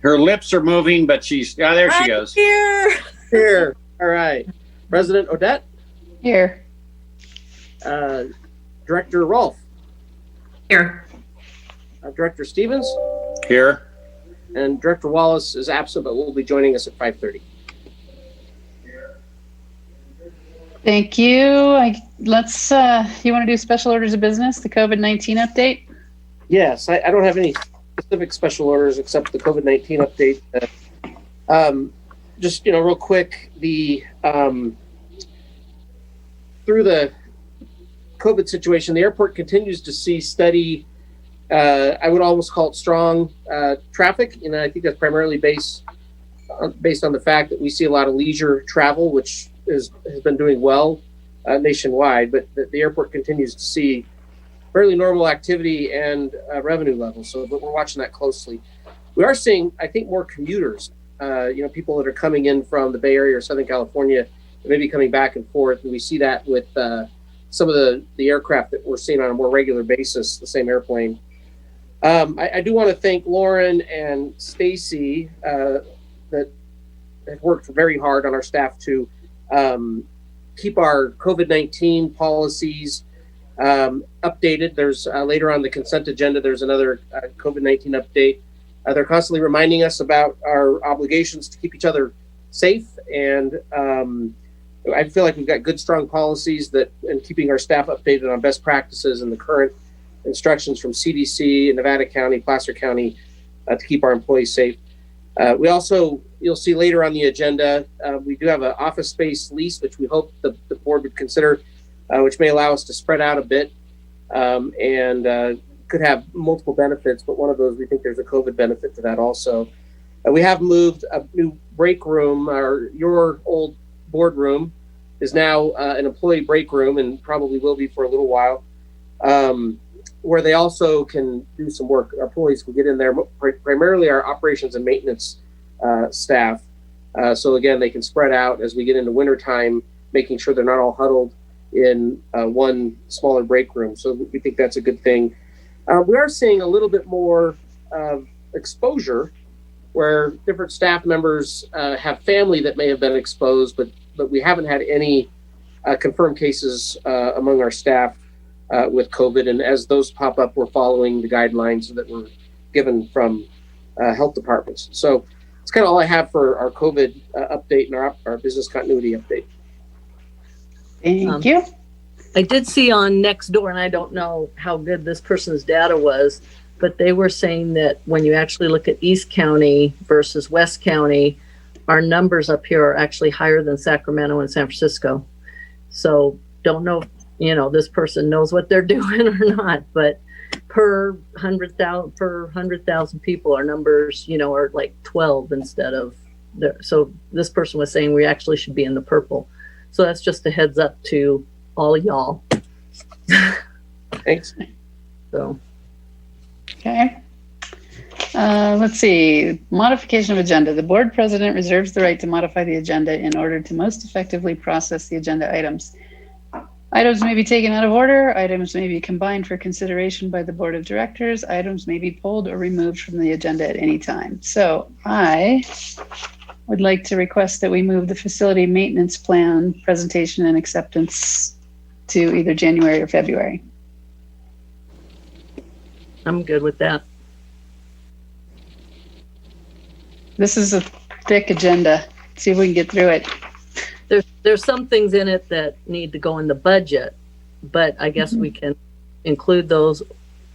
Her lips are moving, but she's, there she goes. Here. Here. All right. President Odette. Here. Director Rolfe. Here. Director Stevens. Here. And Director Wallace is absent, but will be joining us at 5:30. Thank you. Let's, you want to do special orders of business, the COVID-19 update? Yes, I don't have any specific special orders except the COVID-19 update. Just, real quick, through the COVID situation, the airport continues to see steady, I would almost call it strong traffic. I think that's primarily based on the fact that we see a lot of leisure travel, which has been doing well nationwide, but the airport continues to see fairly normal activity and revenue levels. So, but we're watching that closely. We are seeing, I think, more commuters. People that are coming in from the Bay Area or Southern California, maybe coming back and forth, and we see that with some of the aircraft that we're seeing on a more regular basis, the same airplane. I do want to thank Lauren and Stacy that have worked very hard on our staff to keep our COVID-19 policies updated. There's later on the consent agenda, there's another COVID-19 update. They're constantly reminding us about our obligations to keep each other safe. And I feel like we've got good, strong policies and keeping our staff updated on best practices and the current instructions from CDC and Nevada County, Placer County to keep our employees safe. We also, you'll see later on the agenda, we do have an office space lease, which we hope the board would consider, which may allow us to spread out a bit and could have multiple benefits, but one of those, we think there's a COVID benefit to that also. We have moved a new break room, your old boardroom is now an employee break room and probably will be for a little while, where they also can do some work. Our employees will get in there, primarily our operations and maintenance staff. So again, they can spread out as we get into wintertime, making sure they're not all huddled in one smaller break room. So we think that's a good thing. We are seeing a little bit more exposure where different staff members have family that may have been exposed, but we haven't had any confirmed cases among our staff with COVID. And as those pop up, we're following the guidelines that were given from health departments. So it's kind of all I have for our COVID update and our business continuity update. Thank you. I did see on Nextdoor, and I don't know how good this person's data was, but they were saying that when you actually look at East County versus West County, our numbers up here are actually higher than Sacramento and San Francisco. So don't know if, this person knows what they're doing or not, but per 100,000 people, our numbers, are like 12 instead of so this person was saying we actually should be in the purple. So that's just a heads up to all y'all. Thanks. So. Okay. Let's see. Modification of agenda. The board president reserves the right to modify the agenda in order to most effectively process the agenda items. Items may be taken out of order. Items may be combined for consideration by the board of directors. Items may be pulled or removed from the agenda at any time. So I would like to request that we move the facility maintenance plan presentation and acceptance to either January or February. I'm good with that. This is a thick agenda. See if we can get through it. There's some things in it that need to go in the budget, but I guess we can include those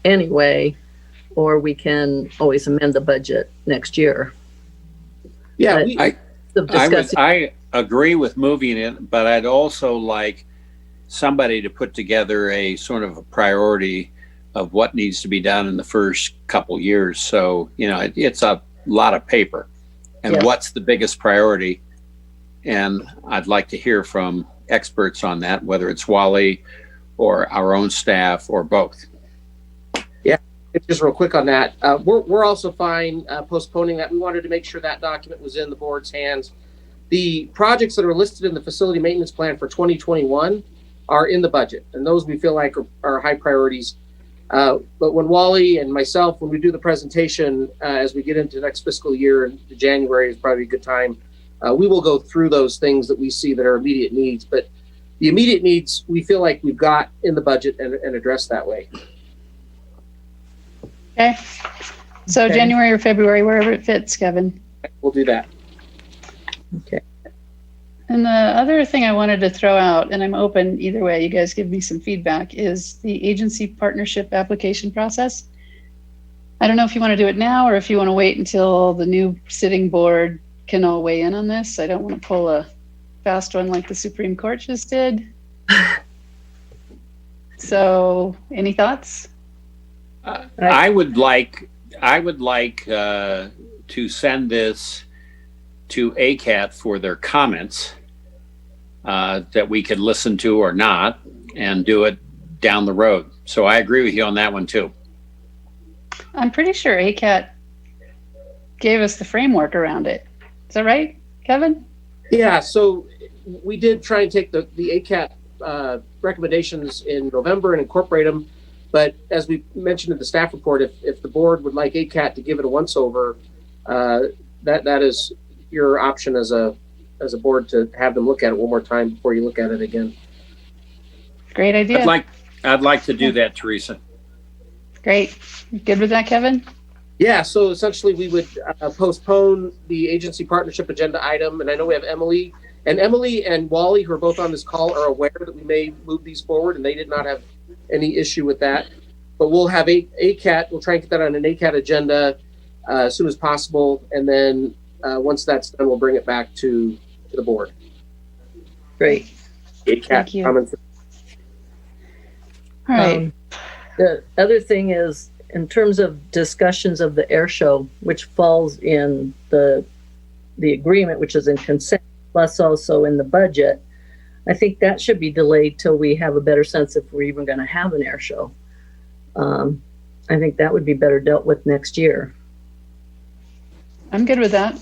anyway, or we can always amend the budget next year. Yeah, I agree with moving it, but I'd also like somebody to put together a sort of a priority of what needs to be done in the first couple years. So, it's a lot of paper, and Yes. What's the biggest priority? And I'd like to hear from experts on that, whether it's Wally or our own staff or both. Yeah, just real quick on that. We're also fine postponing that. We wanted to make sure that document was in the board's hands. The projects that are listed in the facility maintenance plan for 2021 are in the budget, and those we feel like are high priorities. But when Wally and myself, when we do the presentation, as we get into next fiscal year, and January is probably a good time, we will go through those things that we see that are immediate needs. But the immediate needs, we feel like we've got in the budget and addressed that way. Okay. So Okay. January or February, wherever it fits, Kevin. We'll do that. Okay. And the other thing I wanted to throw out, and I'm open either way, you guys give me some feedback, is the agency partnership application process. I don't know if you want to do it now or if you want to wait until the new sitting board can all weigh in on this. I don't want to pull a fast one like the Supreme Court just did. So, any thoughts? I would like to send this to ACAT for their comments that we could listen to or not, and do it down the road. So I agree with you on that one too. I'm pretty sure ACAT gave us the framework around it. Is that right, Kevin? Yeah, so we did try and take the ACAT recommendations in November and incorporate them. But as we mentioned in the staff report, if the board would like ACAT to give it a once over, that is your option as a board, to have them look at it one more time before you look at it again. Great idea. I'd like to do that, Teresa. Great. Good with that, Kevin? Yeah, so essentially we would postpone the agency partnership agenda item. And I know we have Emily and Wally, who are both on this call, are aware that we may move these forward, and they did not have any issue with that. But we'll have ACAT, we'll try and get that on an ACAT agenda as soon as possible. And then once that's done, we'll bring it back to the board. Great. Thank you. Comments. All right. The other thing is, in terms of discussions of the air show, which falls in the agreement, which is in consent, plus also in the budget, I think that should be delayed till we have a better sense if we're even going to have an air show. I think that would be better dealt with next year. I'm good with that.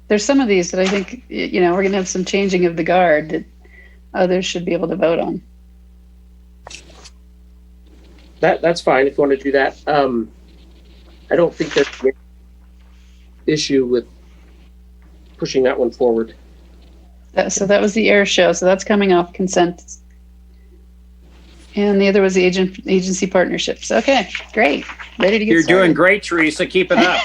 There's some of these that I think, we're going to have some changing of the guard that others should be able to vote on. That's fine if you want to do that. I don't think there's an issue with pushing that one forward. So that was the air show. So that's coming off consent. And the other was the agency partnerships. Okay, great. Ready to get You're started. doing great, Teresa. Keep it up.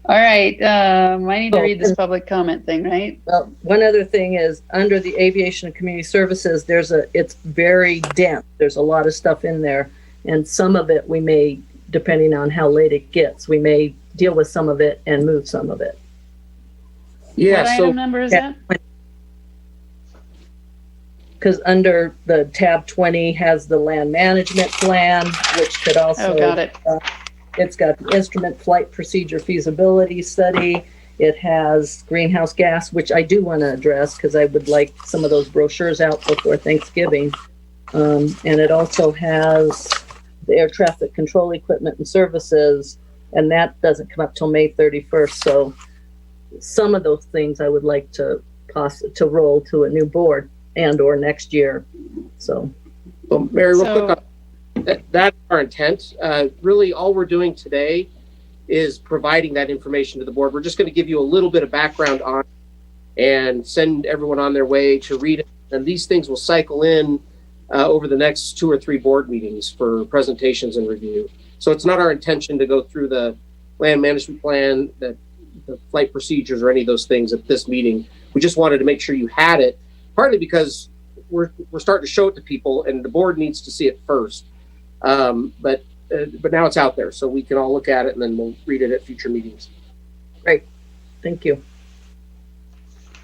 All right. I need to read this public comment thing, right? Well, one other thing is, under the aviation and community services, it's very dense. There's a lot of stuff in there, and some of it we may, depending on how late it gets, we may deal with some of it and move some of it. Yeah, What so item number is that? Because under the tab 20 has the land management plan, which could also, Oh, got it. It's got the instrument flight procedure feasibility study. It has greenhouse gas, which I do want to address because I would like some of those brochures out before Thanksgiving. And it also has the air traffic control equipment and services, and that doesn't come up till May 31st. So some of those things I would like to roll to a new board and or next year. So Mary, real quick, that's our intent. Really, all we're doing today is providing that information to the board. We're just going to give you a little bit of background on it and send everyone on their way to read it. And these things will cycle in over the next 2 or 3 board meetings for presentations and review. So it's not our intention to go through the land management plan, the flight procedures, or any of those things at this meeting. We just wanted to make sure you had it, partly because we're starting to show it to people and the board needs to see it first. But now it's out there, so we can all look at it and then we'll read it at future meetings. great. Thank you.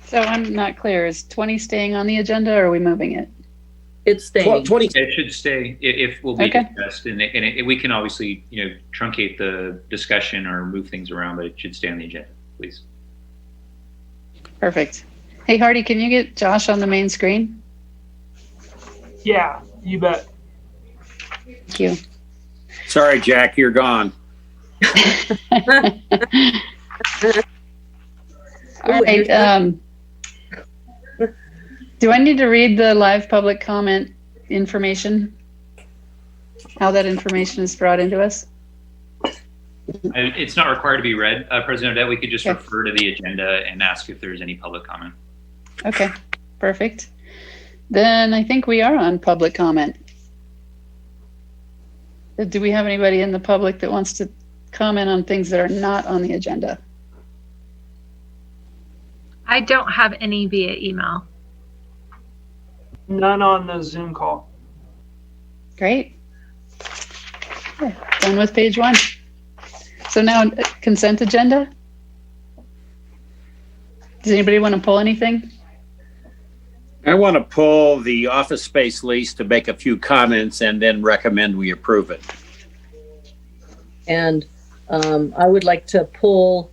So I'm not clear. Is 20 staying on the agenda or are we moving it? It's staying. 20. It should stay if will be Okay. discussed, and we can obviously truncate the discussion or move things around, but it should stay on the agenda, please. Perfect. Hey, Hardy, can you get Josh on the main screen? Yeah, you bet. Thank you. Sorry, Jack, you're gone. All right. Do I need to read the live public comment information? how that information is brought into us? It's not required to be read, President Odette. We could just Okay. refer to the agenda and ask if there's any public comment. Okay, perfect. Then I think we are on public comment. Do we have anybody in the public that wants to comment on things that are not on the agenda? I don't have any via email. None on the Zoom call. Great. Okay, done with page 1. So now consent agenda. Does anybody want to pull anything? I want to pull the office space lease to make a few comments and then recommend we approve it. And I would like to pull,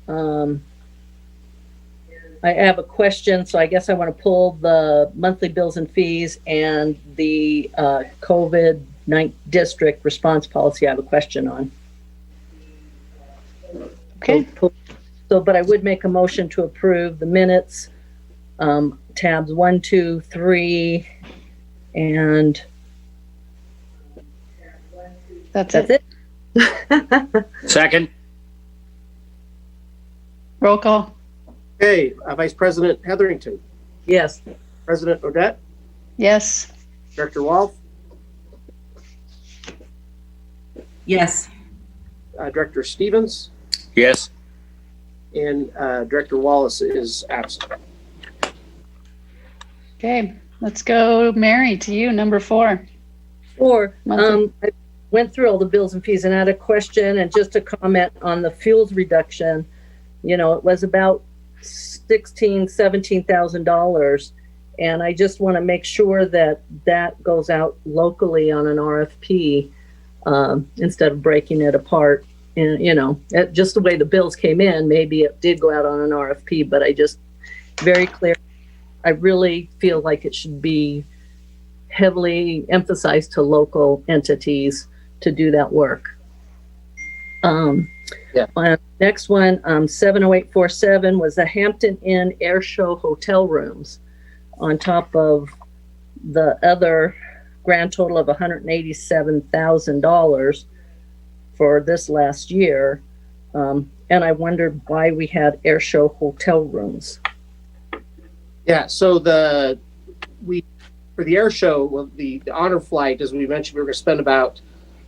I have a question, so I guess I want to pull the monthly bills and fees and the COVID-19 district response policy. I have a question on. Okay, So, but I would make a motion to approve the minutes, tabs 1, 2, 3, and that's that's it. it. Second? Roll call. Okay, Vice President Hetherington, Yes. President Odette, Yes. Director Wall, Yes. Director Stevens, Yes. and Director Wallace is absent. Okay, let's go, Mary, to you, number 4. Or, Monthly. I went through all the bills and fees and had a question and just a comment on the fuels reduction. You know, it was about $17,000. And I just want to make sure that that goes out locally on an RFP instead of breaking it apart. And, you know, just the way the bills came in, maybe it did go out on an RFP, but I just very clear. I really feel like it should be heavily emphasized to local entities to do that work. Next one, 70847 was the Hampton Inn Air Show hotel rooms on top of the other grand total of $187,000 for this last year. And I wondered why we had air show hotel rooms. Yeah, so for the air show, well, the honor flight, as we mentioned, we were going to spend about,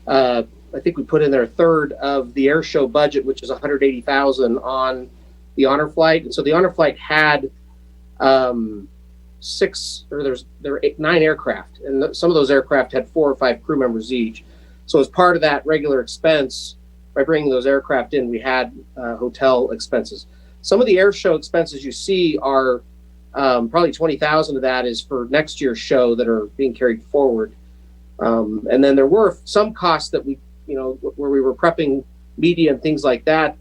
I think we put in there a third of the air show budget, which is $180,000 on the honor flight. And so the honor flight had there were 9 aircraft, and some of those aircraft had 4 or 5 crew members each. So as part of that regular expense, by bringing those aircraft in, we had hotel expenses. Some of the air show expenses you see are probably 20,000 of that is for next year's show that are being carried forward. And then there were some costs that we, where we were prepping media and things like that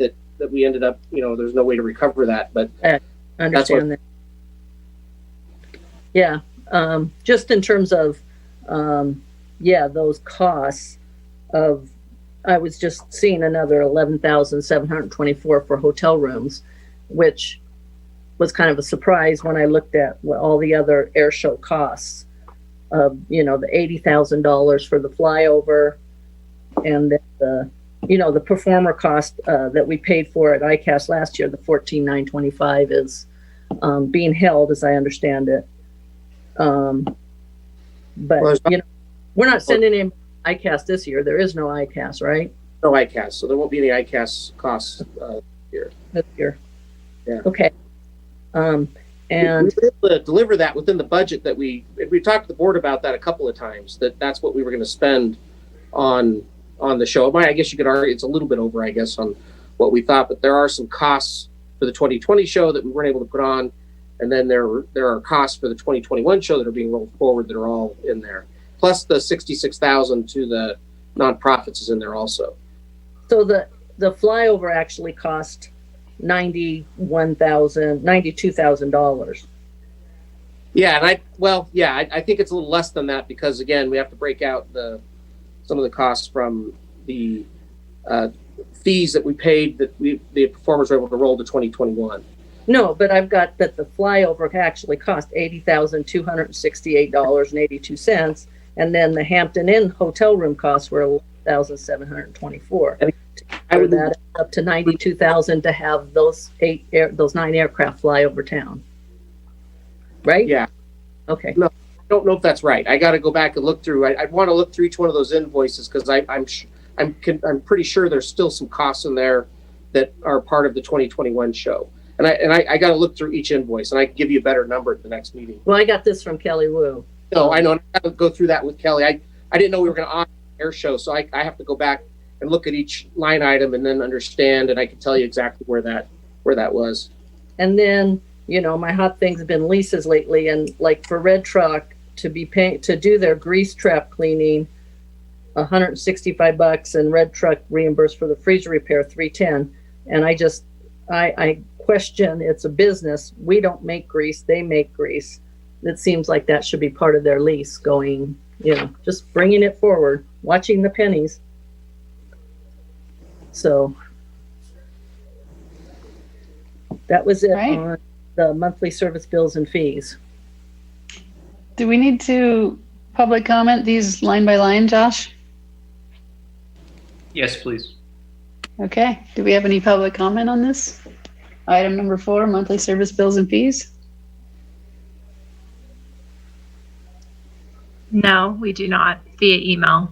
we ended up, there's no way to recover that. But I understand that. Yeah. Just in terms of, those costs of, I was just seeing another 11,724 for hotel rooms, which was kind of a surprise when I looked at what all the other air show costs of, the $80,000 for the flyover, and then the performer cost that we paid for at ICAST last year, the $14,925 is being held, as I understand it. But we're not sending in ICAST this year. There is no ICAST, right? no ICAS, so there won't be any ICAS costs This year. Yeah. Okay. And we were able to deliver that within the budget that we talked to the board about that a couple of times, that's what we were going to spend on the show. I guess you could argue it's a little bit over, I guess, on what we thought, but there are some costs for the 2020 show that we weren't able to put on. And then there are costs for the 2021 show that are being rolled forward that are all in there. Plus the $66,000 to the nonprofits is in there also. so the flyover actually cost $92,000. Yeah, and I think it's a little less than that because again, we have to break out some of the costs from the fees that we paid that the performers were able to roll to 2021. No, but I've got that the flyover actually cost $80,268.82, And then the Hampton Inn hotel room costs were 1,724. I would that up to 92,000 to have those 9 aircraft fly over town. Right? Yeah. Okay. No, I don't know if that's right. I got to go back and look through. I'd want to look through each one of those invoices because I'm pretty sure there's still some costs in there that are part of the 2021 show. And I got to look through each invoice, and I can give you a better number at the next meeting. Well, I got this from Kelly Wu. No, I know. I got to go through that with Kelly. I didn't know we were going to honor the air show, so I have to go back and look at each line item and then understand, and I can tell you exactly where that was. And then, my hot things have been leases lately, and like for Red Truck to be paying to do their grease trap cleaning, $165, and Red Truck reimbursed for the freezer repair $310. And I question, it's a business. We don't make grease, they make grease. It seems like that should be part of their lease going, just bringing it forward, watching the pennies. So that was it on the monthly service bills and fees. Do we need to public comment these line by line, Josh? Yes, please. Okay. Do we have any public comment on this? Item number 4, monthly service bills and fees. No, we do not via email.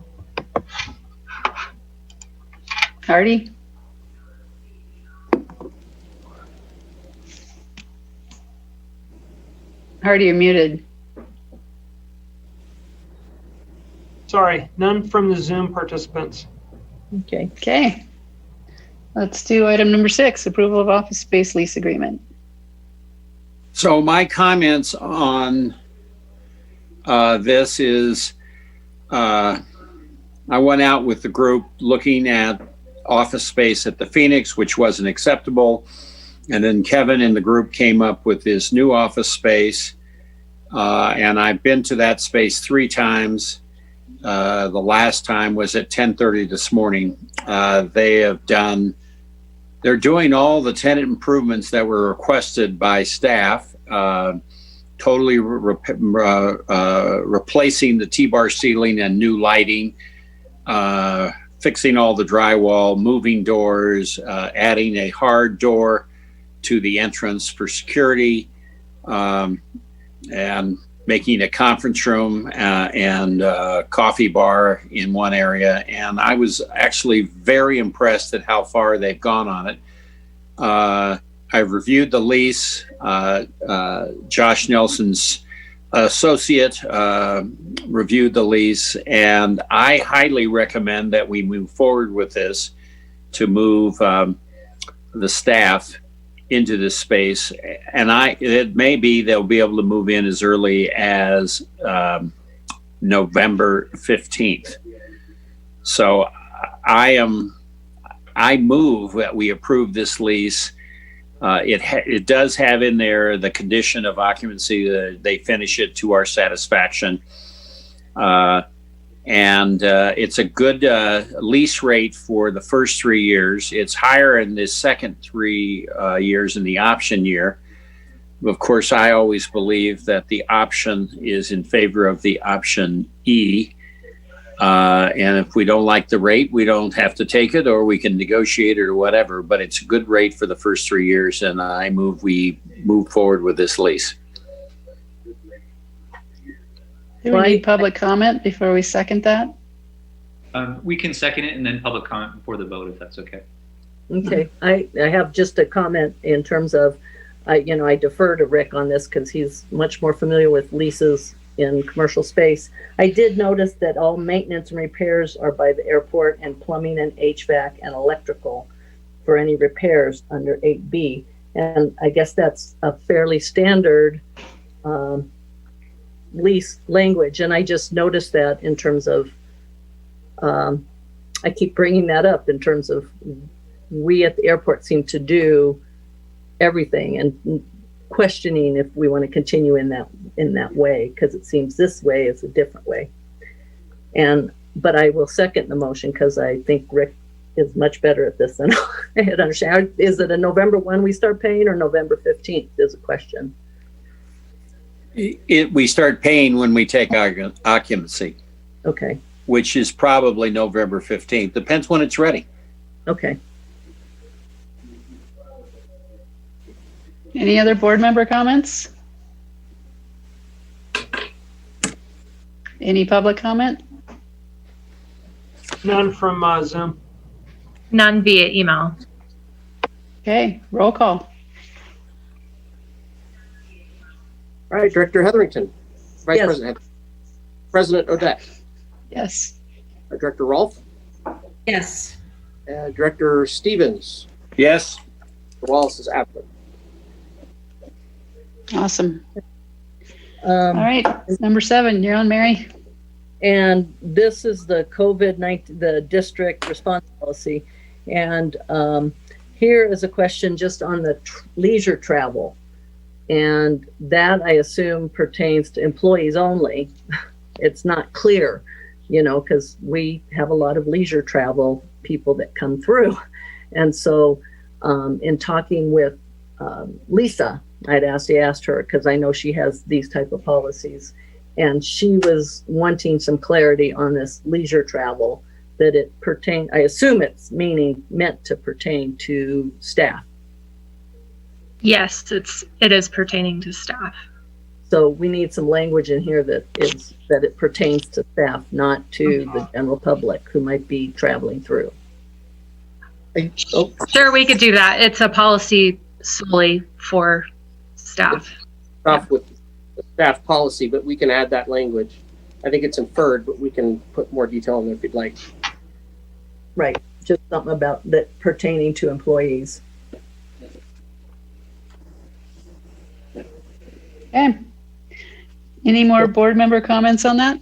Hardy? Hardy, you're muted. Sorry, none from the Zoom participants. Okay. Okay. Let's do item number 6, approval of office space lease agreement. So my comments on this is I went out with the group looking at office space at the Phoenix, which wasn't acceptable. And then Kevin and the group came up with this new office space. And I've been to that space 3 times. The last time was at 10:30 this morning. They're doing all the tenant improvements that were requested by staff, totally replacing the T-bar ceiling and new lighting, fixing all the drywall, moving doors, adding a hard door to the entrance for security, and making a conference room and coffee bar in one area. And I was actually very impressed at how far they've gone on it. I've reviewed the lease. Josh Nelson's associate reviewed the lease, and I highly recommend that we move forward with this to move the staff into this space. And it may be they'll be able to move in as early as November 15th. So I move that we approve this lease. It does have in there the condition of occupancy that they finish it to our satisfaction. And it's a good lease rate for the first 3 years. It's higher in the second 3 years in the option year. Of course, I always believe that the option is in favor of the option E. And if we don't like the rate, we don't have to take it, or we can negotiate it or whatever. But it's a good rate for the first 3 years, and we move forward with this lease. Do we need public comment before we second that? We can second it and then public comment before the vote, if that's okay. Okay. I have just a comment in terms of, I defer to Rick on this because he's much more familiar with leases in commercial space. I did notice that all maintenance and repairs are by the airport, and plumbing and HVAC and electrical for any repairs under 8B. And I guess that's a fairly standard lease language. And I just noticed that in terms of, I keep bringing that up in terms of we at the airport seem to do everything, and questioning if we want to continue in that way, because it seems this way is a different way. But I will second the motion because I think Rick is much better at this than I had understand. Is it a November 1 we start paying, or November 15th is a question? We start paying when we take occupancy. Okay. which is probably November 15th. Depends when it's ready. Okay. Any other board member comments? Any public comment? None from Zoom. None via email. Okay, roll call. All right, Director Hetherington, Vice Yes. President, President Odette, Yes. Director Rolfe, Yes. Director Stevens. Yes. Wallace is absent. Awesome. All right, number 7, you're on, Mary. And this is the COVID-19, the district response policy. And here is a question just on the leisure travel. And that I assume pertains to employees only. It's not clear, because we have a lot of leisure travel people that come through. And so in talking with Lisa, I asked her, because I know she has these type of policies, and she was wanting some clarity on this leisure travel, that it pertain, I assume it's meant to pertain to staff. Yes, it is pertaining to staff. So we need some language in here that it pertains to staff, not to the general public who might be traveling through. Sure, we could do that. It's a policy solely for staff. Off with the staff policy, but we can add that language. I think it's inferred, but we can put more detail in there if you'd like. Right, just something about that pertaining to employees. Okay. Any more board member comments on that?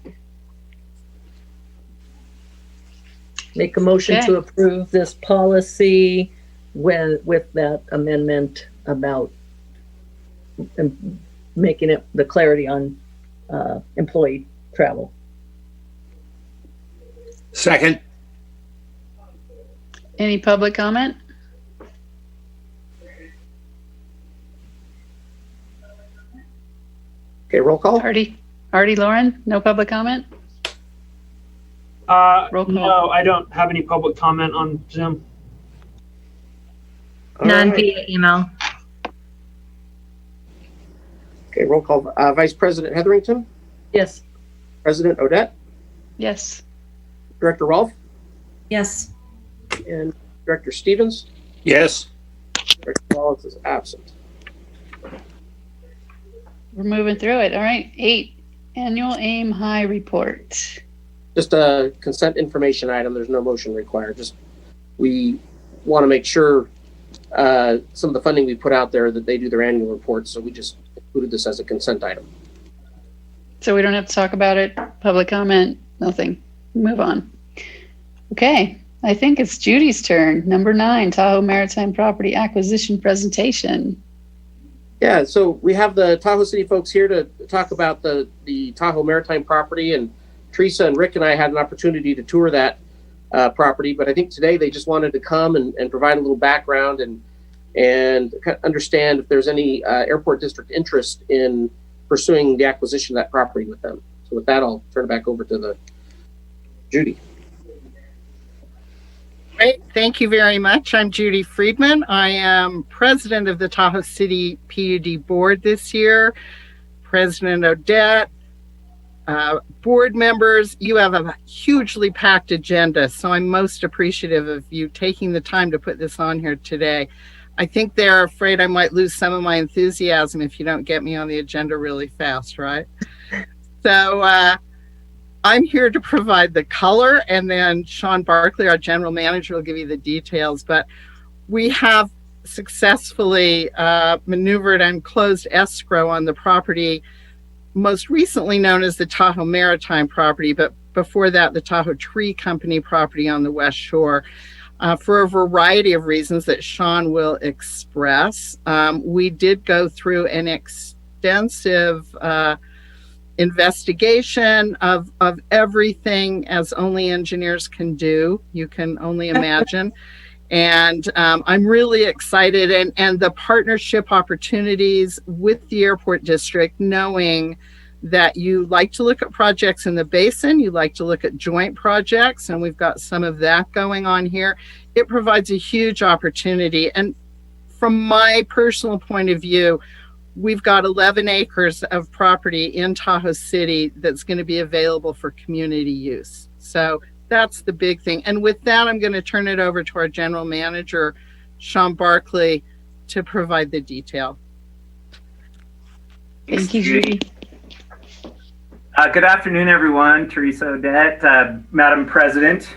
Make a motion Okay. to approve this policy with that amendment about making it the clarity on employee travel. Second. Any public comment? Okay, roll call. Artie, Lauren, no public comment? Roll call. No, I don't have any public comment on Zoom. None All right. via email. Okay, roll call. Vice President Hetherington, Yes. President Odette, Yes. Director Rolfe, Yes. and Director Stevens. Yes. Director Wallace is absent. We're moving through it. All right, 8, annual AIM High report. Just a consent information item. There's no motion required. Just we want to make sure some of the funding we put out there that they do their annual reports. So we just included this as a consent item. So we don't have to talk about it. Public comment, nothing. Move on. Okay, I think it's Judy's turn. Number 9, Tahoe Maritime Property Acquisition Presentation. Yeah, so we have the Tahoe City folks here to talk about the Tahoe Maritime property, and Teresa and Rick and I had an opportunity to tour that property, but I think today they just wanted to come and provide a little background and kind of understand if there's any airport district interest in pursuing the acquisition of that property with them. So with that, I'll turn it back over to Judy. Great. Thank you very much. I'm Judy Friedman. I am president of the Tahoe City PUD board this year. President Odette, board members, you have a hugely packed agenda, so I'm most appreciative of you taking the time to put this on here today. I think they're afraid I might lose some of my enthusiasm if you don't get me on the agenda really fast, right? So I'm here to provide the color, and then Sean Barkley, our general manager, will give you the details. But we have successfully maneuvered and closed escrow on the property, most recently known as the Tahoe Maritime property, but before that, the Tahoe Tree Company property on the West Shore, for a variety of reasons that Sean will express. We did go through an extensive investigation of everything, as only engineers can do. You can only imagine. And I'm really excited, and the partnership opportunities with the airport district, knowing that you like to look at projects in the basin, you like to look at joint projects, and we've got some of that going on here. It provides a huge opportunity. And from my personal point of view, we've got 11 acres of property in Tahoe City that's going to be available for community use. So that's the big thing. And with that, I'm going to turn it over to our general manager, Sean Barkley, to provide the detail. Thank you, Judy. Good afternoon, everyone. Teresa Odette, Madam President,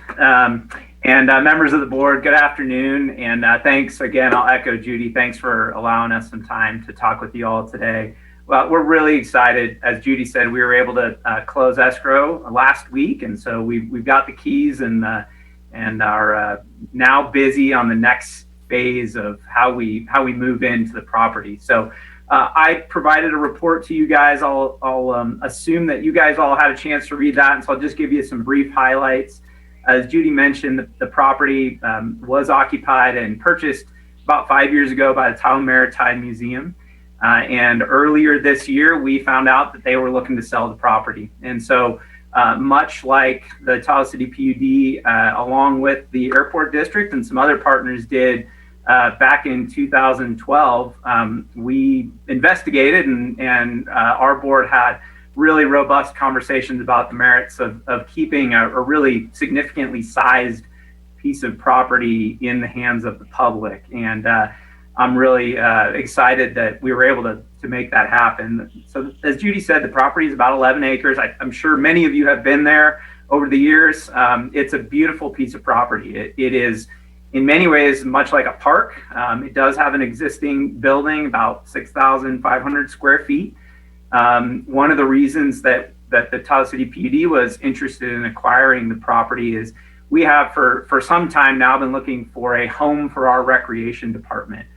and members of the board, good afternoon. And thanks again, I'll echo Judy, thanks for allowing us some time to talk with you all today. Well, we're really excited. As Judy said, we were able to close escrow last week. And so we've got the keys and are now busy on the next phase of how we move into the property. So I provided a report to you guys. I'll assume that you guys all had a chance to read that. And so I'll just give you some brief highlights. As Judy mentioned, the property was occupied and purchased about 5 years ago by the Tahoe Maritime Museum. And earlier this year, we found out that they were looking to sell the property. And so much like the Tahoe City PUD, along with the airport district and some other partners did back in 2012, we investigated and our board had really robust conversations about the merits of keeping a really significantly sized piece of property in the hands of the public. And I'm really excited that we were able to make that happen. So as Judy said, the property is about 11 acres. I'm sure many of you have been there over the years. It's a beautiful piece of property. It is in many ways much like a park. It does have an existing building, about 6,500 square feet. One of the reasons that the Tahoe City PUD was interested in acquiring the property is we have for some time now been looking for a home for our recreation department.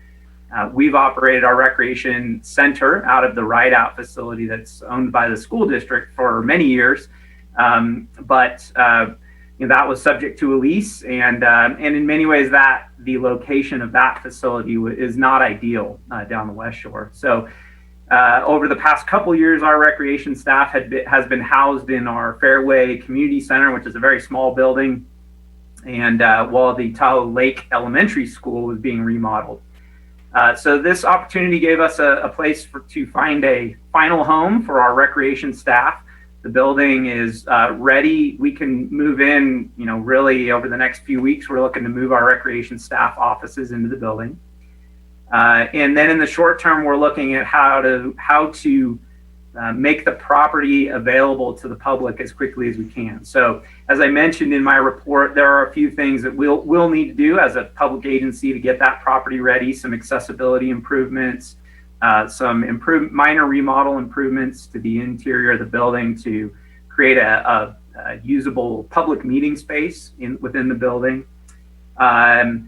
We've operated our recreation center out of the Rideout facility that's owned by the school district for many years, but that was subject to a lease, and in many ways that the location of that facility is not ideal down the West Shore. So over the past couple years, our recreation staff has been housed in our Fairway Community Center, which is a very small building, and while the Tahoe Lake Elementary School was being remodeled. So this opportunity gave us a place to find a final home for our recreation staff. The building is ready. We can move in, really over the next few weeks. We're looking to move our recreation staff offices into the building. And then in the short term, we're looking at how to make the property available to the public as quickly as we can. So as I mentioned in my report, there are a few things that we'll need to do as a public agency to get that property ready, some accessibility improvements, some minor remodel improvements to the interior of the building to create a usable public meeting space within the building. I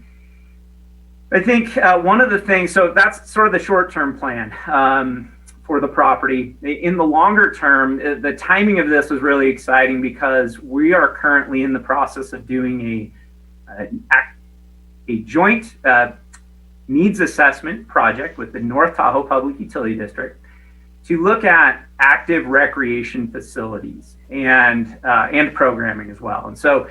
think one of the things, so that's sort of the short-term plan for the property. In the longer term, the timing of this was really exciting because we are currently in the process of doing a joint needs assessment project with the North Tahoe Public Utility District to look at active recreation facilities and programming as well. And so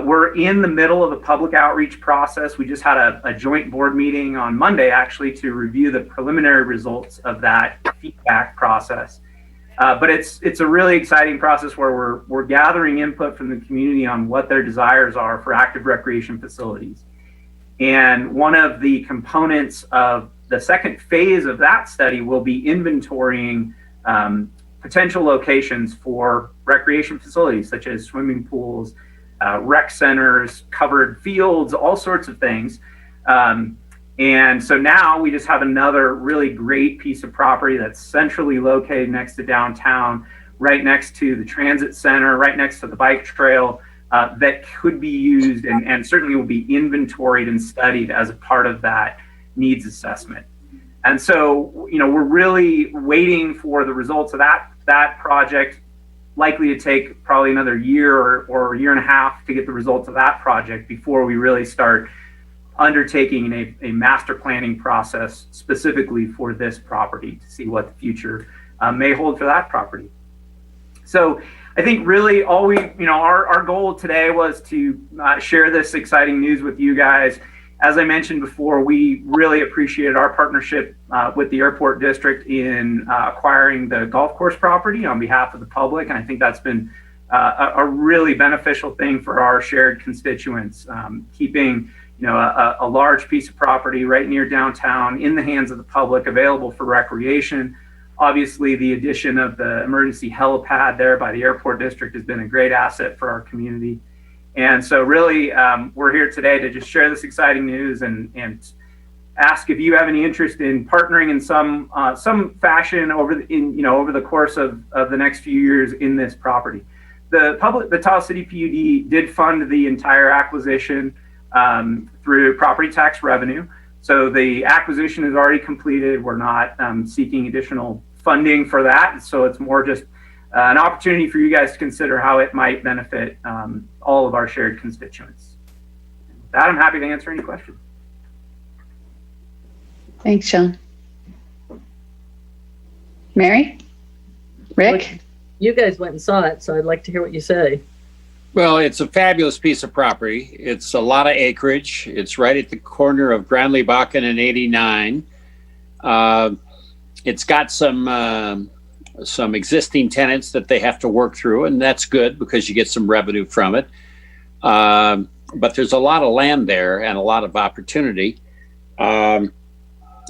we're in the middle of a public outreach process. We just had a joint board meeting on Monday, actually, to review the preliminary results of that feedback process. But it's a really exciting process where we're gathering input from the community on what their desires are for active recreation facilities. And one of the components of the second phase of that study will be inventorying potential locations for recreation facilities, such as swimming pools, rec centers, covered fields, all sorts of things. And so now we just have another really great piece of property that's centrally located next to downtown, right next to the transit center, right next to the bike trail, that could be used and certainly will be inventoried and studied as a part of that needs assessment. And so, we're really waiting for the results of that project, likely to take probably another year or a year and a half to get the results of that project before we really start undertaking a master planning process specifically for this property to see what the future may hold for that property. So I think really all our goal today was to share this exciting news with you guys. As I mentioned before, we really appreciated our partnership with the airport district in acquiring the golf course property on behalf of the public. And I think that's been a really beneficial thing for our shared constituents, keeping a large piece of property right near downtown in the hands of the public, available for recreation. Obviously, the addition of the emergency helipad there by the airport district has been a great asset for our community. And so really, we're here today to just share this exciting news and ask if you have any interest in partnering in some fashion over the course of the next few years in this property. The Tahoe City PUD did fund the entire acquisition through property tax revenue. So the acquisition is already completed. We're not seeking additional funding for that. So it's more just an opportunity for you guys to consider how it might benefit all of our shared constituents. With that, I'm happy to answer any questions. Thanks, Sean. Mary? Rick? You guys went and saw it, so I'd like to hear what you say. Well, it's a fabulous piece of property. It's a lot of acreage. It's right at the corner of Granley Bakken and 89. It's got some existing tenants that they have to work through, and that's good because you get some revenue from it. But there's a lot of land there and a lot of opportunity. I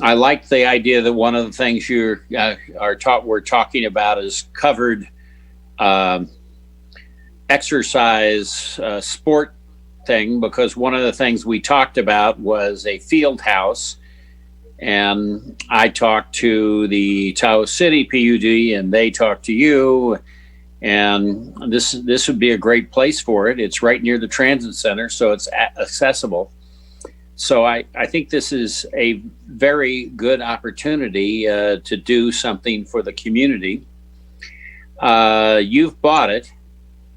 like the idea that one of the things we're talking about is covered exercise sport thing, because one of the things we talked about was a field house, and I talked to the Tahoe City PUD and they talked to you, and this would be a great place for it. It's right near the transit center, so it's accessible. So I think this is a very good opportunity to do something for the community. You've bought it.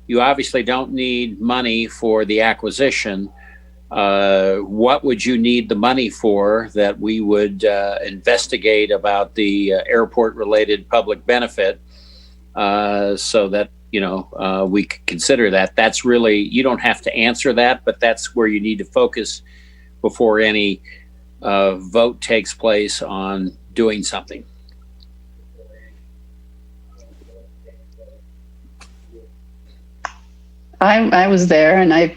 You obviously don't need money for the acquisition. What would you need the money for that we would investigate about the airport-related public benefit so that we could consider that? That's really, you don't have to answer that, but that's where you need to focus before any vote takes place on doing something. I was there, and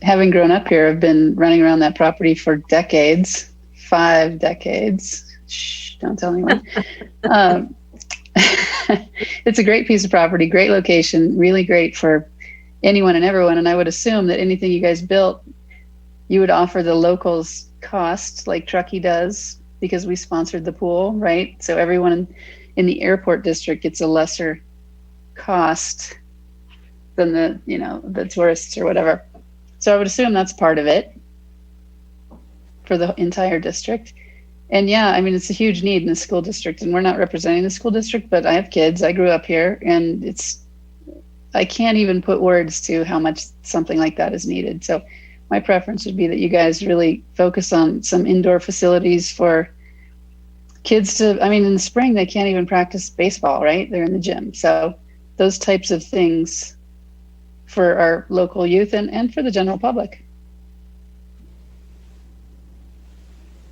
having grown up here, I've been running around that property for decades, 5 decades. Shh, don't tell anyone. It's a great piece of property, great location, really great for anyone and everyone. And I would assume that anything you guys built, you would offer the locals cost like Truckee does, because we sponsored the pool, right? So everyone in the airport district gets a lesser cost than the tourists or whatever. So I would assume that's part of it for the entire district. And yeah, I mean, it's a huge need in the school district, and we're not representing the school district, but I have kids. I grew up here, and I can't even put words to how much something like that is needed. So my preference would be that you guys really focus on some indoor facilities for kids in the spring, they can't even practice baseball, right? They're in the gym. So those types of things for our local youth and for the general public.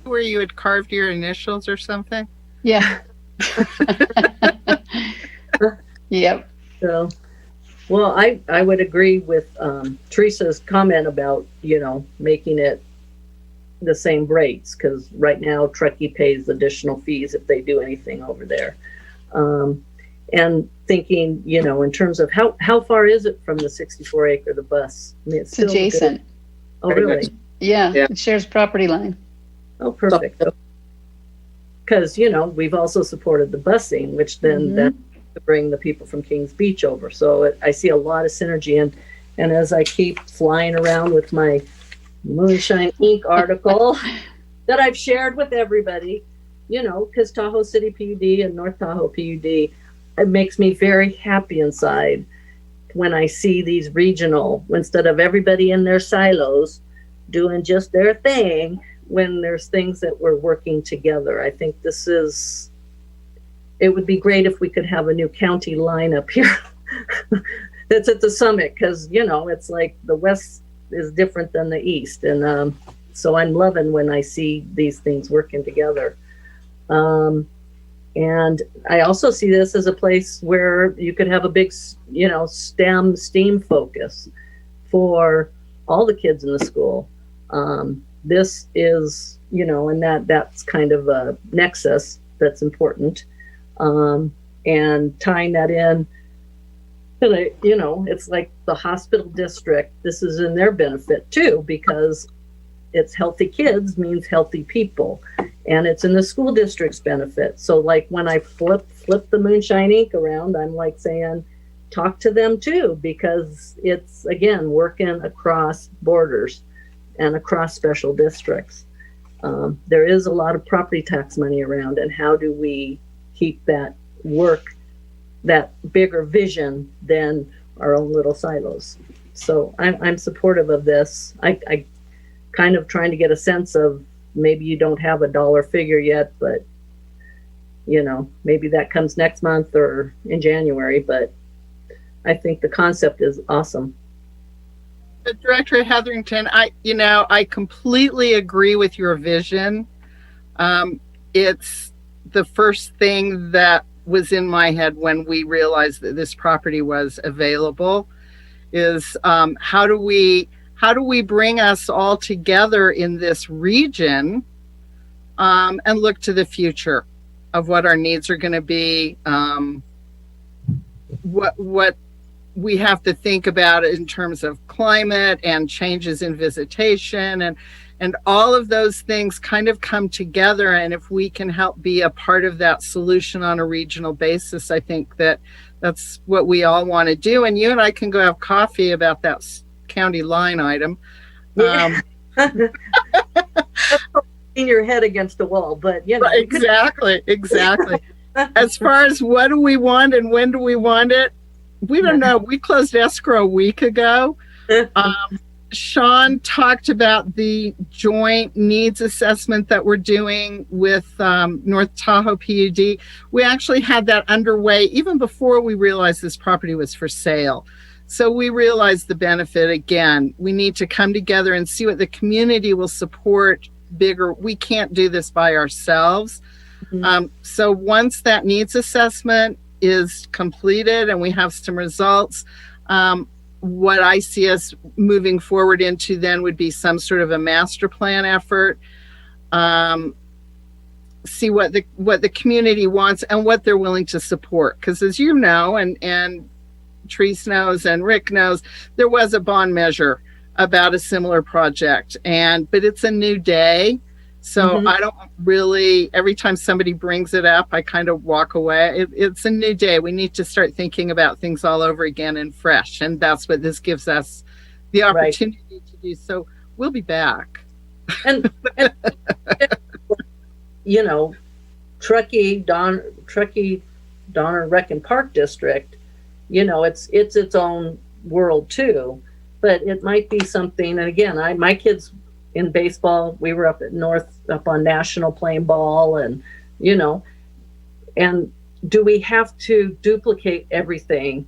Where you had carved your initials or something? Yeah. Yep. So, well, I would agree with Teresa's comment about, making it the same rates, because right now Truckee pays additional fees if they do anything over there. And thinking, in terms of how far is it from the 64-acre, the bus? I mean, it's still adjacent. Good. Oh, really? Yeah, it shares property line. Oh, perfect. Because, we've also supported the busing, which then that's to bring the people from Kings Beach over. So I see a lot of synergy. And as I keep flying around with my Moonshine Inc. article that I've shared with everybody, because Tahoe City PUD and North Tahoe PUD, it makes me very happy inside when I see these regional, instead of everybody in their silos doing just their thing, when there's things that we're working together. I think it would be great if we could have a new county line up here It's at the summit because, it's like the West is different than the East. And so I'm loving when I see these things working together. And I also see this as a place where you could have a big, STEM focus for all the kids in the school. This is, and that's kind of a nexus that's important. And tying that in, it's like the hospital district. This is in their benefit too, because it's healthy kids means healthy people, and it's in the school district's benefit. So like when I flip the Moonshine Ink around, I'm like saying, talk to them too, because it's again working across borders and across special districts. There is a lot of property tax money around, and how do we keep that work, that bigger vision than our own little silos? So I'm supportive of this. I kind of trying to get a sense of, maybe you don't have a dollar figure yet, but maybe that comes next month or in January. But I think the concept is awesome. Director Hetherington, I completely agree with your vision. It's the first thing that was in my head when we realized that this property was available is how do we bring us all together in this region and look to the future of what our needs are going to be, what we have to think about in terms of climate and changes in visitation, and all of those things kind of come together. And if we can help be a part of that solution on a regional basis, I think that's what we all want to do. And you and I can go have coffee about that county line item. In your head against the wall, but exactly. As far as what do we want and when do we want it, we don't know. We closed escrow a week ago. Sean talked about the joint needs assessment that we're doing with North Tahoe PUD. We actually had that underway even before we realized this property was for sale. So we realized the benefit. Again, we need to come together and see what the community will support bigger. We can't do this by ourselves. Mm-hmm. So once that needs assessment is completed and we have some results, what I see us moving forward into then would be some sort of a master plan effort, see what the community wants and what they're willing to support. Because as you know, and Therese knows and Rick knows, there was a bond measure about a similar project, but it's a new day. So mm-hmm. I don't really, every time somebody brings it up, I kind of walk away. It's a new day. We need to start thinking about things all over again and fresh. And that's what this gives us the opportunity to do. So we'll be back. And Truckee, Donner Rec and Park District, it's its own world too. But it might be something, and again, my kids in baseball, we were up on National playing ball, and and do we have to duplicate everything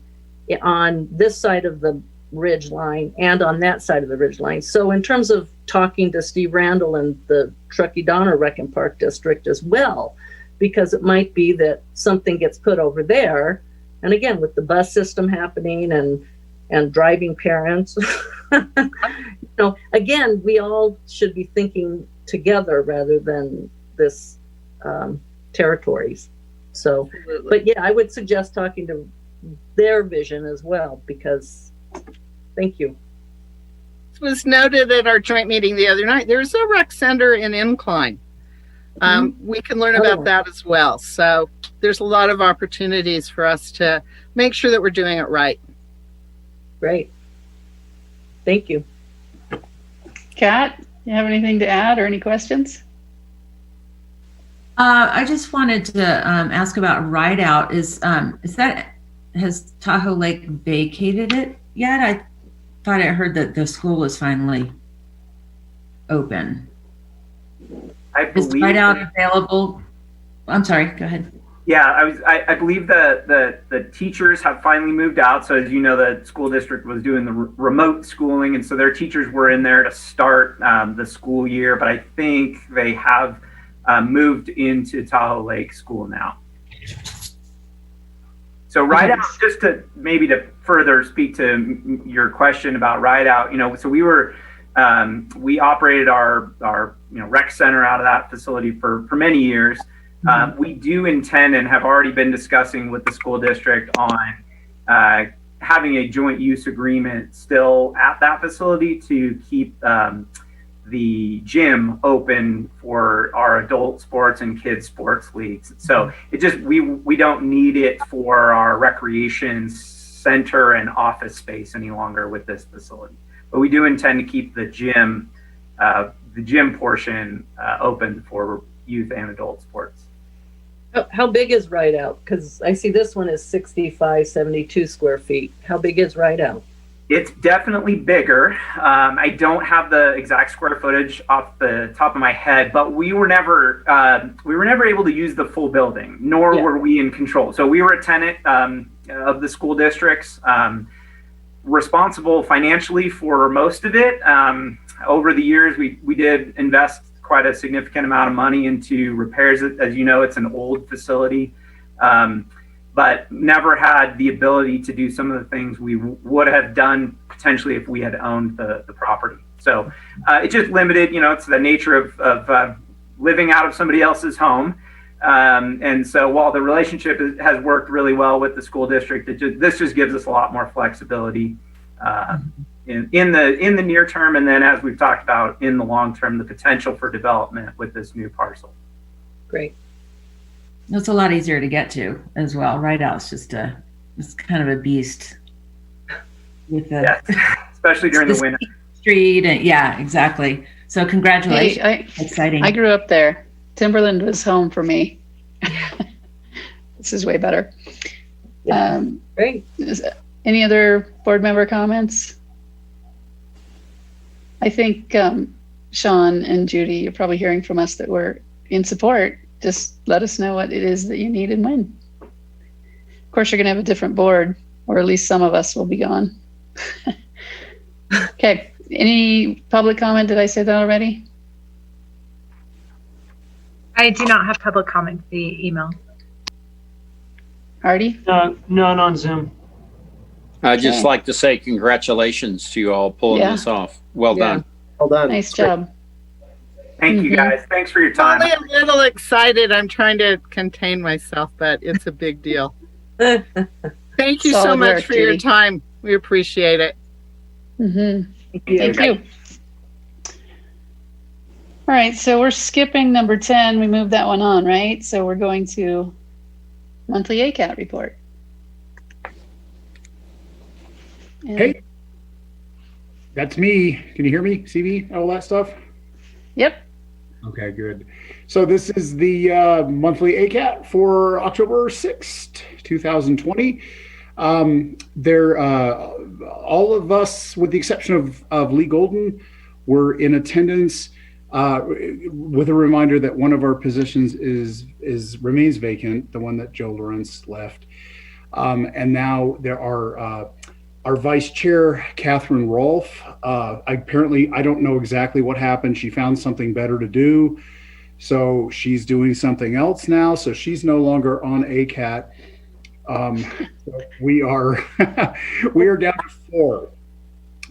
on this side of the ridge line and on that side of the ridge line? So in terms of talking to Steve Randall and the Truckee Donner Rec and Park District as well, because it might be that something gets put over there, and again with the bus system happening and driving parents, again, we all should be thinking together rather than this territories. So, absolutely. But yeah, I would suggest talking to their vision as well, because thank you. It was noted at our joint meeting the other night, there's a rec center in Incline. We can learn about that as well. So there's a lot of opportunities for us to make sure that we're doing it right. Great. Thank you. Kat, you have anything to add or any questions? I just wanted to ask about Ride Out. Has Tahoe Lake vacated it yet? I thought I heard that the school was finally open. I believe Is Ride Out available? I'm sorry, go ahead. Yeah, I believe the teachers have finally moved out. So as you know, the school district was doing the remote schooling, and so their teachers were in there to start the school year. But I think they have moved into Tahoe Lake School now. So ride out, just to maybe to further speak to your question about ride out, so we operated our rec center out of that facility for many years. We do intend and have already been discussing with the school district on having a joint use agreement still at that facility to keep the gym open for our adult sports and kids sports leagues. So it just, we don't need it for our recreation center and office space any longer with this facility. But we do intend to keep the gym portion open for youth and adult sports. How big is Ride Out? Because I see this one is 72 square feet. How big is Ride Out? It's definitely bigger. I don't have the exact square footage off the top of my head, but we were never able to use the full building, nor were we in control. So we were a tenant of the school districts, responsible financially for most of it. Over the years, we did invest quite a significant amount of money into repairs. As you know, it's an old facility. But never had the ability to do some of the things we would have done potentially if we had owned the property. So it just limited, it's the nature of living out of somebody else's home. And so while the relationship has worked really well with the school district, this just gives us a lot more flexibility in the near term. And then as we've talked about in the long term, the potential for development with this new parcel. Great. It's a lot easier to get to as well. Ride Out's it's kind of a beast with the especially during the winter. Street and yeah, exactly. So congratulations. Hey, exciting. I grew up there. Timberland was home for me. This is way better. Great. Any other board member comments? I think Sean and Judy, you're probably hearing from us that we're in support. Just let us know what it is that you need and when. Of course, you're going to have a different board, or at least some of us will be gone. Okay. Any public comment? Did I say that already? I do not have public comment via email. Hardy? None on Zoom. I'd just like to say congratulations to you all pulling this off. Well done. Well done. Nice job. Thank you guys. Thanks for your time. I'm a little excited. I'm trying to contain myself, but it's a big deal. Thank you so Solid much work, for your Judy. time. We appreciate it. Thank you. All right, so we're skipping number 10. We moved that one on, right? So we're going to monthly ACAT report. And- Hey, that's me. Can you hear me? CV, all that stuff? Yep. Okay, good. So this is the monthly ACAT for October 6th, 2020. All of us, with the exception of Lee Golden, were in attendance with a reminder that one of our positions remains vacant, the one that Joe Lawrence left. And now there are our vice chair, Catherine Rolfe. Apparently, I don't know exactly what happened. She found something better to do. So she's doing something else now. So she's no longer on ACAT. We are down to 4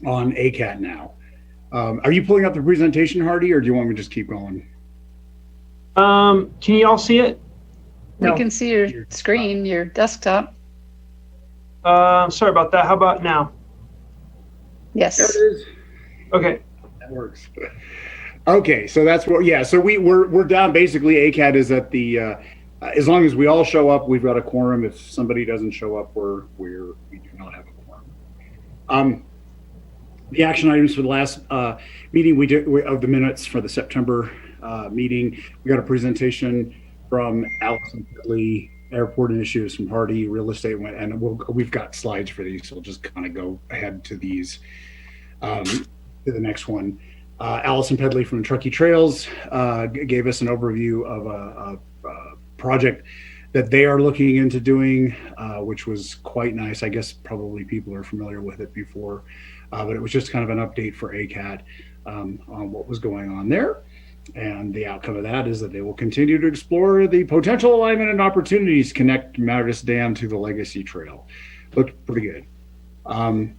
on ACAT now. Are you pulling up the presentation, Hardy, or do you want me to just keep going? Can you all see it? We can see your screen, your desktop. Sorry about that. How about now? Yes. There it is. Okay. That works. Okay, so that's what. Yeah, so we're down. Basically, ACAT is at the. As long as we all show up, we've got a quorum. If somebody doesn't show up, we do not have a quorum. The action items for the last meeting of the minutes for the September meeting. We got a presentation from Allison Lee, airport initiatives from Hardy, real estate, and we've got slides for these, so we'll just kind of go ahead to these to the next one. Allison Pedley from Truckee Trails gave us an overview of a project that they are looking into doing, which was quite nice. I guess probably people are familiar with it before, but it was just kind of an update for ACAT on what was going on there. And the outcome of that is that they will continue to explore the potential alignment and opportunities to connect Meredith Dam to the Legacy Trail. Looked pretty good.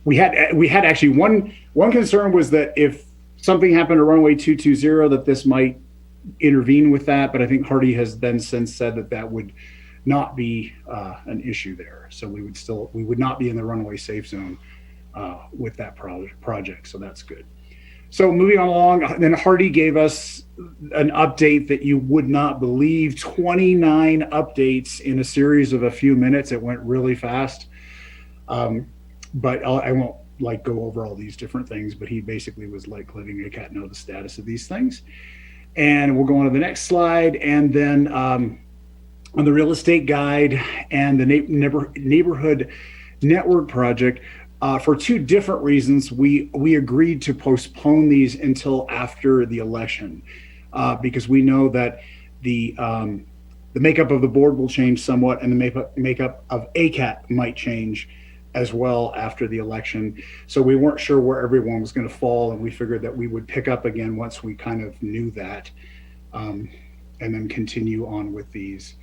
We had actually one concern was that if something happened to runway 220, that this might intervene with that. But I think Hardy has then since said that that would not be an issue there. So we would not be in the runway safe zone with that project. So that's good. So moving on along, then Hardy gave us an update that you would not believe, 29 updates in a series of a few minutes. It went really fast. But I won't go over all these different things, but he basically was letting ACAT know the status of these things. And we'll go on to the next slide. And then on the real estate guide and the neighborhood network project, for two different reasons, we agreed to postpone these until after the election, because we know that the makeup of the board will change somewhat, and the makeup of ACAT might change as well after the election. So we weren't sure where everyone was going to fall, and we figured that we would pick up again once we kind of knew that, and then continue on with these.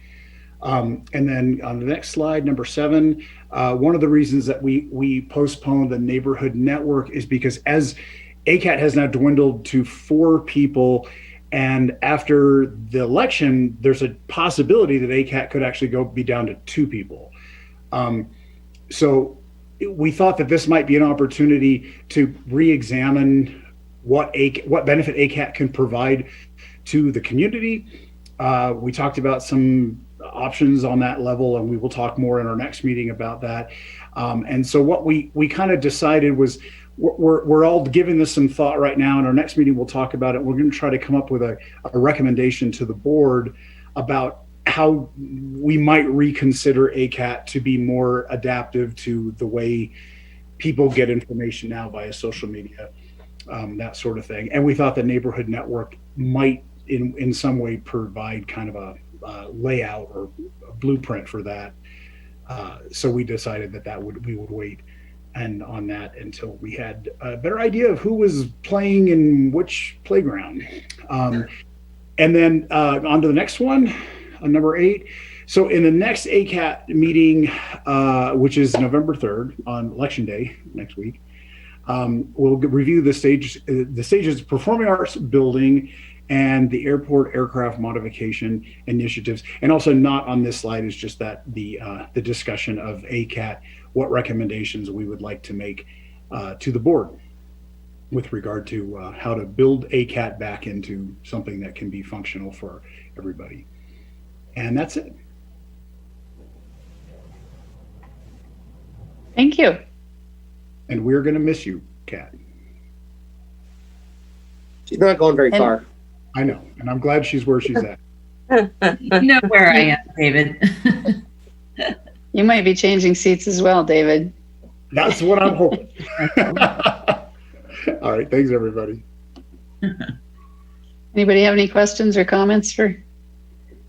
And then on the next slide, number 7, one of the reasons that we postponed the neighborhood network is because as ACAT has now dwindled to 4 people, and after the election, there's a possibility that ACAT could actually be down to 2 people. So we thought that this might be an opportunity to re-examine what benefit ACAT can provide to the community. We talked about some options on that level, and we will talk more in our next meeting about that. And so what we kind of decided was we're all giving this some thought right now. In our next meeting, we'll talk about it. We're going to try to come up with a recommendation to the board about how we might reconsider ACAT to be more adaptive to the way people get information now via social media, that sort of thing. And we thought the neighborhood network might in some way provide kind of a layout or a blueprint for that. So we decided that we would wait and on that until we had a better idea of who was playing in which playground. And then on to the next one, number 8. So in the next ACAT meeting, which is November 3rd on Election Day next week, we'll review the stages Performing Arts Building and the airport aircraft modification initiatives. And also not on this slide is just that the discussion of ACAT, what recommendations we would like to make to the board with regard to how to build ACAT back into something that can be functional for everybody. And that's it. Thank you. And we're going to miss you, Kat. She's not going very far. I know, and I'm glad she's where she's at. You know where I am, David. You might be changing seats as well, David. That's what I'm hoping. All right, thanks, everybody. Anybody have any questions or comments for?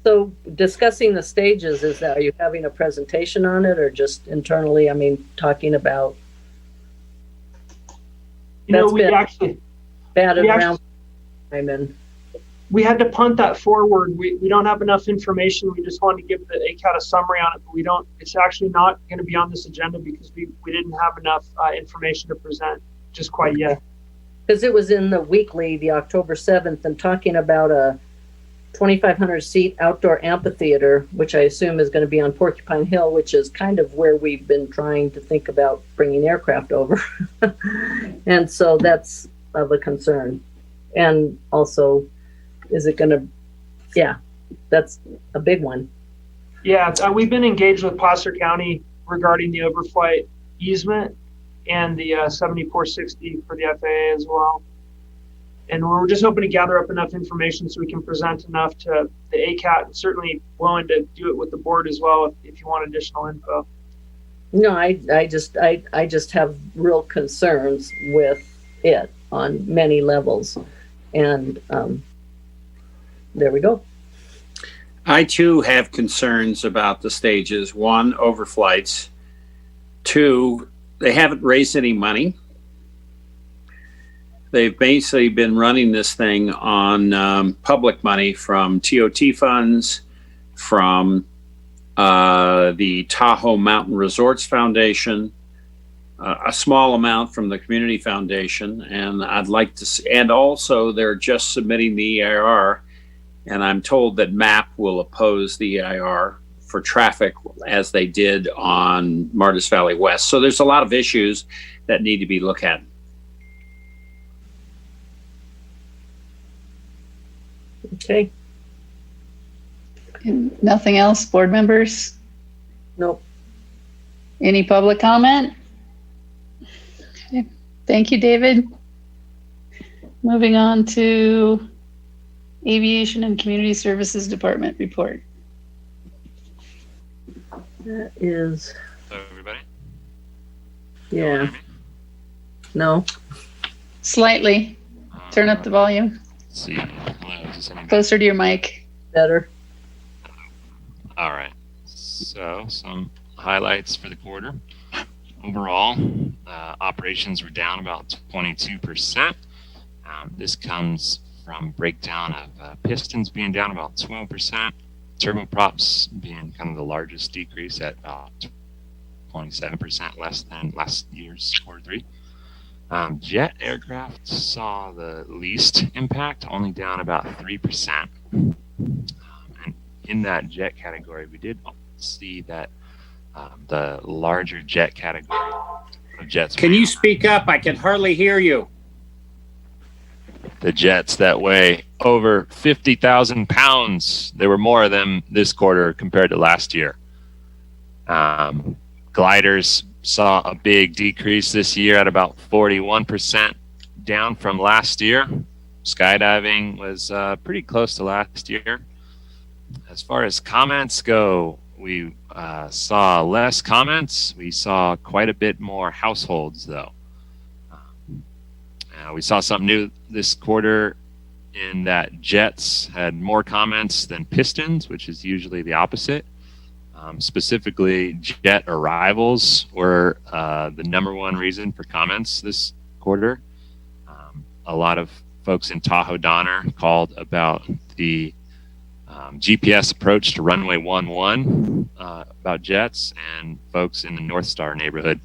So discussing the stages, are you having a presentation on it or just internally, talking about? We actually batted around. We had to punt that forward. We don't have enough information. We just wanted to give the ACAT a summary on it, but it's actually not going to be on this agenda because we didn't have enough information to present just quite yet. Because it was in the weekly, the October 7th, and talking about a 2,500 seat outdoor amphitheater, which I assume is going to be on Porcupine Hill, which is kind of where we've been trying to think about bringing aircraft over. And so that's of a concern. And also, is it going to, that's a big one. Yeah, we've been engaged with Placer County regarding the overflight easement and the 7460 for the FAA as well. And we're just hoping to gather up enough information so we can present enough to the ACAT, and certainly willing to do it with the board as well if you want additional info. No, I just have real concerns with it on many levels. And there we go. I too have concerns about the stages. One, overflights. Two, they haven't raised any money. They've basically been running this thing on public money from TOT funds, from the Tahoe Mountain Resorts Foundation, a small amount from the Community Foundation, and I'd like to see, and also they're just submitting the EIR, and I'm told that MAP will oppose the EIR for traffic as they did on Martis Valley West. So there's a lot of issues that need to be looked at. Okay. And nothing else, board members? Nope. Any public comment? Okay. Thank you, David. Moving on to Aviation and Community Services Department report. That is, Hello, everybody. yeah. No. Slightly. Turn up the volume. Let's see. Hello, is this any better? Closer to your mic. Better. All right. So, some highlights for the quarter. Overall, operations were down about 22%. This comes from breakdown of pistons being down about 12%, turboprops being kind of the largest decrease at about 27% less than last year's quarter three. Jet aircraft saw the least impact, only down about 3%. And in that jet category, we did see that the larger jet category of jets. Can you speak up? I can hardly hear you. The jets that weigh over 50,000 pounds, there were more of them this quarter compared to last year. Gliders saw a big decrease this year at about 41%, down from last year. Skydiving was pretty close to last year. As far as comments go, we saw less comments. We saw quite a bit more households, though. We saw something new this quarter in that jets had more comments than pistons, which is usually the opposite. Specifically, jet arrivals were the #1 reason for comments this quarter. A lot of folks in Tahoe Donner called about the GPS approach to runway 11 about jets, and folks in the North Star neighborhood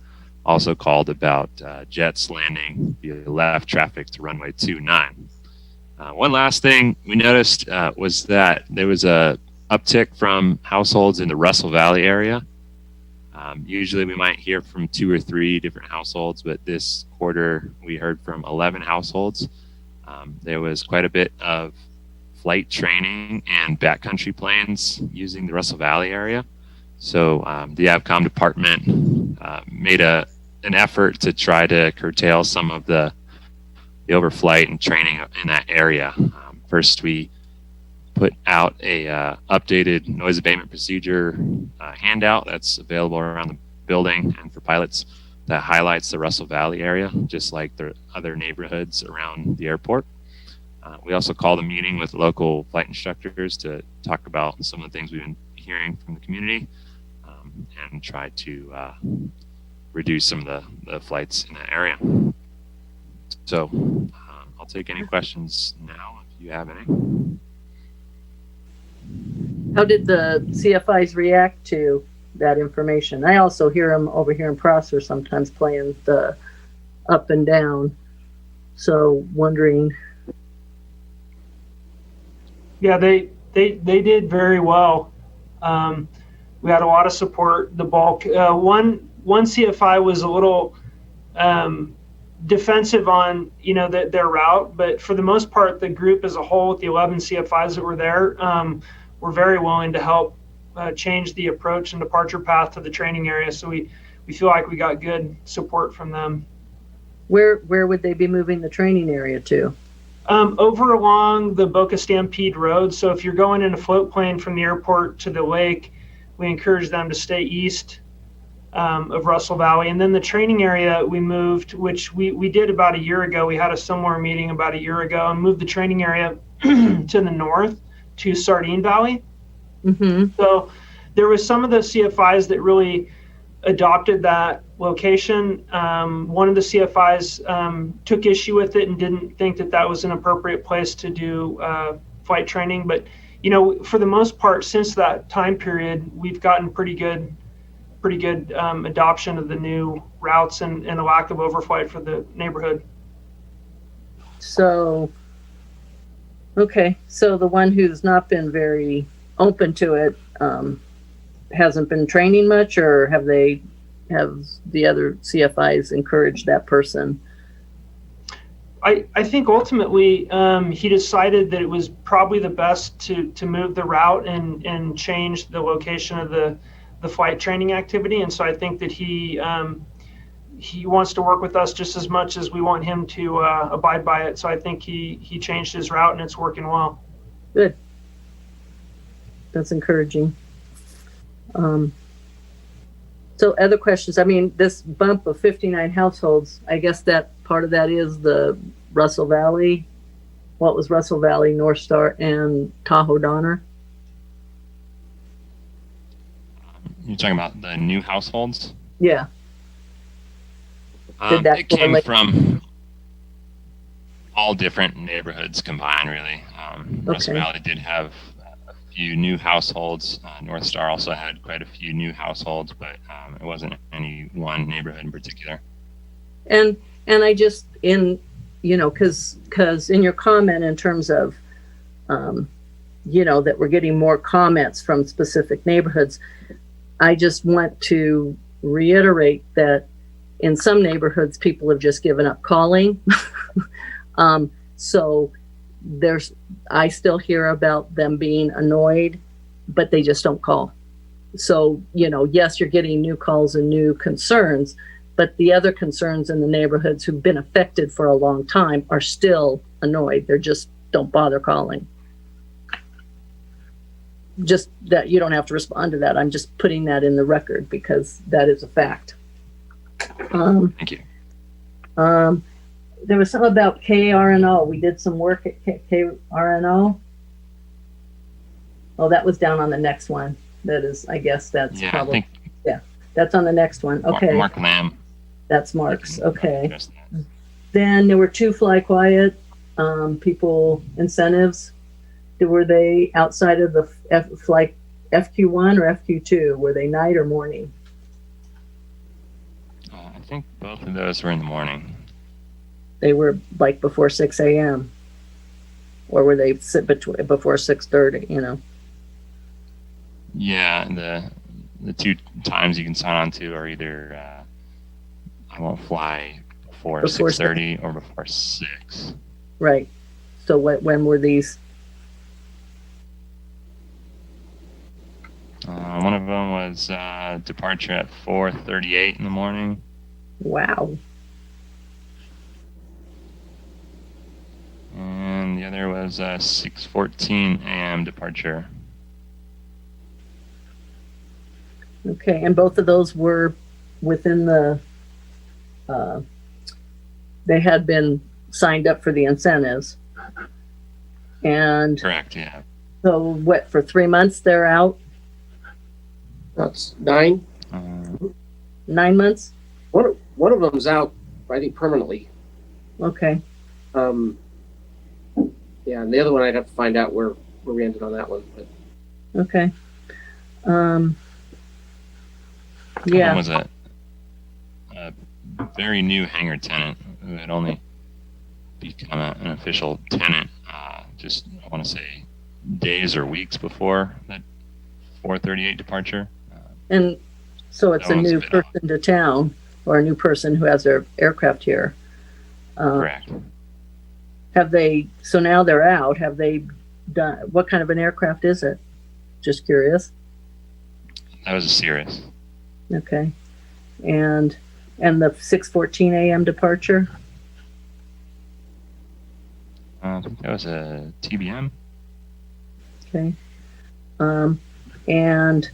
also called about jets landing via left traffic to runway 29. One last thing we noticed was that there was a uptick from households in the Russell Valley area. Usually we might hear from 2 or 3 different households, but this quarter we heard from 11 households. There was quite a bit of flight training and backcountry planes using the Russell Valley area. So the AVCOM department made an effort to try to curtail some of the overflight and training in that area. First, we put out a updated noise abatement procedure handout that's available around the building and for pilots that highlights the Russell Valley area, just like the other neighborhoods around the airport. We also called a meeting with local flight instructors to talk about some of the things we've been hearing from the community and try to reduce some of the flights in that area. So I'll take any questions now if you have any. How did the CFIs react to that information? I also hear them over here in Prosser sometimes playing the up and down. So wondering. Yeah, they did very well. We had a lot of support. The bulk one CFI was a little defensive on their route, but for the most part, the group as a whole, with the 11 CFIs that were there, were very willing to help change the approach and departure path to the training area. So we feel like we got good support from them. Where would they be moving the training area to? Over along the Boca Stampede Road. So if you're going in a float plane from the airport to the lake, we encourage them to stay east of Russell Valley. And then the training area we moved, which we did about a year ago. We had a similar meeting about a year ago and moved the training area to the north to Sardine Valley. Mm-hmm. So there was some of the CFIs that really adopted that location. One of the CFIs took issue with it and didn't think that that was an appropriate place to do flight training. But, you know, for the most part, since that time period, we've gotten pretty good adoption of the new routes and a lack of overflight for the neighborhood. So, okay. So the one who's not been very open to it hasn't been training much, or have the other CFIs encouraged that person? I think ultimately he decided that it was probably the best to move the route and change the location of the flight training activity. And so I think that he wants to work with us just as much as we want him to abide by it. So I think he changed his route and it's working well. Good. That's encouraging. So other questions? I mean, this bump of 59 households, I guess that part of that is the Russell Valley. What was Russell Valley, North Star, and Tahoe Donner? You're talking about the new households? Yeah. It came from all different neighborhoods combined, really. Russell Valley did have a few new households. North Star also had quite a few new households, but it wasn't any one neighborhood in particular. And I just, because in your comment in terms of, that we're getting more comments from specific neighborhoods, I just want to reiterate that in some neighborhoods, people have just given up calling. So I still hear about them being annoyed, but they just don't call. So, yes, you're getting new calls and new concerns, but the other concerns in the neighborhoods who've been affected for a long time are still annoyed. They're just don't bother calling. Just that you don't have to respond to that. I'm just putting that in the record because that is a fact. Thank you. There was something about KRNO. We did some work at KRNO. Oh, that was down on the next one. That is, I guess that's probably, that's on the next one. Okay. Mark Lamb. That's Mark's. Okay. Then there were 2 fly quiet people incentives. Were they outside of the flight FQ1 or FQ2? Were they night or morning? I think both of those were in the morning. They were like before 6 a.m. Or were they before 6:30? Yeah, the 2 times you can sign on to are either I won't fly before 6:30 or before 6. Right. So when were these? One of them was departure at 4:38 in the morning. Wow. And the other was 6:14 a.m. departure. Okay, and both of those were within the, they had been signed up for the incentives. And correct, yeah. So what, for 3 months they're out? That's 9. 9 months? One of them's out, I think, permanently. Okay. Yeah, and the other one I'd have to find out where we ended on that one. But. Okay. Yeah. One was a very new hangar tenant who had only become an official tenant just, I want to say, days or weeks before that 4:38 departure. And so it's a new person to town, or a new person who has their aircraft here. Correct. So now they're out, have they done, what kind of an aircraft is it? Just curious. That was a Cirrus. Okay. And the 6:14 a.m. departure? I think that was a TBM. Okay. And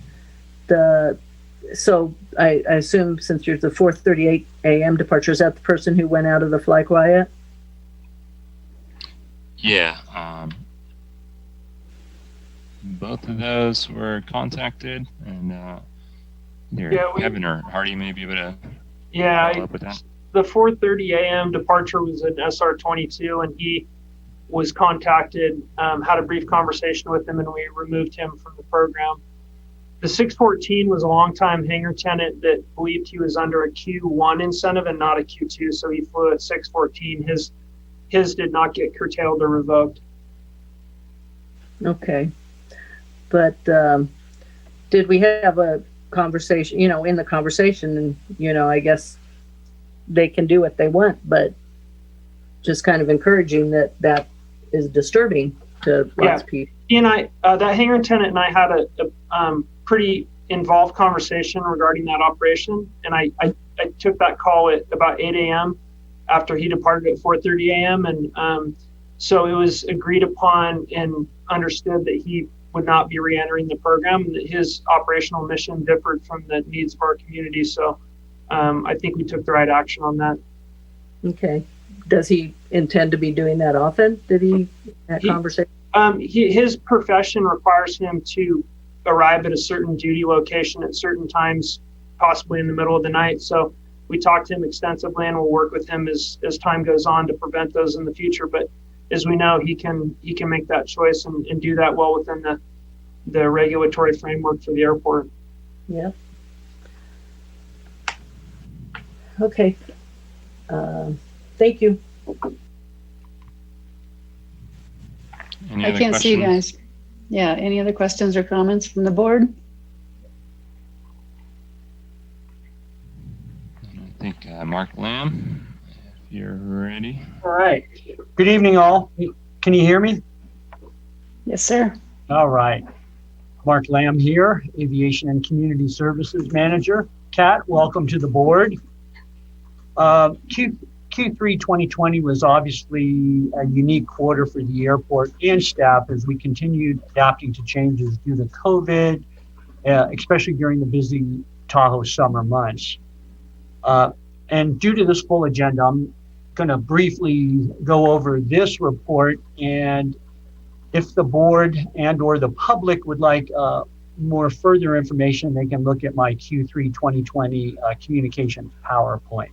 so I assume since you're the 4:38 a.m. departure, is that the person who went out of the fly quiet? both of those were contacted, and Kevin or Hardy may be able to follow up with that. The 4:30 a.m. departure was an SR-22, and he was contacted, had a brief conversation with him, and we removed him from the program. The 614 was a longtime hangar tenant that believed he was under a Q1 incentive and not a Q2, so he flew at 614. His did not get curtailed or revoked. Okay. But did we have a conversation, in the conversation, and, I guess they can do what they want, but just kind of encouraging that is disturbing to lots of people. He and I, that hangar tenant and I had a pretty involved conversation regarding that operation. And I took that call at about 8 a.m. after he departed at 4:30 a.m. And so it was agreed upon and understood that he would not be re-entering the program, and that his operational mission differed from the needs of our community. So I think we took the right action on that. Okay. Does he intend to be doing that often? Did he have conversation? His profession requires him to arrive at a certain duty location at certain times, possibly in the middle of the night. So we talked to him extensively, and we'll work with him as time goes on to prevent those in the future. But as we know, he can make that choice and do that well within the regulatory framework for the airport. Yeah. Okay. Thank you. I can't see you guys. Yeah, any other questions or comments from the board? I think Mark Lamb, if you're ready. All right. Good evening, all. Can you hear me? Yes, sir. All right. Mark Lamb here, Aviation and Community Services Manager. Kat, welcome to the board. Q3 2020 was obviously a unique quarter for the airport and staff as we continued adapting to changes due to COVID, especially during the busy Tahoe summer months. And due to this full agenda, I'm going to briefly go over this report, and if the board and or the public would like more further information, they can look at my Q3 2020 communications PowerPoint.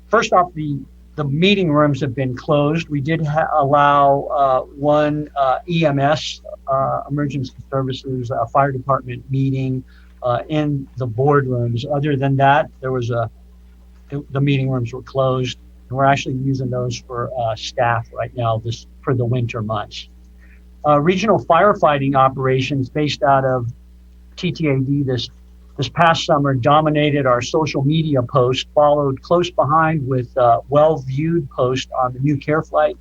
First off, the meeting rooms have been closed. We did allow one EMS, emergency services, fire department meeting in the boardrooms. Other than that, the meeting rooms were closed, and we're actually using those for staff right now for the winter months. Regional firefighting operations based out of TTAD this past summer dominated our social media post, followed close behind with well-viewed post on the new Care Flight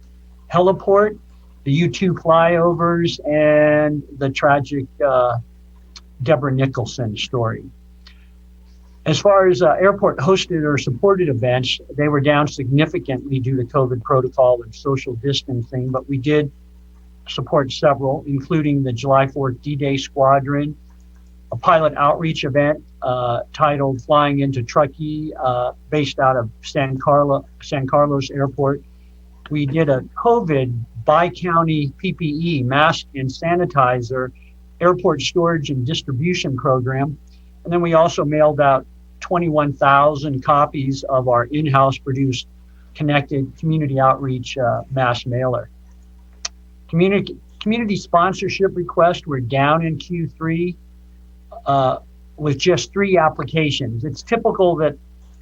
heliport, the U2 flyovers, and the tragic Deborah Nicholson story. As far as airport hosted or supported events, they were down significantly due to COVID protocol and social distancing, but we did support several, including the July 4th D-Day Squadron, a pilot outreach event titled Flying into Truckee, based out of San Carlos Airport. We did a COVID bi-county PPE, mask and sanitizer, airport storage and distribution program. And then we also mailed out 21,000 copies of our in-house produced connected community outreach mass mailer. Community sponsorship requests were down in Q3 with just 3 applications. It's typical that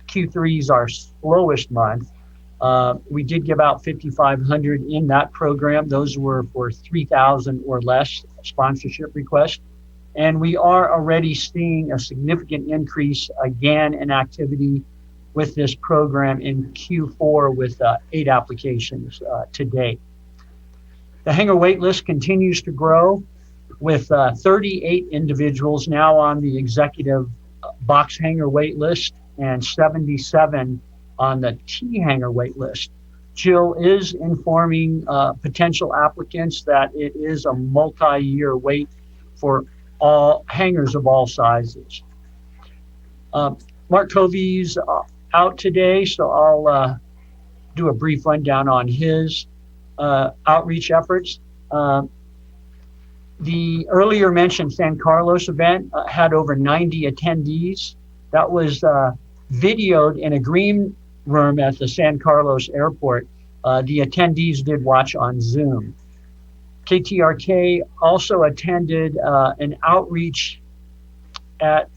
Q3 is our slowest month. We did give out 5,500 in that program. Those were for 3,000 or less sponsorship requests. And we are already seeing a significant increase again in activity with this program in Q4 with 8 applications to date. The hangar wait list continues to grow with 38 individuals now on the executive box hangar wait list and 77 on the T hangar wait list. Jill is informing potential applicants that it is a multi-year wait for all hangars of all sizes. Mark Covey's out today, so I'll do a brief rundown on his outreach efforts. The earlier mentioned San Carlos event had over 90 attendees. That was videoed in a green room at the San Carlos airport. The attendees did watch on Zoom. KTRK also attended an outreach at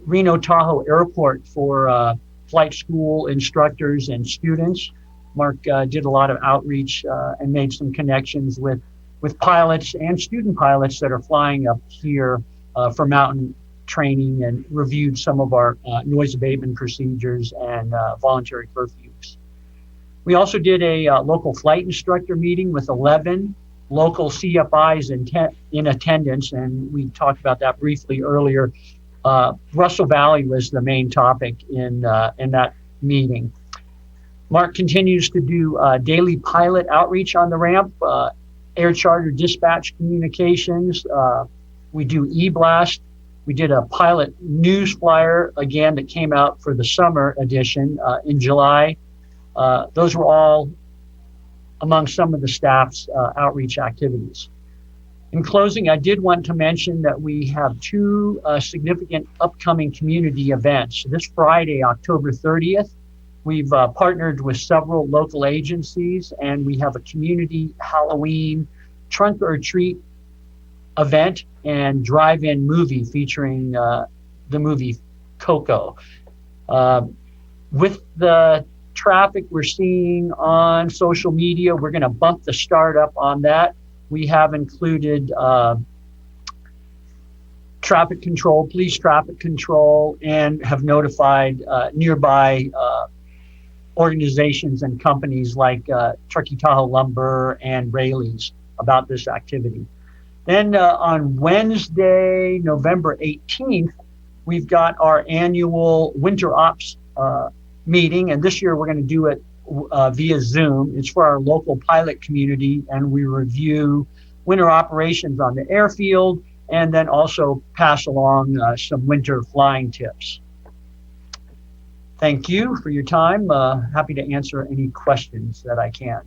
Reno Tahoe Airport for flight school instructors and students. Mark did a lot of outreach and made some connections with pilots and student pilots that are flying up here for mountain training, and reviewed some of our noise abatement procedures and voluntary curfews. We also did a local flight instructor meeting with 11 local CFIs in attendance, and we talked about that briefly earlier. Russell Valley was the main topic in that meeting. Mark continues to do daily pilot outreach on the ramp, air charter dispatch communications. We do e-blast. We did a pilot news flyer again that came out for the summer edition in July. Those were all among some of the staff's outreach activities. In closing, I did want to mention that we have two significant upcoming community events. This Friday, October 30th, we've partnered with several local agencies, and we have a community Halloween trunk or treat event and drive-in movie featuring the movie Coco. With the traffic we're seeing on social media, we're going to bump the start up on that. We have included traffic control, police traffic control, and have notified nearby organizations and companies like Truckee Tahoe Lumber and Rayleigh's about this activity. Then on Wednesday, November 18th, we've got our annual Winter Ops meeting, and this year we're going to do it via Zoom. It's for our local pilot community, and we review winter operations on the airfield, and then also pass along some winter flying tips. Thank you for your time. Happy to answer any questions that I can.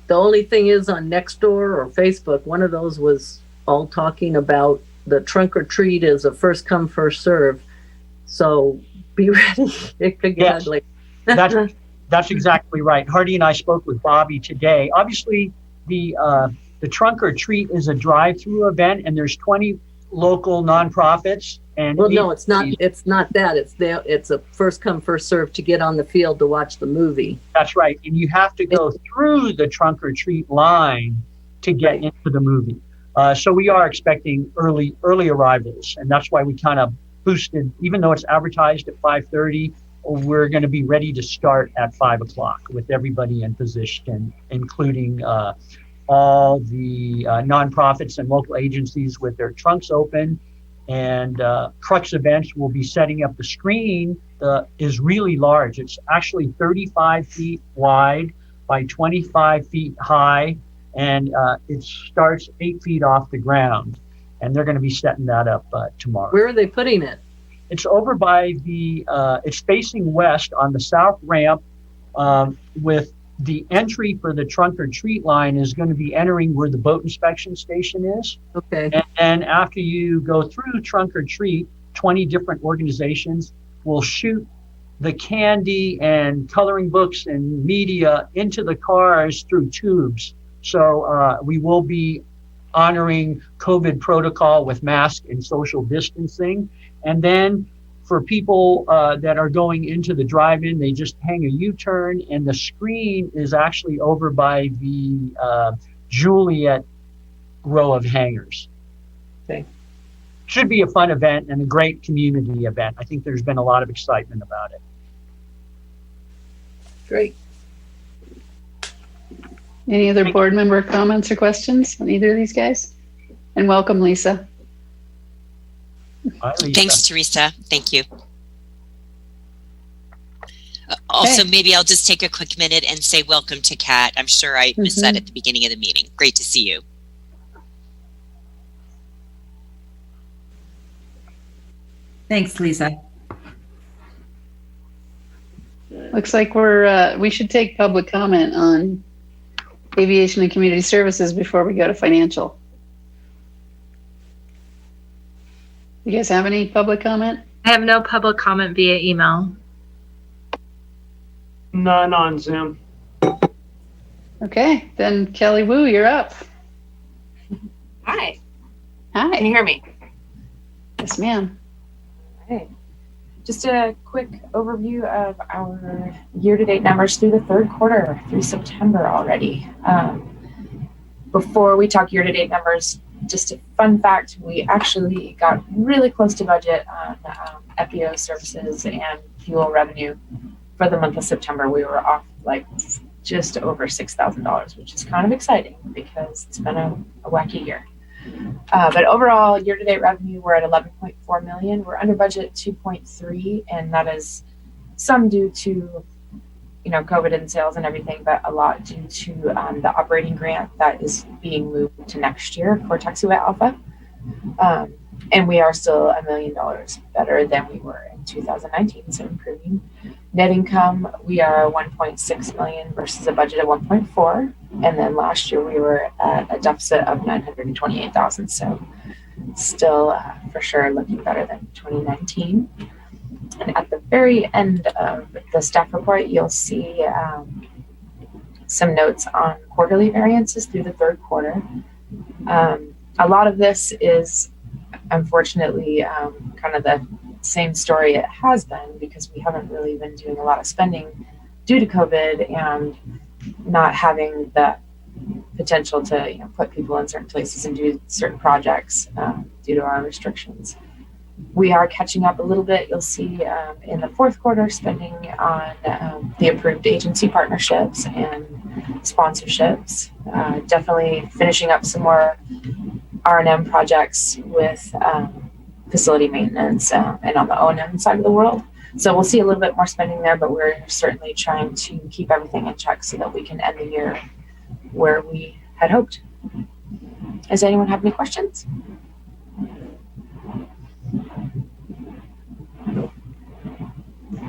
The only thing is on Nextdoor or Facebook, one of those was all talking about the trunk or treat is a first come, first serve. So be ready. It could get ugly. That's exactly right. Hardy and I spoke with Bobby today. Obviously, the trunk or treat is a drive-through event, and there's 20 local nonprofits. And well, no, it's not. It's not that. It's a first come, first serve to get on the field to watch the movie. That's right, and you have to go through the trunk or treat line to get into the movie. So we are expecting early arrivals, and that's why we kind of boosted. Even though it's advertised at 5:30, we're going to be ready to start at 5 o'clock with everybody in position, including all the nonprofits and local agencies with their trunks open. And Crux Events will be setting up the screen is really large. It's actually 35 feet wide by 25 feet high, and it starts 8 feet off the ground. And they're going to be setting that up tomorrow. Where are they putting it? It's over by it's facing west on the south ramp, with the entry for the trunk or treat line is going to be entering where the boat inspection station is. Okay. And after you go through trunk or treat, 20 different organizations will shoot the candy and coloring books and media into the cars through tubes. So we will be honoring COVID protocol with mask and social distancing. And then for people that are going into the drive-in, they just hang a U-turn, and the screen is actually over by the Juliet row of hangars. Okay. Should be a fun event and a great community event. I think there's been a lot of excitement about it. Great. Any other board member comments or questions on either of these guys? And welcome, Lisa. Hi, Lisa. Thanks, Teresa. Thank you. Also, maybe I'll just take a quick minute and say welcome to Kat. I'm sure I missed that at the beginning of the meeting. Great to see you. Thanks, Lisa. Looks like we should take public comment on aviation and community services before we go to financial. You guys have any public comment? I have no public comment via email. None on Zoom. Okay, then Kelly Wu, you're up. Hi. Hi. Can you hear me? Yes, ma'am. Hey. Just a quick overview of our year-to-date numbers through the third quarter, through September already. Before we talk year-to-date numbers, just a fun fact, we actually got really close to budget on FBO services and fuel revenue for the month of September. We were off like just over $6,000, which is kind of exciting because it's been a wacky year. But overall, year-to-date revenue, we're at 11.4 million. We're under budget 2.3, and that is some due to, COVID and sales and everything, but a lot due to the operating grant that is being moved to next year for Taxiway Alpha. And we are still $1 million better than we were in 2019, so improving. Net income, we are 1.6 million versus a budget of 1.4. And then last year we were at a deficit of 928,000. So still for sure looking better than 2019. And at the very end of the staff report, you'll see some notes on quarterly variances through the third quarter. A lot of this is unfortunately kind of the same story it has been, because we haven't really been doing a lot of spending due to COVID and not having the potential to put people in certain places and do certain projects due to our restrictions. We are catching up a little bit. You'll see in the fourth quarter spending on the approved agency partnerships and sponsorships. Definitely finishing up some more R&M projects with facility maintenance and on the O&M side of the world. So we'll see a little bit more spending there, but we're certainly trying to keep everything in check so that we can end the year where we had hoped. Does anyone have any questions?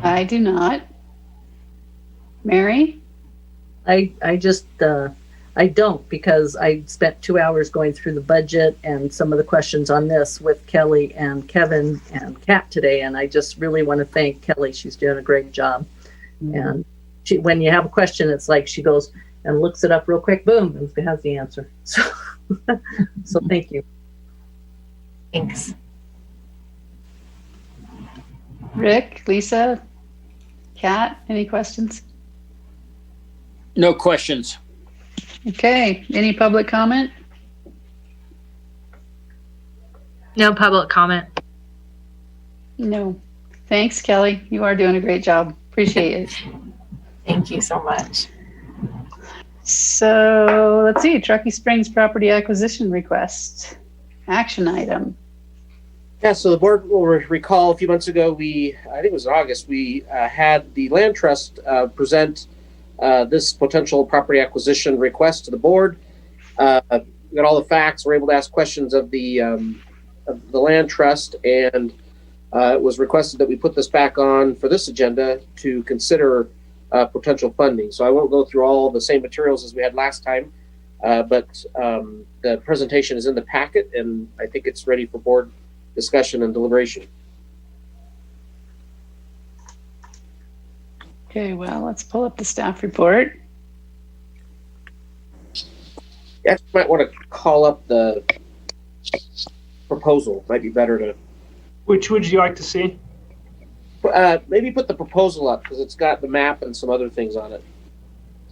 I do not. Mary? I just, I don't, because I spent 2 hours going through the budget and some of the questions on this with Kelly and Kevin and Kat today. And I just really want to thank Kelly. She's doing a great job. And she, when you have a question, it's like she goes and looks it up real quick, boom, and has the answer. So, so thank you. Thanks. Rick, Lisa, Kat, any questions? No questions. Okay, any public comment? No public comment. No. Thanks, Kelly. You are doing a great job. Appreciate it. Thank you so much. So let's see, Truckee Springs property acquisition request, action item. Yeah, so the board will recall a few months ago, I think it was August, we had the land trust present this potential property acquisition request to the board. We got all the facts, we're able to ask questions of the land trust, and it was requested that we put this back on for this agenda to consider potential funding. So I won't go through all the same materials as we had last time, but the presentation is in the packet, and I think it's ready for board discussion and deliberation. Okay, well, let's pull up the staff report. You actually might want to call up the proposal. Might be better to. Which would you like to see? Maybe put the proposal up, because it's got the map and some other things on it.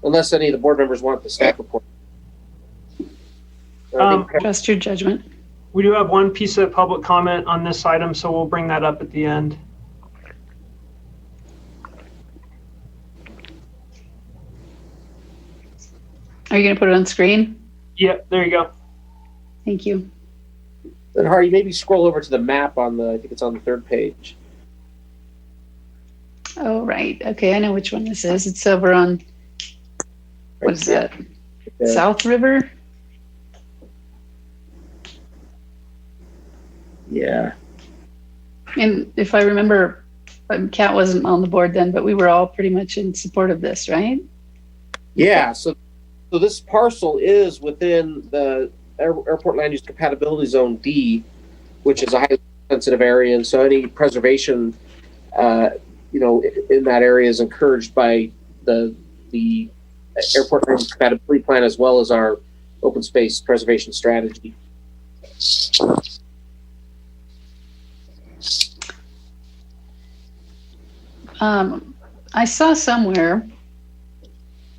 Unless any of the board members want the staff report. Trust your judgment. We do have one piece of public comment on this item, so we'll bring that up at the end. Are you going to put it on screen? Yep, there you go. Thank you. Then Hardy, maybe scroll over to the map on the, I think it's on the third page. Oh, right. Okay, I know which one this is. It's over on, what is that? South River? Yeah. And if I remember, Kat wasn't on the board then, but we were all pretty much in support of this, right? Yeah, so So this parcel is within the airport land use compatibility zone D, which is a highly sensitive area, and so any preservation, in that area is encouraged by the airport land use compatibility plan as well as our open space preservation strategy. I saw somewhere,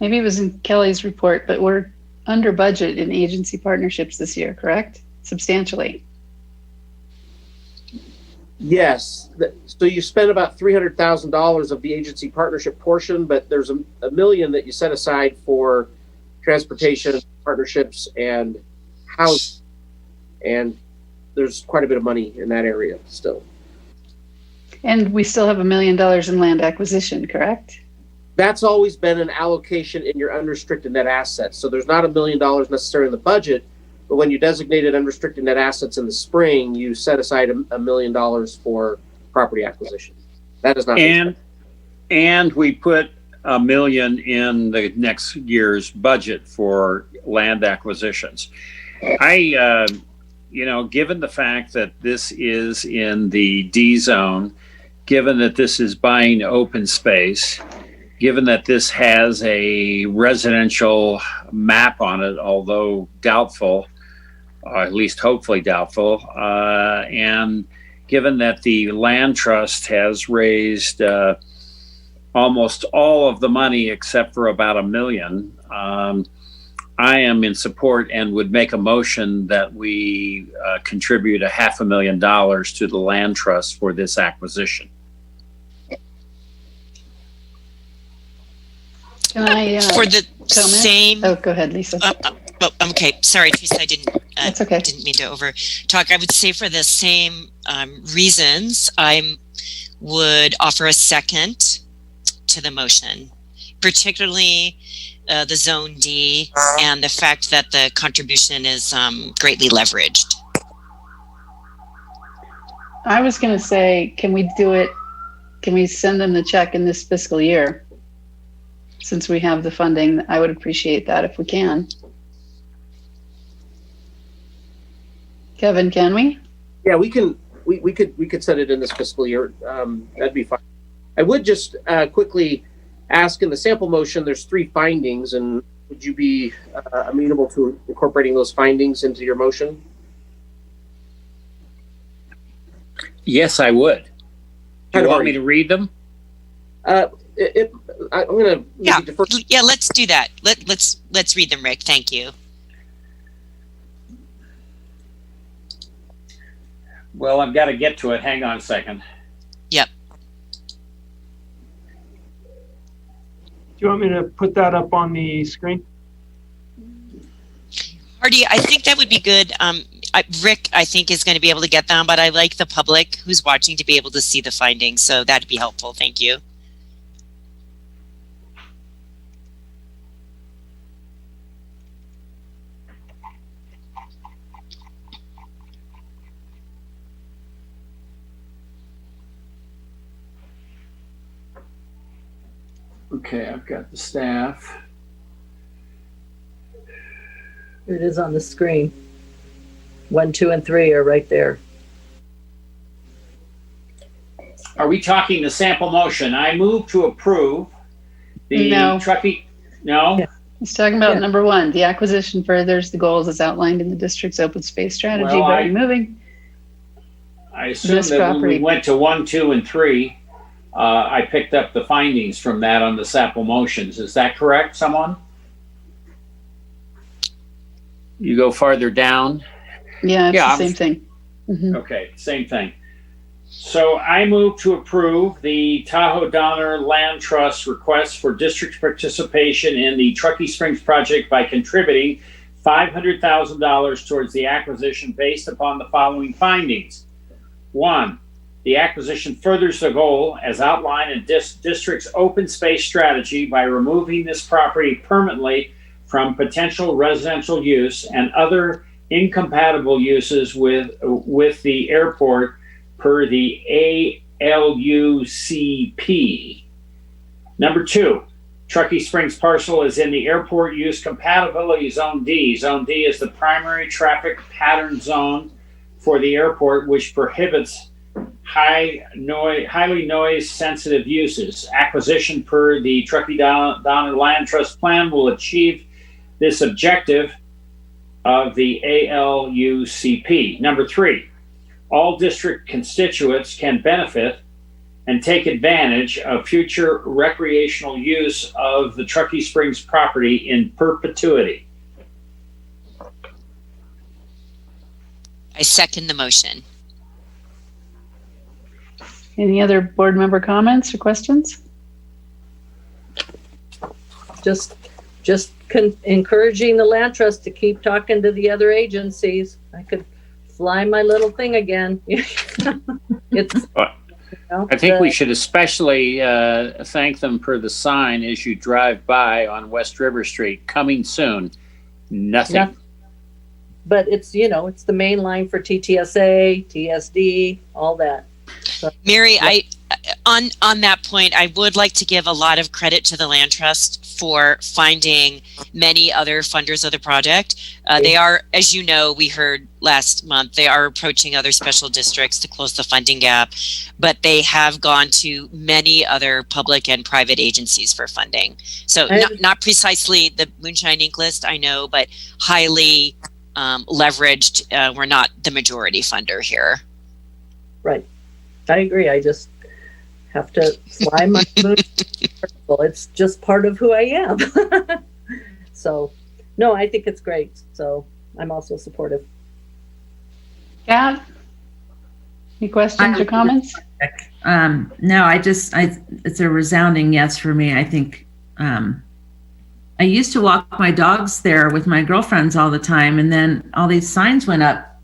maybe it was in Kelly's report, but we're under budget in agency partnerships this year, correct? Substantially. Yes. So you spent about $300,000 of the agency partnership portion, but there's a million that you set aside for transportation partnerships and housing, and there's quite a bit of money in that area still. And we still have $1 million in land acquisition, correct? That's always been an allocation in your unrestricted net assets. So there's not $1 million necessarily in the budget, but when you designated unrestricted net assets in the spring, you set aside $1 million for property acquisition. That is not. And we put $1 million in the next year's budget for land acquisitions. Given the fact that this is in the D zone, given that this is buying open space, given that this has a residential map on it, although doubtful, or at least hopefully doubtful, and given that the land trust has raised almost all of the money except for about $1 million, I am in support and would make a motion that we contribute $500,000 to the land trust for this acquisition. Can I for the comment? same? Oh, go ahead, Lisa. Okay, sorry, Teresa, I didn't. That's okay. Didn't mean to over talk. I would say for the same reasons, I would offer a second to the motion, particularly the Zone D and the fact that the contribution is greatly leveraged. I was going to say, can we do it? Can we send them the check in this fiscal year? Since we have the funding, I would appreciate that if we can. Kevin, can we? Yeah, we can. We could set it in this fiscal year. That'd be fine. I would just quickly ask in the sample motion. There's 3 findings, and would you be amenable to incorporating those findings into your motion? Yes, I would. Do you want me to read them? I'm going to defer. Yeah. Let's do that. Let's read them, Rick. Thank you. Well, I've got to get to it. Hang on a second. Yep. Do you want me to put that up on the screen? Hardy, I think that would be good. Rick, I think, is going to be able to get them, but I like the public who's watching to be able to see the findings, so that'd be helpful. Thank you. Okay, I've got the staff. It is on the screen. 1, 2, and 3 are right there. Are we talking the sample motion? I move to approve the Truckee. No? Yeah. He's talking about number 1. The acquisition furthers the goals as outlined in the district's open space strategy by removing. I assume that when we went to 1, 2, and 3, I picked up the findings from that on the sample motions. Is that correct, someone? You go farther down. Yeah, it's the same thing. Mm-hmm. Okay, same thing. So I move to approve the Tahoe Donner Land Trust request for district participation in the Truckee Springs project by contributing $500,000 towards the acquisition based upon the following findings. 1, the acquisition furthers the goal as outlined in district's open space strategy by removing this property permanently from potential residential use and other incompatible uses with the airport per the ALUCP. Number 2, Truckee Springs parcel is in the airport use compatibility zone D. Zone D is the primary traffic pattern zone for the airport, which prohibits highly noise sensitive uses. Acquisition per the Truckee Donner Land Trust Plan will achieve this objective of the ALUCP. Number 3, all district constituents can benefit and take advantage of future recreational use of the Truckee Springs property in perpetuity. I second the motion. Any other board member comments or questions? Just encouraging the land trust to keep talking to the other agencies. I could fly my little thing again. It's. I think we should especially thank them for the sign as you drive by on West River Street, coming soon. Nothing. But it's, it's the main line for TTSA, TSD, all that. So, Mary, on that point, I would like to give a lot of credit to the Land Trust for finding many other funders of the project. They are, as you know, we heard last month, they are approaching other special districts to close the funding gap, but they have gone to many other public and private agencies for funding. So not precisely the Moonshine Ink list, I know, but highly leveraged. We're not the majority funder here. Right. I agree. I just have to fly my moon. Well, it's just part of who I am. So, no, I think it's great. So I'm also supportive. Kat, any questions or comments? No, it's a resounding yes for me. I think I used to walk my dogs there with my girlfriends all the time, and then all these signs went up,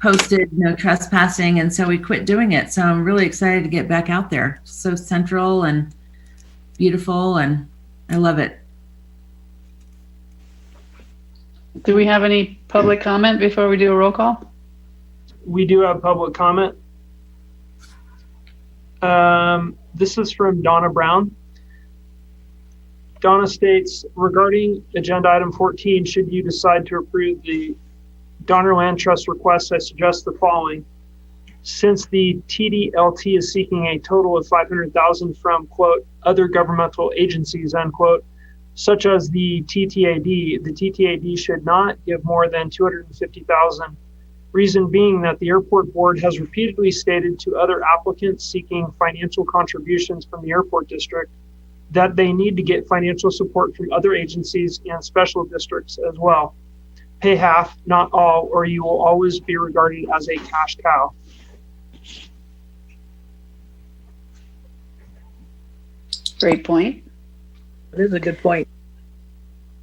posted no trespassing, and so we quit doing it. So I'm really excited to get back out there. So central and beautiful, and I love it. Do we have any public comment before we do a roll call? We do have public comment. This is from Donna Brown. Donna states, regarding agenda item 14, should you decide to approve the Donner Land Trust request, I suggest the following. Since the TDLT is seeking a total of $500,000 from, quote, other governmental agencies, unquote, such as the TTAD should not give more than $250,000. Reason being that the airport board has repeatedly stated to other applicants seeking financial contributions from the airport district that they need to get financial support from other agencies and special districts as well. Pay half, not all, or you will always be regarded as a cash cow. Great point. It is a good point.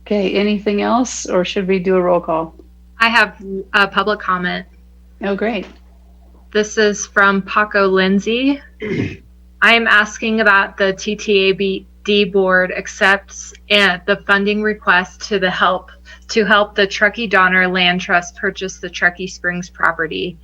Okay, anything else, or should we do a roll call? I have a public comment. Oh, great. This is from Paco Lindsay. I am asking about the TTAD board accepts the funding request to help the Truckee Donner Land Trust purchase the Truckee Springs property.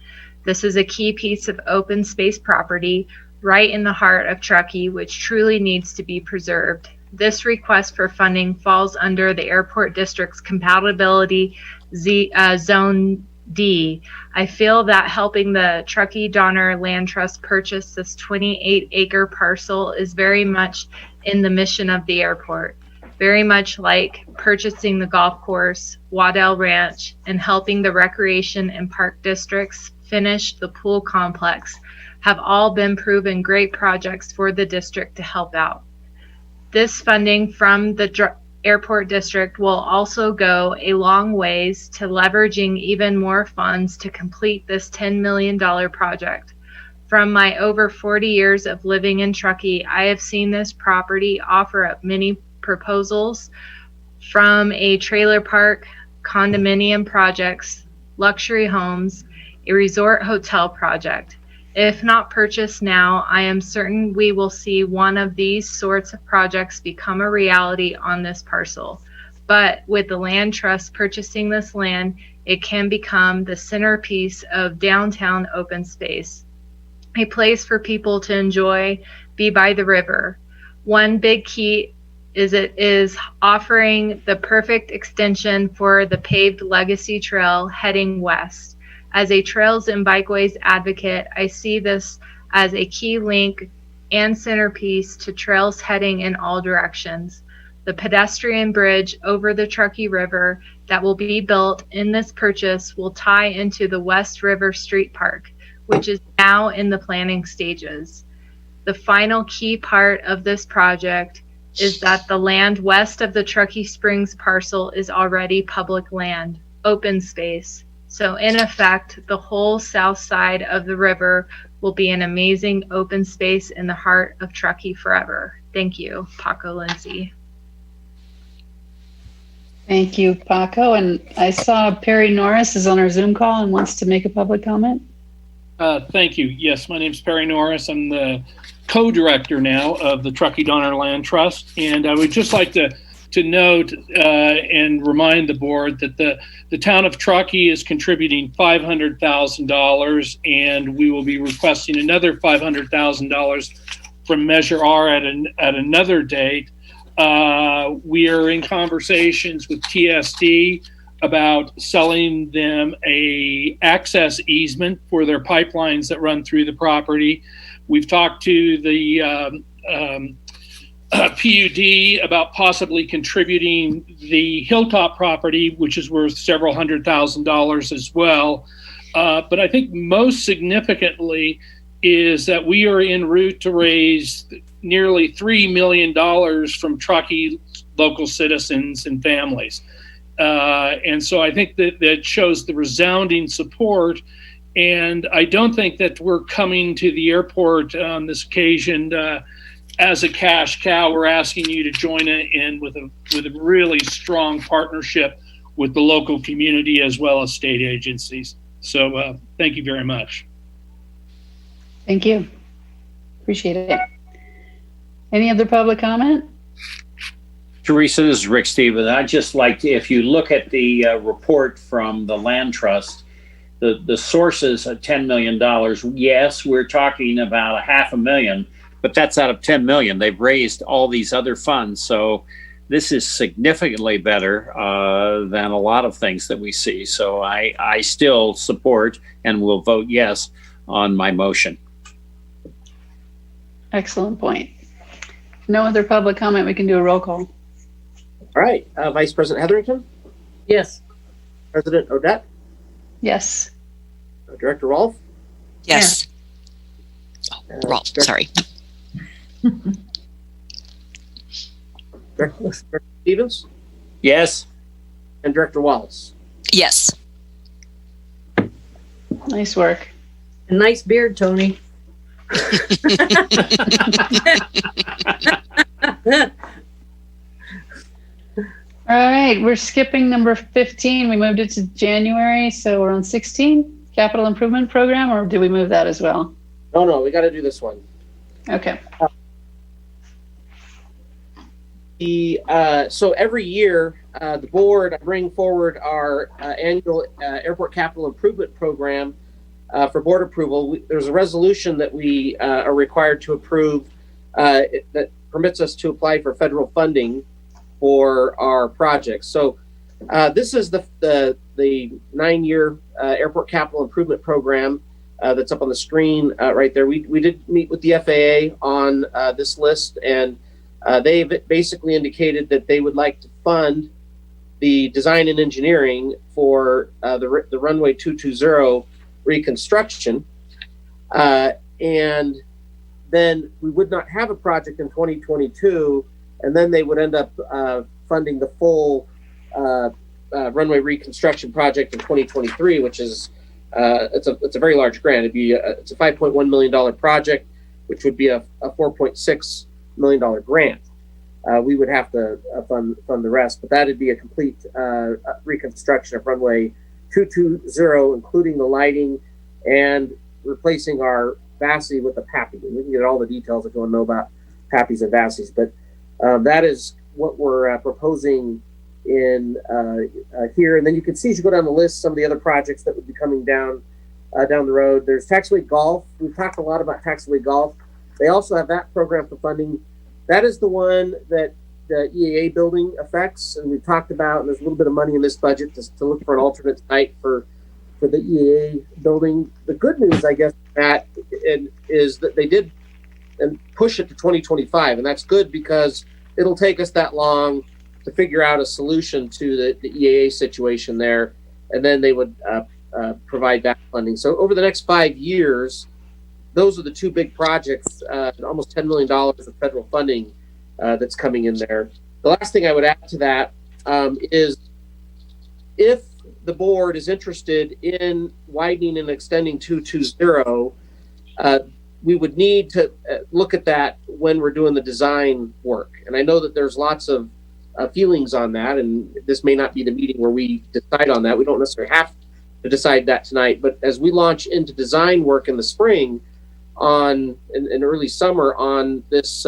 This is a key piece of open space property right in the heart of Truckee, which truly needs to be preserved. This request for funding falls under the airport district's compatibility zone D. I feel that helping the Truckee Donner Land Trust purchase this 28-acre parcel is very much in the mission of the airport. Very much like purchasing the golf course, Waddell Ranch, and helping the recreation and park districts finish the pool complex have all been proven great projects for the district to help out. This funding from the airport district will also go a long ways to leveraging even more funds to complete this $10 million project. From my over 40 years of living in Truckee, I have seen this property offer up many proposals from a trailer park, condominium projects, luxury homes, a resort hotel project. If not purchased now, I am certain we will see one of these sorts of projects become a reality on this parcel. But with the land trust purchasing this land, it can become the centerpiece of downtown open space, a place for people to enjoy, be by the river. One big key is it is offering the perfect extension for the paved Legacy Trail heading west. As a trails and bikeways advocate, I see this as a key link and centerpiece to trails heading in all directions. The pedestrian bridge over the Truckee River that will be built in this purchase will tie into the West River Street Park, which is now in the planning stages. The final key part of this project is that the land west of the Truckee Springs parcel is already public land, open space. So in effect, the whole south side of the river will be an amazing open space in the heart of Truckee forever. Thank you, Paco Lindsay. Thank you, Paco. And I saw Perry Norris is on our Zoom call and wants to make a public comment. Thank you. Yes, my name is Perry Norris. I'm the co-director now of the Truckee Donner Land Trust. And I would just like to note and remind the board that the town of Truckee is contributing $500,000, and we will be requesting another $500,000 from Measure R at another date. We are in conversations with TSD about selling them a access easement for their pipelines that run through the property. We've talked to the PUD about possibly contributing the Hilltop property, which is worth several $100,000 as well. But I think most significantly is that we are en route to raise nearly $3 million from Truckee local citizens and families. And so I think that shows the resounding support. And I don't think that we're coming to the airport on this occasion as a cash cow. We're asking you to join in with a really strong partnership with the local community as well as state agencies. So thank you very much. Thank you. Appreciate it. Any other public comment? Teresa, this is Rick Stevens. I'd just like to, if you look at the report from the Land Trust, the sources of $10 million, yes, we're talking about $500,000, but that's out of 10 million. They've raised all these other funds. So this is significantly better than a lot of things that we see. So I still support and will vote yes on my motion. Excellent point. No other public comment. We can do a roll call. All right. Vice President Hetherington? Yes. President Odette? Yes. Director Rolfe? Yes. Rolfe, sorry. Director Stevens? Yes. And Director Wallace? Yes. Nice work. A nice beard, Tony. All right, we're skipping number 15. We moved it to January, so we're on 16, capital improvement program, or do we move that as well? No, we got to do this one. Okay. So every year, the board bring forward our annual airport capital improvement program for board approval. There's a resolution that we are required to approve that permits us to apply for federal funding for our projects. So this is the 9-year airport capital improvement program that's up on the screen right there. We did meet with the FAA on this list, and they've basically indicated that they would like to fund the design and engineering for the runway 220 reconstruction, and then we would not have a project in 2022, and then they would end up funding the full runway reconstruction project in 2023, which is it's a very large grant. It's a $5.1 million project, which would be a $4.6 million grant. We would have to fund the rest, but that'd be a complete reconstruction of runway 220, including the lighting and replacing our VASI with a PAPI. We can get all the details if you want to know about PAPIs and VASIs, but that is what we're proposing in here. And then you can see as you go down the list some of the other projects that would be coming down the road. There's Taxiway Golf. We've talked a lot about Taxiway Golf. They also have that program for funding. That is the one that the EAA building effects, and we talked about, and there's a little bit of money in this budget to look for an alternate site for the EAA building. The good news, I guess, Matt, is that they did and push it to 2025, and that's good because it'll take us that long to figure out a solution to the EAA situation there, and then they would provide that funding. So over the next 5 years, those are the two big projects, almost $10 million of federal funding that's coming in there. The last thing I would add to that is if the board is interested in widening and extending 220, we would need to look at that when we're doing the design work. And I know that there's lots of feelings on that, and this may not be the meeting where we decide on that. We don't necessarily have to decide that tonight, but as we launch into design work in the spring in early summer on this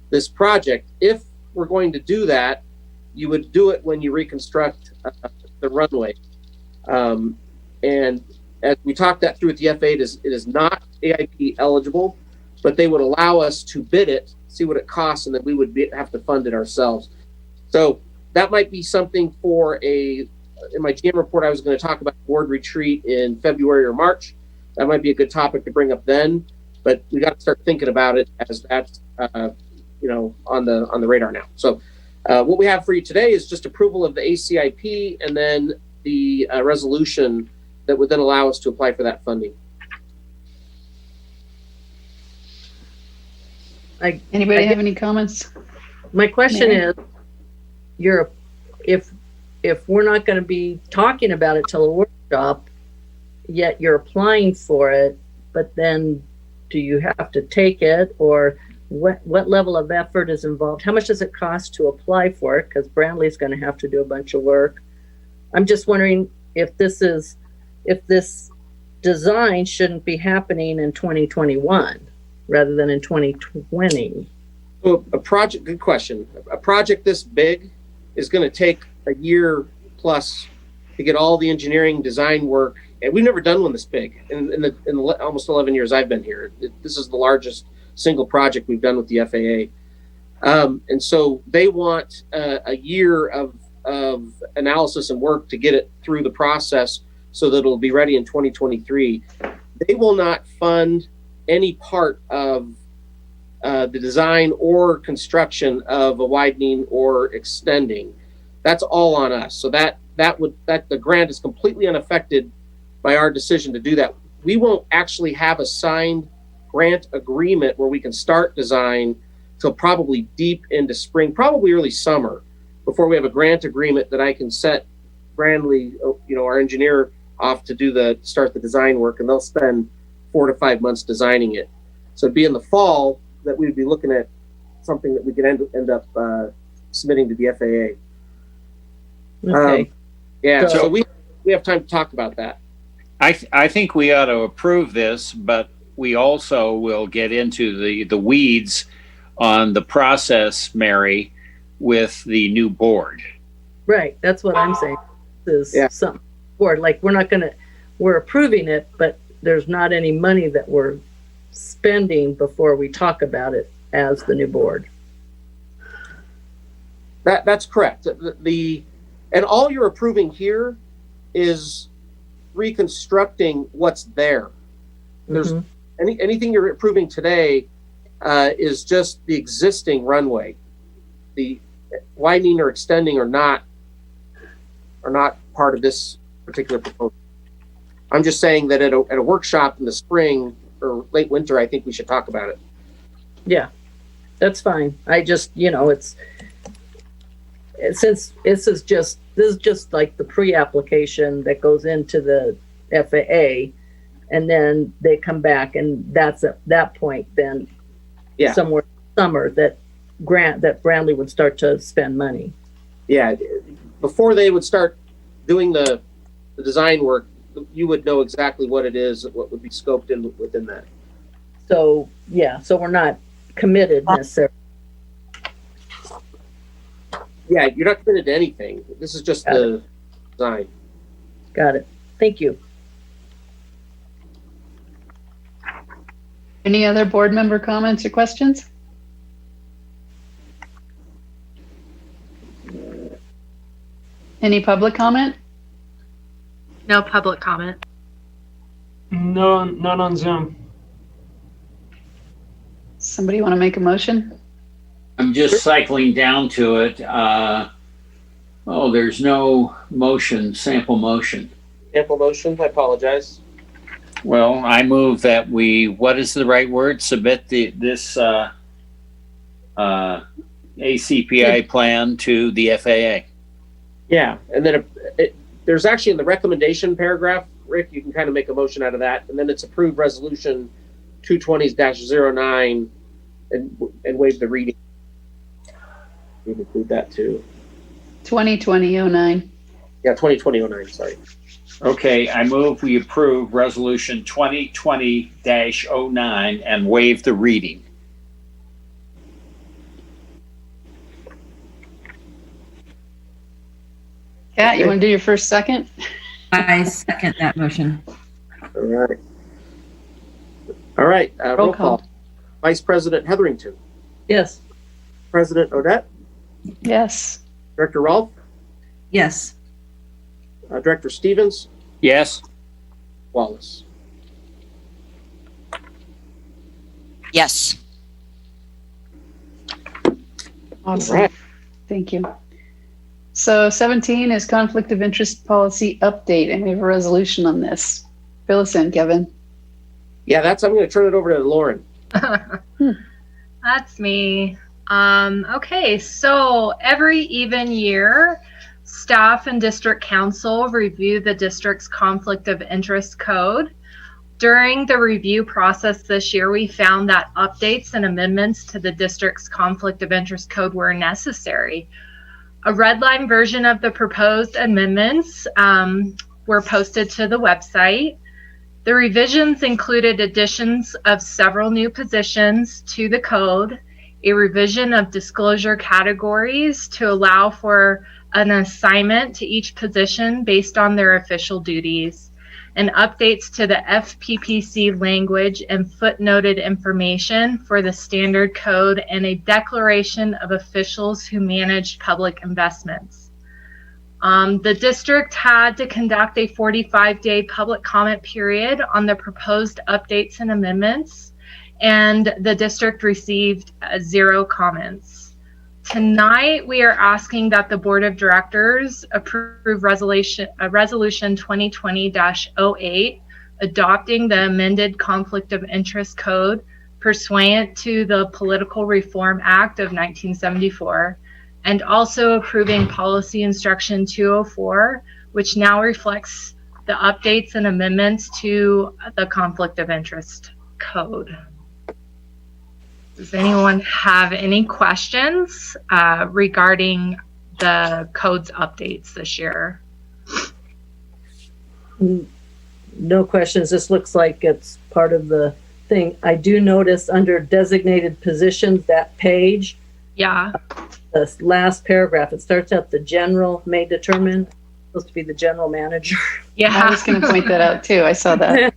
this project, if we're going to do that, you would do it when you reconstruct the runway. And as we talked that through with the FAA, it is not AIP eligible, but they would allow us to bid it, see what it costs, and then we would have to fund it ourselves. So that might be something for in my GM report, I was going to talk about board retreat in February or March. That might be a good topic to bring up then, but we got to start thinking about it as that's on the radar now. So what we have for you today is just approval of the ACIP and then the resolution that would then allow us to apply for that funding. Anybody have any comments? My question Mary? is, if we're not going to be talking about it till a workshop, yet you're applying for it, but then do you have to take it, or what level of effort is involved? How much does it cost to apply for it? Because Brandley's going to have to do a bunch of work. I'm just wondering if this design shouldn't be happening in 2021 rather than in 2020. So good question. A project this big is going to take a year plus to get all the engineering design work. And we've never done one this big in the almost 11 years I've been here. This is the largest single project we've done with the FAA. And so they want a year of analysis and work to get it through the process so that it'll be ready in 2023. They will not fund any part of the design or construction of a widening or extending. That's all on us. So that the grant is completely unaffected by our decision to do that. We won't actually have a signed grant agreement where we can start design till probably deep into spring, probably early summer, before we have a grant agreement that I can set Brandley, our engineer, off to start the design work, and they'll spend 4 to 5 months designing it. So it'd be in the fall that we'd be looking at something that we could end up submitting to the FAA. Okay. So we have time to talk about that. I think we ought to approve this, but we also will get into the weeds on the process, Mary, with the new board. Right. That's what I'm saying. This is something board. Like we're approving it, but there's not any money that we're spending before we talk about it as the new board. That's correct. And all you're approving here is reconstructing what's there. There's anything you're approving today is just the existing runway. The widening or extending are not part of this particular proposal. I'm just saying that at a workshop in the spring or late winter, I think we should talk about it. Yeah, that's fine. I just, since this is just like the pre-application that goes into the FAA, and then they come back, and that's at that point then somewhere summer that Brandley would start to spend money. Yeah, before they would start doing the design work, you would know exactly what it is, what would be scoped in within that. So we're not committed necessarily. Yeah, you're not committed to anything. This is just the design. Got it. Thank you. Any other board member comments or questions? Any public comment? No public comment. No, none on Zoom. Somebody want to make a motion? I'm just cycling down to it. There's no motion, sample motion. Sample motion, I apologize. Well, I move that we, what is the right word? Submit this ACPI plan to the FAA. Yeah, and then there's actually in the recommendation paragraph, Rick, you can kind of make a motion out of that, and then it's approved resolution 220-09 and waive the reading. We can include that too. 2020-09. Yeah, 2020-09, sorry. Okay, I move we approve resolution 2020-09 and waive the reading. Kat, you want to do your first second? I second that motion. All right. All right, roll call. Vice President Hetherington. Yes. President Odette. Yes. Director Rolfe. Yes. Director Stevens. Yes. Wallace. Yes. Awesome. All right. Thank you. So 17 is conflict of interest policy update, and we have a resolution on this. Fill us in, Kevin. Yeah, I'm going to turn it over to Lauren. That's me. Okay, so every even year, staff and district council review the district's conflict of interest code. During the review process this year, we found that updates and amendments to the district's conflict of interest code were necessary. A red line version of the proposed amendments were posted to the website. The revisions included additions of several new positions to the code, a revision of disclosure categories to allow for an assignment to each position based on their official duties, and updates to the FPPC language and footnoted information for the standard code, and a declaration of officials who manage public investments. The district had to conduct a 45-day public comment period on the proposed updates and amendments, and the district received 0 comments. Tonight, we are asking that the Board of Directors approve resolution 2020-08, adopting the amended Conflict of Interest Code pursuant to the Political Reform Act of 1974, and also approving Policy Instruction 204, which now reflects the updates and amendments to the Conflict of Interest Code. Does anyone have any questions regarding the code's updates this year? No questions. This looks like it's part of the thing. I do notice under designated positions, that page. Yeah. The last paragraph, it starts out the general may determine. It's supposed to be the general manager. Yeah. I was going to point that out too. I saw that.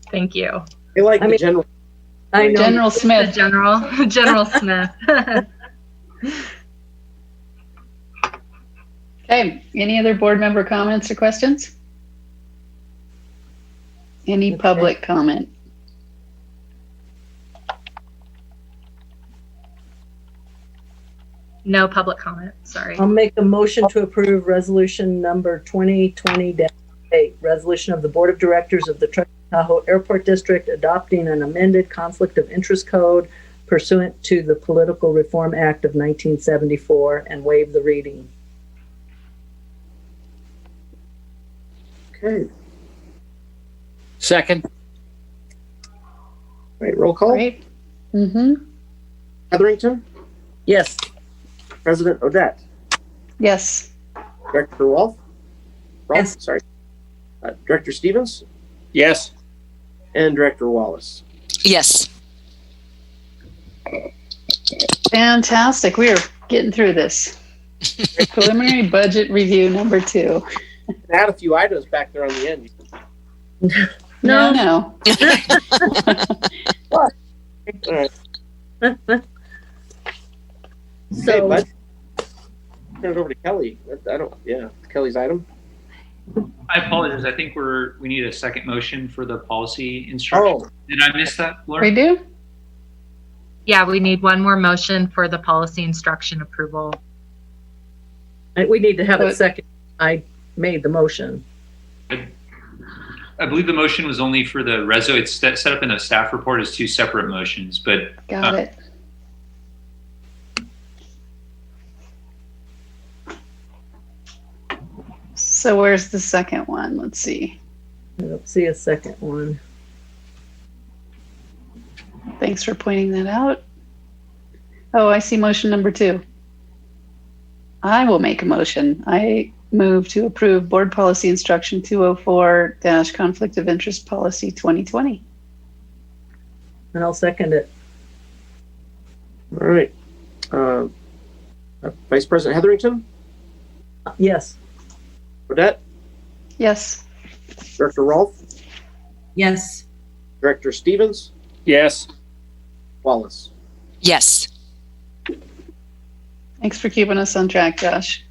Thank you. I like the general. I know. General Smith. General Smith. Okay. Any other board member comments or questions? Any public comment? No public comment. Sorry. I'll make a motion to approve resolution number 2020-8, resolution of the Board of Directors of the Truckee Tahoe Airport District adopting an amended conflict of interest code pursuant to the Political Reform Act of 1974 and waive the reading. Okay. Second. Right, roll call. Great. Mm-hmm. Hetherington. Yes. President Odette. Yes. Director Rolfe. Yes. Sorry. Director Stevens. Yes. And Director Wallace. Yes. Fantastic. We are getting through this. Preliminary budget review number 2. Add a few items back there on the end. No. All right. So, Okay, Turn it over to Kelly. Kelly's item. I apologize. I think we need a second motion for the policy instruction. Oh. Did I miss that, Laura? We do? Yeah, we need one more motion for the policy instruction approval. We need to have it second. I made the motion. I believe the motion was only for the reso. It's set up in a staff report as two separate motions, but Got it. So where's the second one? Let's see. I don't see a second one. Thanks for pointing that out. Oh, I see motion number 2. I will make a motion. I move to approve Board Policy Instruction 204- Conflict of Interest Policy 2020. And I'll second it. All right. Vice President Hetherington? Yes. Odette? Yes. Director Rolfe? Yes. Director Stevens? Yes. Wallace? Yes. Thanks for keeping us on track, Josh.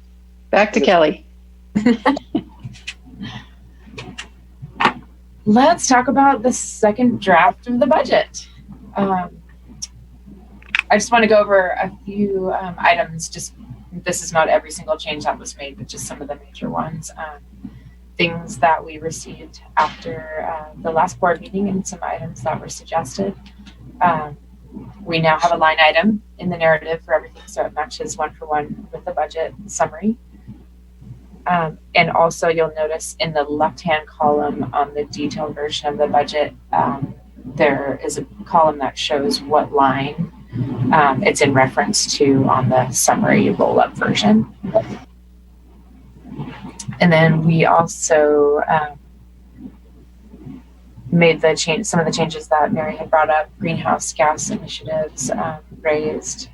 Back to Kelly. Let's talk about the second draft of the budget. I just want to go over a few items. This is not every single change that was made, but just some of the major ones. Things that we received after the last board meeting and some items that were suggested. We now have a line item in the narrative for everything, so it matches 1-for-1 with the budget summary. And also you'll notice in the left-hand column on the detailed version of the budget, there is a column that shows what line it's in reference to on the summary roll-up version. And then we also made some of the changes that Mary had brought up. Greenhouse gas initiatives raised,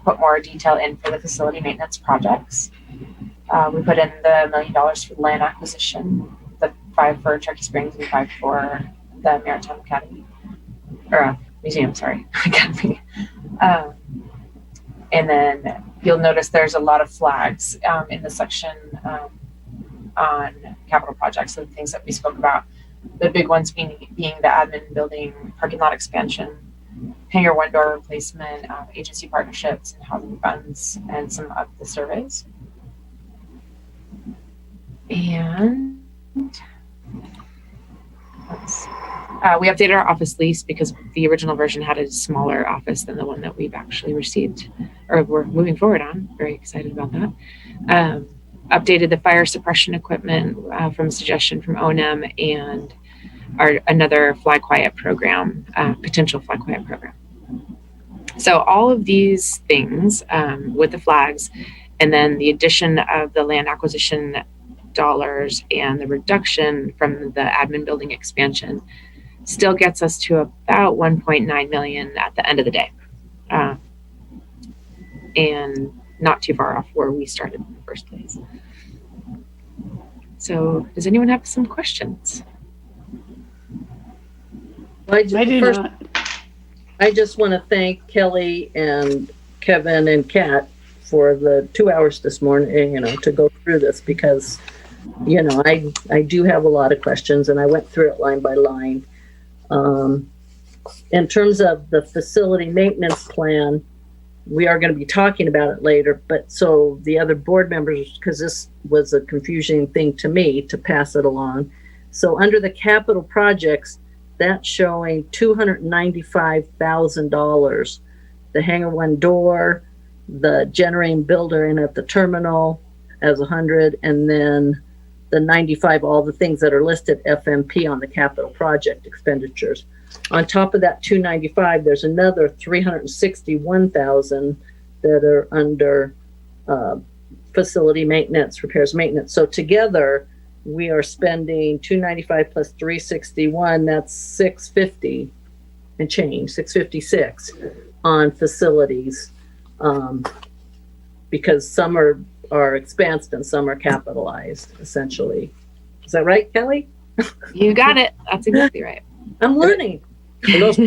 put more detail in for the facility maintenance projects. We put in the $1 million for the land acquisition, the 5 for Truckee Springs and 5 for the Maritime Academy, or Museum, Academy. And then you'll notice there's a lot of flags in the section on capital projects and things that we spoke about. The big ones being the admin building, parking lot expansion, hangar 1 door replacement, agency partnerships and housing funds, and some of the surveys. And we updated our office lease because the original version had a smaller office than the one that we've actually received, or we're moving forward on. Very excited about that. Updated the fire suppression equipment from a suggestion from O&M and another fly quiet program, potential fly quiet program. So all of these things with the flags, and then the addition of the land acquisition dollars and the reduction from the admin building expansion still gets us to about 1.9 million at the end of the day. And not too far off where we started in the first place. So does anyone have some questions? I just want to thank Kelly and Kevin and Kat for the 2 hours this morning, to go through this, because, I do have a lot of questions and I went through it line by line. In terms of the facility maintenance plan, we are going to be talking about it later, but so the other board members, because this was a confusing thing to me to pass it along. So under the capital projects, that's showing $295,000. The hangar 1 door, the generating builder in at the terminal as 100, and then the 95, all the things that are listed FMP on the capital project expenditures. On top of that 295, there's another 361,000 that are under facility maintenance, repairs, maintenance. So together we are spending 295 plus 361. That's 650 and change, 656 on facilities, because some are expensed and some are capitalized, essentially. Is that right, Kelly? You got it. That's exactly right. I'm learning. And those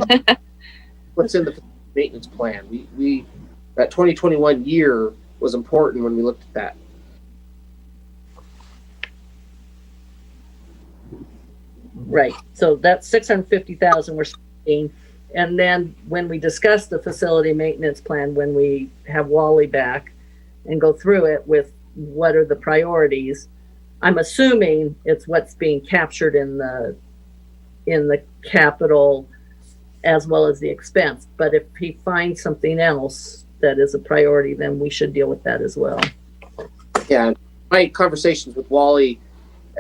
what's in the maintenance plan. We that 2021 year was important when we looked at that. Right. So that's 650,000 we're spending. And then when we discuss the facility maintenance plan, when we have Wally back and go through it with what are the priorities, I'm assuming it's what's being captured in the capital as well as the expense. But if he finds something else that is a priority, then we should deal with that as well. Yeah, my conversations with Wally,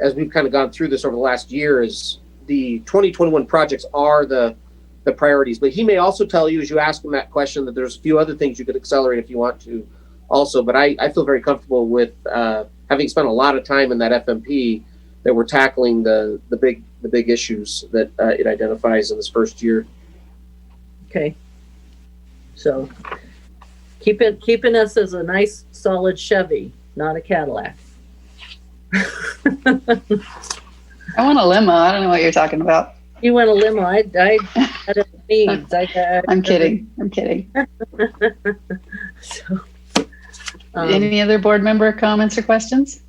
as we've kind of gone through this over the last year, is the 2021 projects are the priorities. But he may also tell you, as you ask him that question, that there's a few other things you could accelerate if you want to also. But I feel very comfortable with having spent a lot of time in that FMP that we're tackling the big issues that it identifies in this first year. Okay. So keeping us as a nice solid Chevy, not a Cadillac. I want a limo. I don't know what you're talking about. You want a limo? I had needs. I'm kidding. I'm kidding. So, any other board member comments or questions?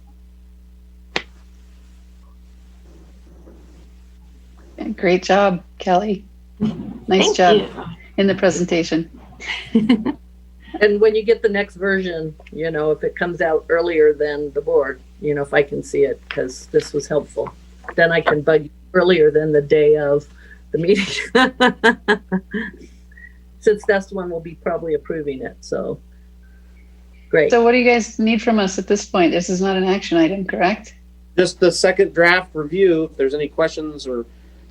Great job, Kelly. Nice job in the presentation. And when you get the next version, if it comes out earlier than the board, if I can see it, because this was helpful, then I can bug you earlier than the day of the meeting. Since that's the one we'll be probably approving it. So great. So what do you guys need from us at this point? This is not an action item, correct? Just the second draft review. If there's any questions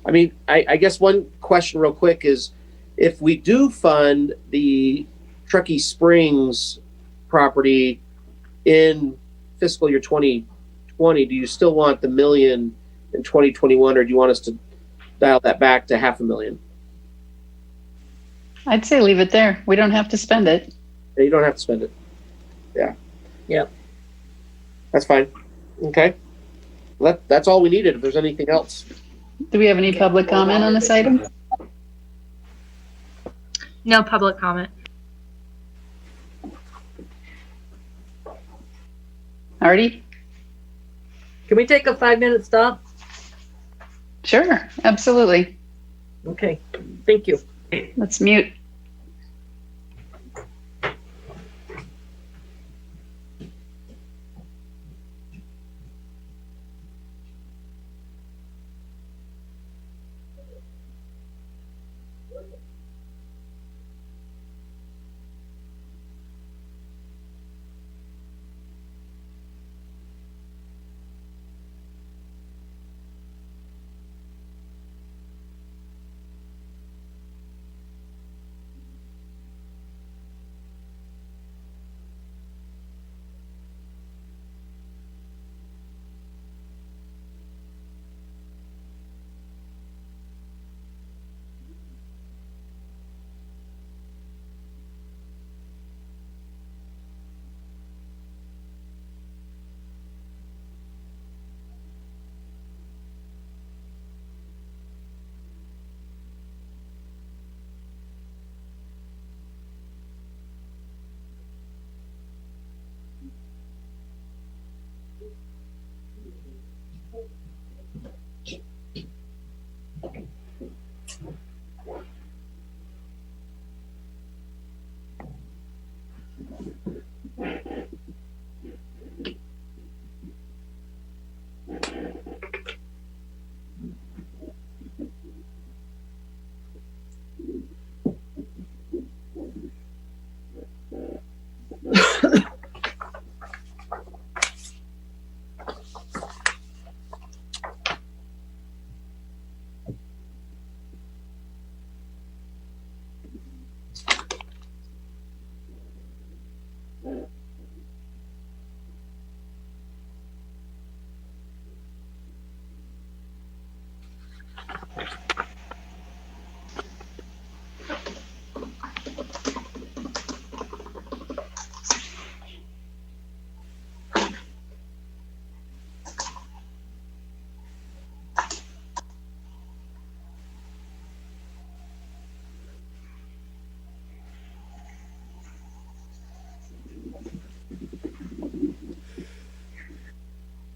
I guess one question real quick is, if we do fund the Truckee Springs property in fiscal year 2020, do you still want the $1 million in 2021, or do you want us to dial that back to $500,000? I'd say leave it there. We don't have to spend it. Yeah, you don't have to spend it. Yeah. Yep. That's fine. Okay. That's all we needed. If there's anything else. Do we have any public comment on this item? No public comment. Artie? Can we take a 5-minute stop? Sure, absolutely. Okay, thank you. Let's mute.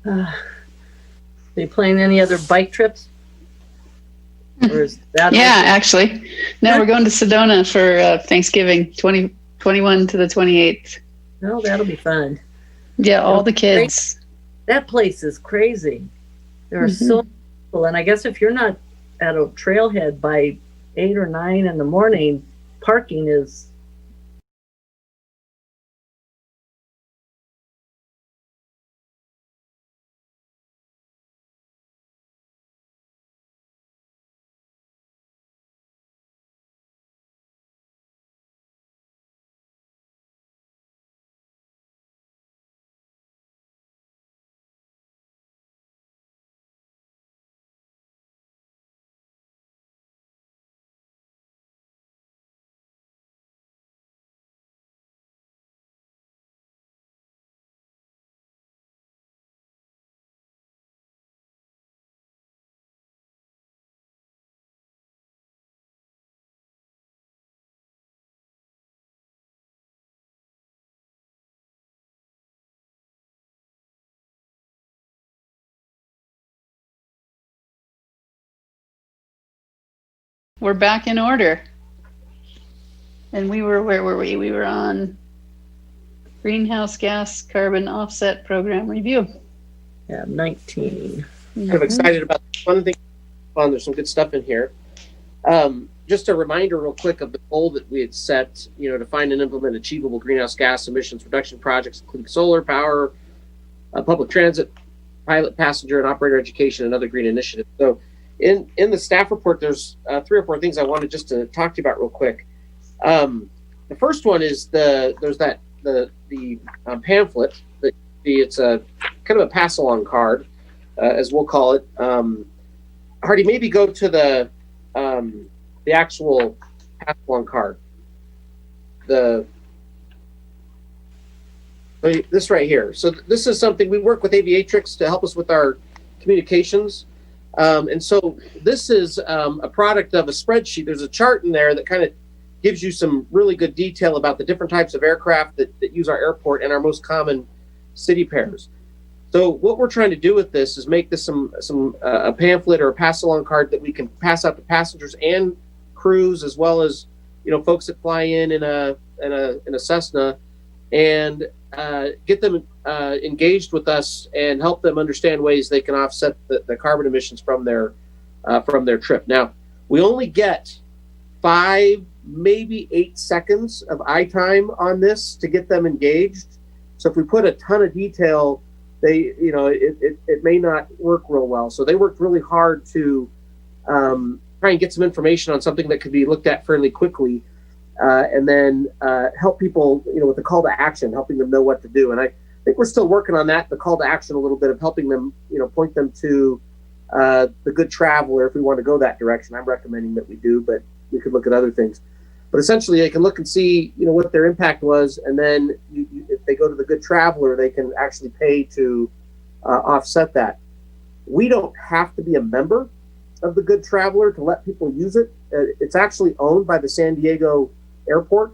Are you planning any other bike trips? Or is that Yeah, actually. No, we're going to Sedona for Thanksgiving, 21 to the 28th. No, that'll be fun. Yeah, all the kids. That place is crazy. There are so many people, and I guess if you're not at a trailhead by 8 or 9 in the morning, parking is. We're back in order. And where were we? We were on greenhouse gas carbon offset program review. Yeah, 19. Kind of excited about one thing. Fun. There's some good stuff in here. Just a reminder real quick of the goal that we had set, to find and implement achievable greenhouse gas emissions reduction projects, including solar power, public transit, pilot passenger and operator education, and other green initiatives. So in the staff report, there's 3 or 4 things I wanted just to talk to you about real quick. The first one is the pamphlet. It's a kind of a pass along card, as we'll call it. Hardy, maybe go to the actual pass along card. This right here. So this is something we work with Aviatrix to help us with our communications. And so this is a product of a spreadsheet. There's a chart in there that kind of gives you some really good detail about the different types of aircraft that use our airport and our most common city pairs. So what we're trying to do with this is make this a pamphlet or a pass along card that we can pass out to passengers and crews, as well as folks that fly in a Cessna, and get them engaged with us and help them understand ways they can offset the carbon emissions from their trip. Now, we only get 5, maybe 8 seconds of eye time on this to get them engaged. So if we put a ton of detail, it may not work real well. So they worked really hard to try and get some information on something that could be looked at fairly quickly, and then help people, with the call to action, helping them know what to do. And I think we're still working on that, the call to action a little bit, of helping them, point them to the good traveler if we want to go that direction. I'm recommending that we do, but we could look at other things. But essentially, they can look and see, what their impact was, and then if they go to the good traveler, they can actually pay to offset that. We don't have to be a member of the good traveler to let people use it. It's actually owned by the San Diego airport,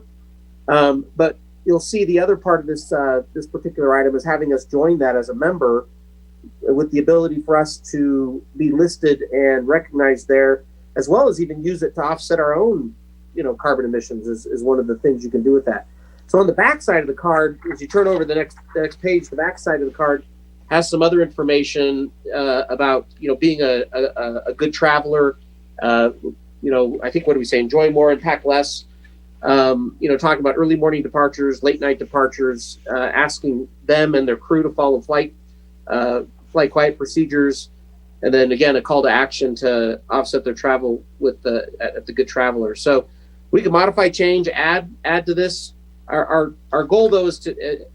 but you'll see the other part of this particular item is having us join that as a member, with the ability for us to be listed and recognized there, as well as even use it to offset our own carbon emissions is one of the things you can do with that. So on the back side of the card, as you turn over the next page, the back side of the card has some other information about being a good traveler. I think, what do we say? Enjoy more and pack less. Talking about early morning departures, late night departures, asking them and their crew to follow flight quiet procedures, and then again a call to action to offset their travel with the good traveler. So we can modify, change, add to this. Our goal, though, is to,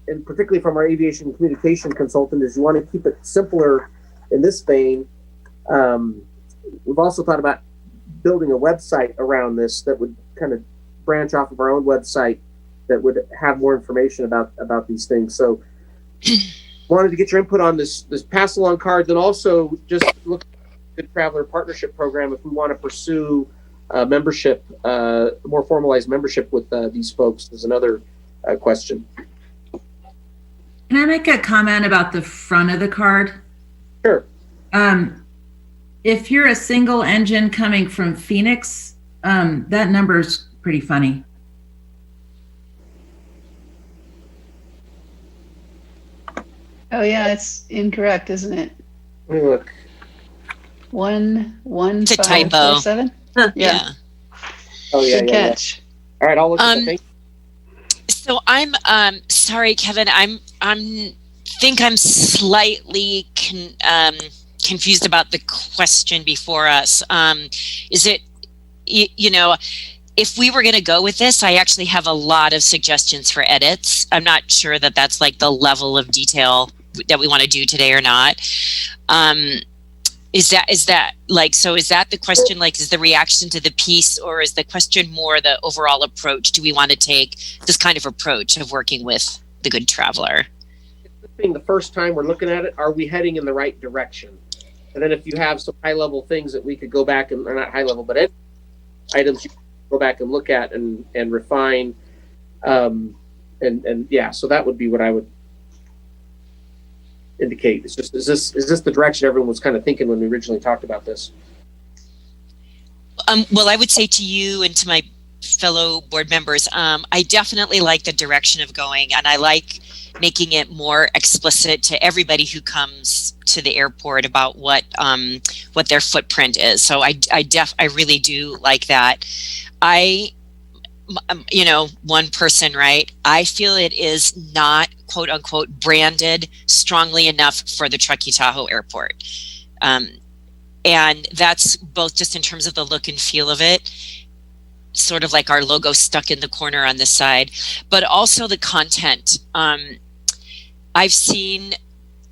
and particularly from our aviation communication consultant, is you want to keep it simpler in this vein. We've also thought about building a website around this that would kind of branch off of our own website that would have more information about these things. So wanted to get your input on this pass along card, then also just look at the Good Traveler Partnership Program if we want to pursue membership, more formalized membership with these folks. There's another question. Can I make a comment about the front of the card? Sure. If you're a single engine coming from Phoenix, that number's pretty funny. Oh yeah, it's incorrect, isn't it? Let me look. 11547. Yeah. Oh yeah, Good yeah, catch. yeah. All right, I'll look at the thing. So I'm sorry, Kevin. I'm think I'm slightly confused about the question before us. Is it, you know, if we were going to go with this, I actually have a lot of suggestions for edits. I'm not sure that that's like the level of detail that we want to do today or not. Is that like, so is that the question, like, is the reaction to the piece, or is the question more the overall approach? Do we want to take this kind of approach of working with the Good Traveler? Being the first time we're looking at it, are we heading in the right direction? And then if you have some high level things that we could go back and, or not high level, but items you can go back and look at and refine. And yeah, so that would be what I would indicate. It's just, is this the direction everyone was kind of thinking when we originally talked about this? Well, I would say to you and to my fellow board members, I definitely like the direction of going, and I like making it more explicit to everybody who comes to the airport about what their footprint is. So I really do like that. You know, one person, right? I feel it is not, quote unquote, branded strongly enough for the Truckee Tahoe Airport. And that's both just in terms of the look and feel of it, sort of like our logo stuck in the corner on this side, but also the content. I've seen,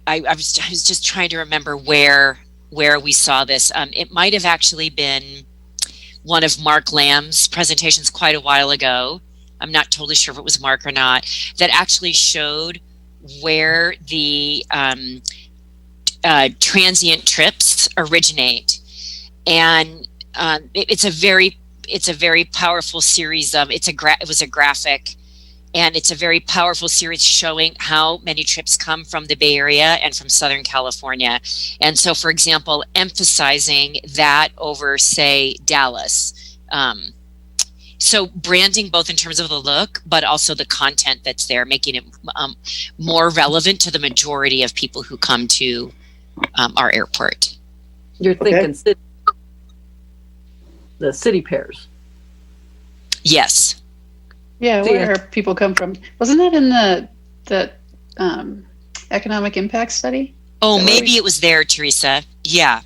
I was just trying to remember where we saw this. It might have actually been one of Mark Lamb's presentations quite a while ago. I'm not totally sure if it was Mark or not, that actually showed where the transient trips originate. And it's a very powerful series of, it was a graphic, and it's a very powerful series showing how many trips come from the Bay Area and from Southern California. And so, for example, emphasizing that over, say, Dallas. So branding both in terms of the look, but also the content that's there, making it more relevant to the majority of people who come to our airport. You're thinking the city pairs. Yes. Yeah, where people come from. Wasn't that in the economic impact study? Oh, maybe it was there, Teresa. Yeah.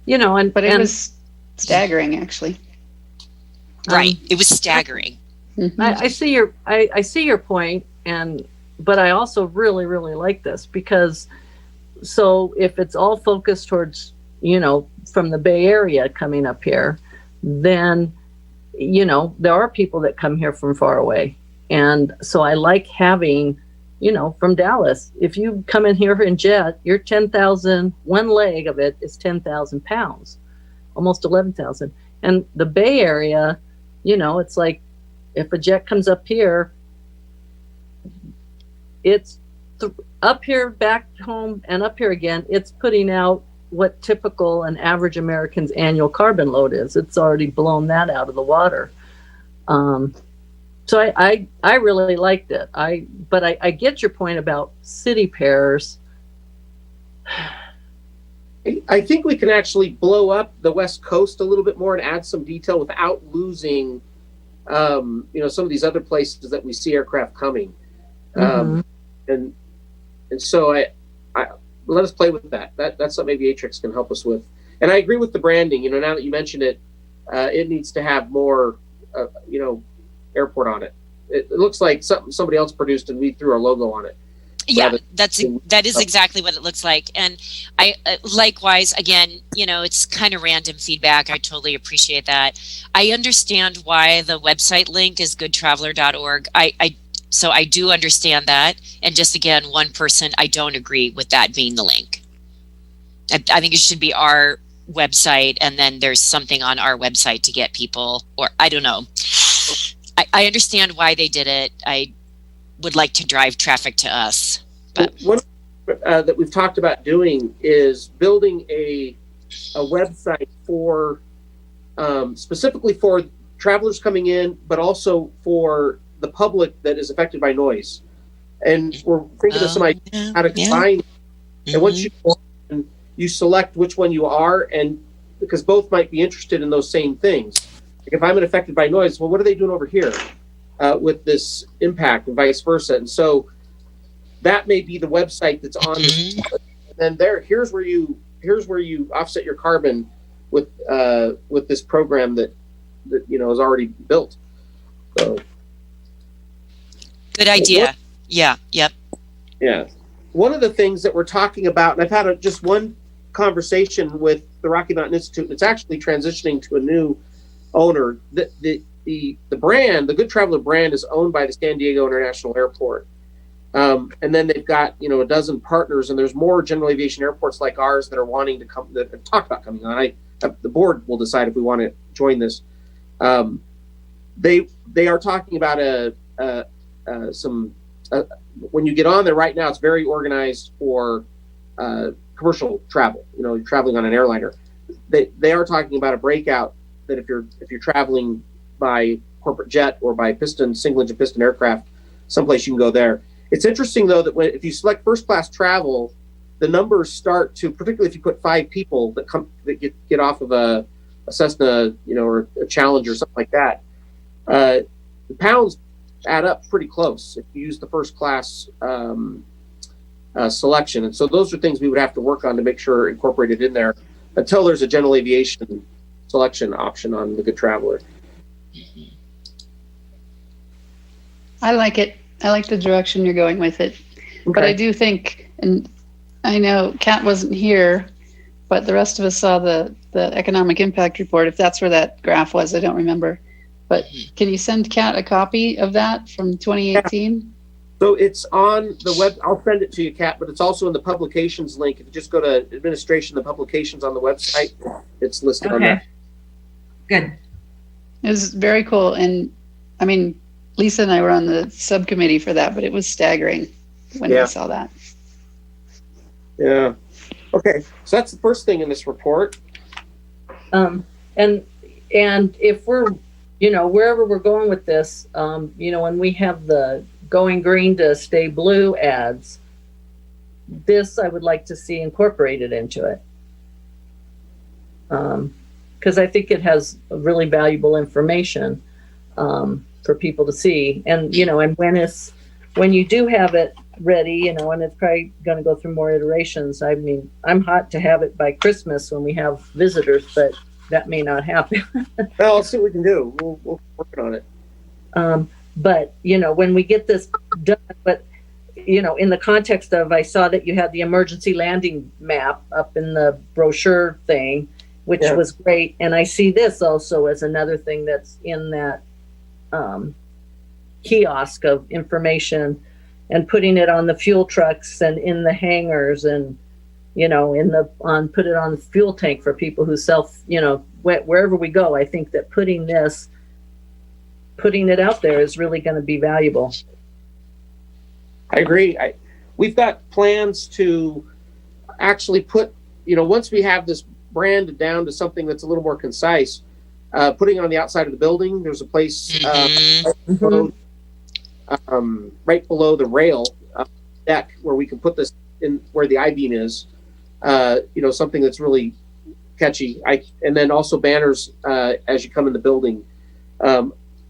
You know, but it was staggering, actually. Right, it was staggering. I see your point, but I also really, really like this, because so if it's all focused towards, you know, from the Bay Area coming up here, then, you know, there are people that come here from far away. And so I like having, you know, from Dallas, if you come in here in jet, you're 10,000, one leg of it is 10,000 pounds, almost 11,000. And the Bay Area, you know, it's like if a jet comes up here, it's up here, back home, and up here again, it's putting out what typical and average American's annual carbon load is. It's already blown that out of the water. So I really liked it. But I get your point about city pairs. I think we can actually blow up the West Coast a little bit more and add some detail without losing, you know, some of these other places that we see aircraft coming. And so I let us play with that. That's something maybe Atrix can help us with. And I agree with the branding. You know, now that you mentioned it, it needs to have more, you know, airport on it. It looks like somebody else produced and we threw our logo on it. Yeah, that is exactly what it looks like. And I likewise, again, you know, it's kind of random feedback. I totally appreciate that. I understand why the website link is goodtraveler.org. So I do understand that. And just again, one person, I don't agree with that being the link. I think it should be our website, and then there's something on our website to get people, or I don't know. I understand why they did it. would like to drive traffic to us. But one that we've talked about doing is building a website for specifically for travelers coming in, but also for the public that is affected by noise. And we're thinking of some ideas how to combine. And once you go on, you select which one you are, and because both might be interested in those same things. Like if I'm affected by noise, well, what are they doing over here with this impact, and vice versa? And so that may be the website that's on this. And then here's where you offset your carbon with this program that is already built. So good idea. Yeah. Yep. Yeah. One of the things that we're talking about, and I've had just one conversation with the Rocky Mountain Institute, and it's actually transitioning to a new owner. The brand, the Good Traveler brand, is owned by the San Diego International Airport. And then they've got, a dozen partners, and there's more general aviation airports like ours that are wanting to come, that have talked about coming on. The board will decide if we want to join this. They are talking about when you get on there right now, it's very organized for commercial travel. You're traveling on an airliner. They are talking about a breakout that if you're traveling by corporate jet or by single engine piston aircraft, someplace you can go there. It's interesting though that if you select first class travel, the numbers start to, particularly if you put 5 people that get off of a Cessna, or a Challenger or something like that, the pounds add up pretty close if you use the first class selection. And so those are things we would have to work on to make sure are incorporated in there until there's a general aviation selection option on the Good Traveler. I like it. I like the direction you're going with it. Okay. But I do think, and I know Kat wasn't here, but the rest of us saw the economic impact report. If that's where that graph was, I don't remember. But can you send Kat a copy of that from 2018? Yeah. So it's on the web. I'll send it to you, Kat, but it's also in the publications link. If you just go to administration, the publications on the website, it's listed on that. Good. It was very cool. And I mean, Lisa and I were on the subcommittee for that, but it was staggering when we saw that. Yeah. Okay. So that's the first thing in this report. And if we're, wherever we're going with this, when we have the going green to stay blue ads, this I would like to see incorporated into it. Because I think it has really valuable information for people to see. And, and when you do have it ready, and it's probably going to go through more iterations. I mean, I'm hot to have it by Christmas when we have visitors, but that may not happen. Well, let's see what we can do. We'll work on it. But, when we get this done, but, in the context of, I saw that you had the emergency landing map up in the brochure thing, which was great. And I see this also as another thing that's in that kiosk of information, and putting it on the fuel trucks and in the hangars, and put it on the fuel tank for people who wherever we go. I think that putting it out there is really going to be valuable. I agree. We've got plans to actually put, once we have this branded down to something that's a little more concise, putting it on the outside of the building. There's a place right below the rail deck where we can put this in, where the I-beam is, something that's really catchy. And then also banners as you come in the building,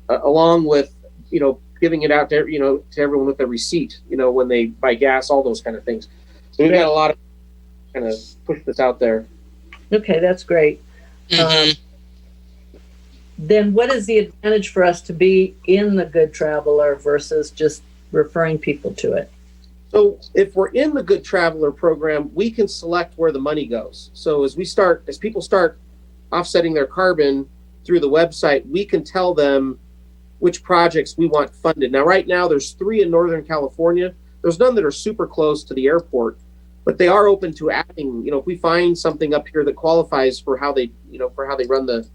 along with, giving it out to everyone with a receipt, when they buy gas, all those kind of things. So we've got a lot of kind of push this out there. Okay, that's great. Then what is the advantage for us to be in the Good Traveler versus just referring people to it? So if we're in the Good Traveler program, we can select where the money goes. So as people start offsetting their carbon through the website, we can tell them which projects we want funded. Now, right now, there's 3 in Northern California. There's none that are super close to the airport, but they are open to adding, if we find something up here that qualifies for how they run the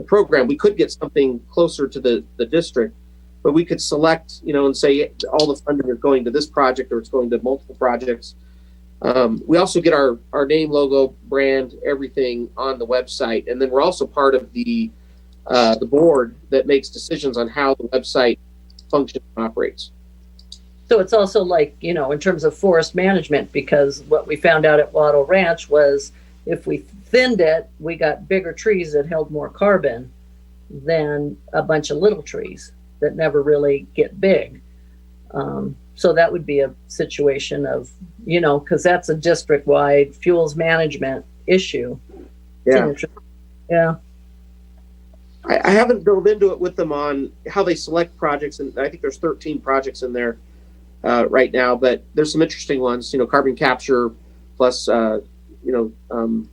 program, we could get something closer to the district. but we could select, and say all the funding is going to this project or it's going to multiple projects. We also get our name, logo, brand, everything on the website, and then we're also part of the board that makes decisions on how the website functions and operates. So it's also like, in terms of forest management, because what we found out at Wattle Ranch was if we thinned it, we got bigger trees that held more carbon than a bunch of little trees that never really get big. So that would be a situation of, because that's a district-wide fuels management issue. Yeah. Yeah. I haven't dove into it with them on how they select projects, and I think there's 13 projects in there right now, but there's some interesting ones, carbon capture plus, carbon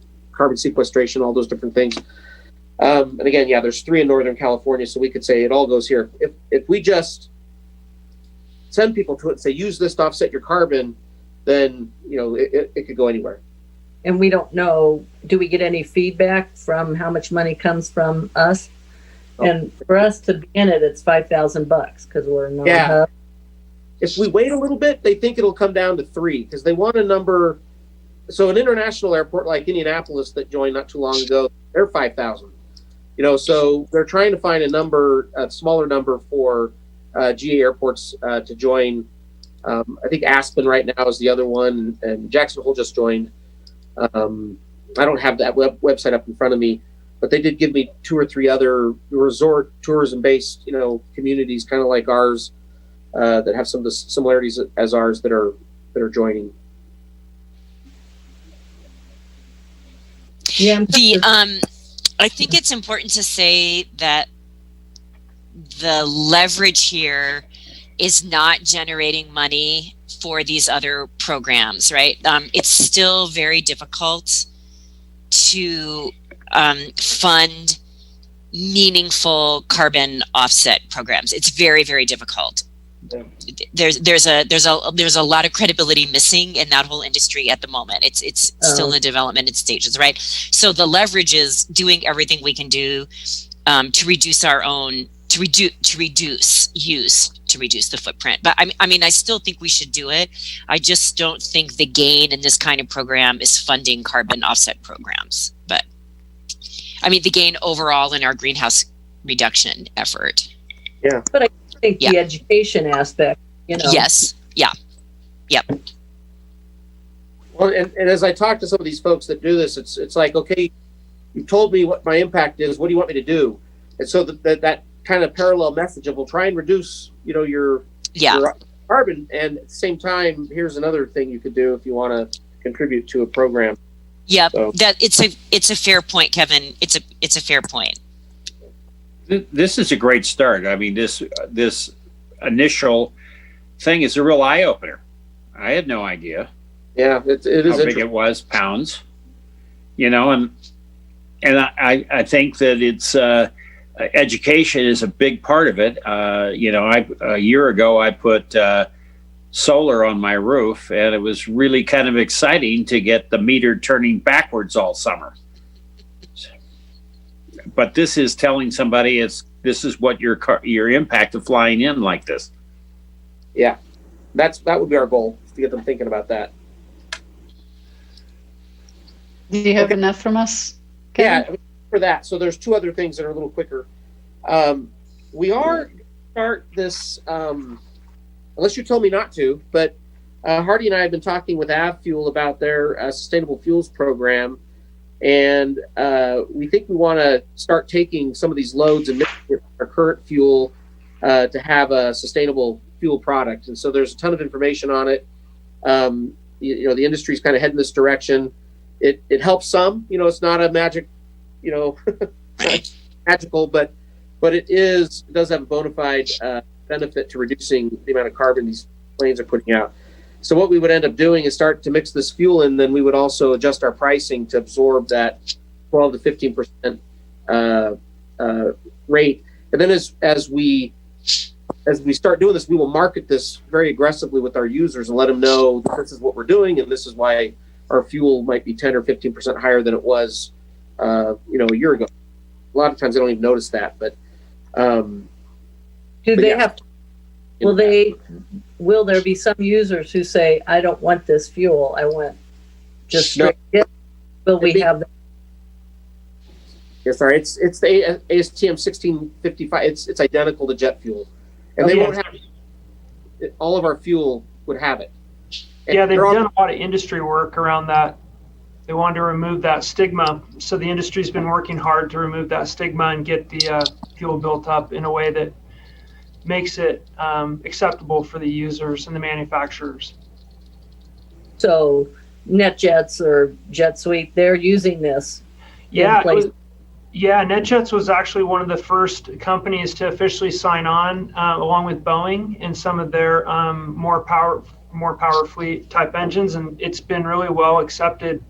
sequestration, all those different things. And again, there's 3 in Northern California, so we could say it all goes here. If we just send people to it and say, use this to offset your carbon, then, it could go anywhere. And we don't know, do we get any feedback from how much money comes from us? Oh. And for us to be in it, it's $5,000 because we're not. Yeah. If we wait a little bit, they think it'll come down to 3 because they want a number. So an international airport like Indianapolis that joined not too long ago, they're 5,000. So they're trying to find a smaller number for GA airports to join. I think Aspen right now is the other one, and Jackson Hole just joined. I don't have that website up in front of me, but they did give me 2 or 3 other resort tourism-based, communities, kind of like ours, that have some of the similarities as ours that are joining. Yeah. I think it's important to say that the leverage here is not generating money for these other programs, right? It's still very difficult to fund meaningful carbon offset programs. It's very, very difficult. Yeah. There's a lot of credibility missing in that whole industry at the moment. It's still in the development stages, right? So the leverage is doing everything we can do to reduce our own to reduce the footprint. But I mean, I still think we should do it. I just don't think the gain in this kind of program is funding carbon offset programs. But I mean, the gain overall in our greenhouse reduction effort. Yeah. But I think the education aspect, Yes. Yeah. Yep. Well, and as I talk to some of these folks that do this, it's like, okay, you told me what my impact is. What do you want me to do? And so that kind of parallel message of, we'll try and reduce, your carbon, and at the same time, here's another thing you could do if you want to contribute to a program. Yeah, so. That it's a fair point, Kevin. It's a fair point. This is a great start. I mean, this initial thing is a real eye opener. I had no idea. Yeah, it is how big it was, pounds. And I think that it's education is a big part of it. A year ago I put solar on my roof, and it was really kind of exciting to get the meter turning backwards all summer. But this is telling somebody this is what your impact of flying in like this. Yeah, that would be our goal, to get them thinking about that. Do you have enough from us, Kevin? Yeah, for that. So there's 2 other things that are a little quicker. We are start this, unless you told me not to, but Hardy and I have been talking with AvFuel about their sustainable fuels program, and we think we want to start taking some of these loads and mixing it with our current fuel to have a sustainable fuel product. And so there's a ton of information on it. The industry's kind of heading this direction. It helps some. It's not a magic, magical, but it does have a bona fide benefit to reducing the amount of carbon these planes are putting out. So what we would end up doing is start to mix this fuel in, then we would also adjust our pricing to absorb that 12 to 15% rate. And then as we start doing this, we will market this very aggressively with our users and let them know that this is what we're doing, and this is why our fuel might be 10 or 15% higher than it was, a year ago. A lot of times I don't even notice that, but Do But they yeah. have to, will there be some users who say, I don't want this fuel, I want just No. straight jet? Will we It'd be- have that? Yeah, sorry, it's the ASTM 1655. It's identical to jet fuel, and they Okay. won't have all of our fuel would have it. And Yeah, they've they're all- done a lot of industry work around that. They wanted to remove that stigma. So the industry's been working hard to remove that stigma and get the fuel built up in a way that makes it acceptable for the users and the manufacturers. So NetJets or JetSuite, they're using this. Yeah, place. NetJets was actually one of the first companies to officially sign on, along with Boeing, and some of their more power fleet type engines, and it's been really well accepted.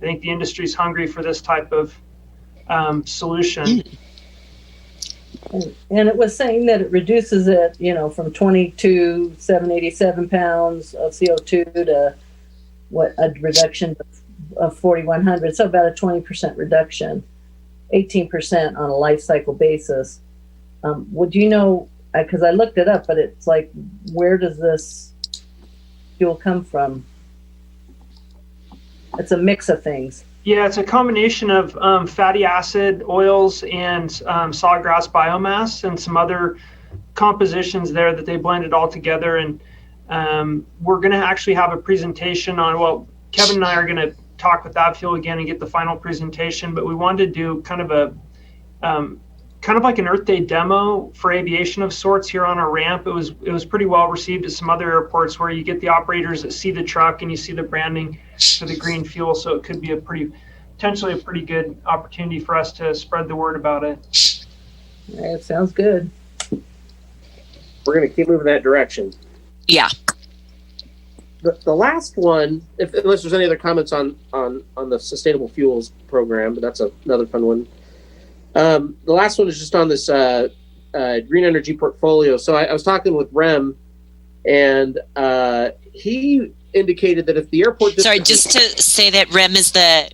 I think the industry's hungry for this type of solution. And it was saying that it reduces it, from 22,787 pounds of CO2 to a reduction of 4,100. So about a 20% reduction, 18% on a life cycle basis. Would you know, because I looked it up, but it's like, where does this fuel come from? It's a mix of things. Yeah, it's a combination of fatty acid, oils, and sawgrass biomass, and some other compositions there that they blended all together. And we're going to actually have a presentation on, well, Kevin and I are going to talk with Abfuel again and get the final presentation, but we wanted to do kind of like an Earth Day demo for aviation of sorts here on our ramp. It was pretty well received at some other airports where you get the operators that see the truck and you see the branding for the green fuel. So it could be potentially a pretty good opportunity for us to spread the word about it. It sounds good. We're going to keep moving that direction. Yeah. The last one, unless there's any other comments on the sustainable fuels program, but that's another fun one. The last one is just on this green energy portfolio. So I was talking with Rem, and he indicated that if the airport... Sorry, just to say that Rem is the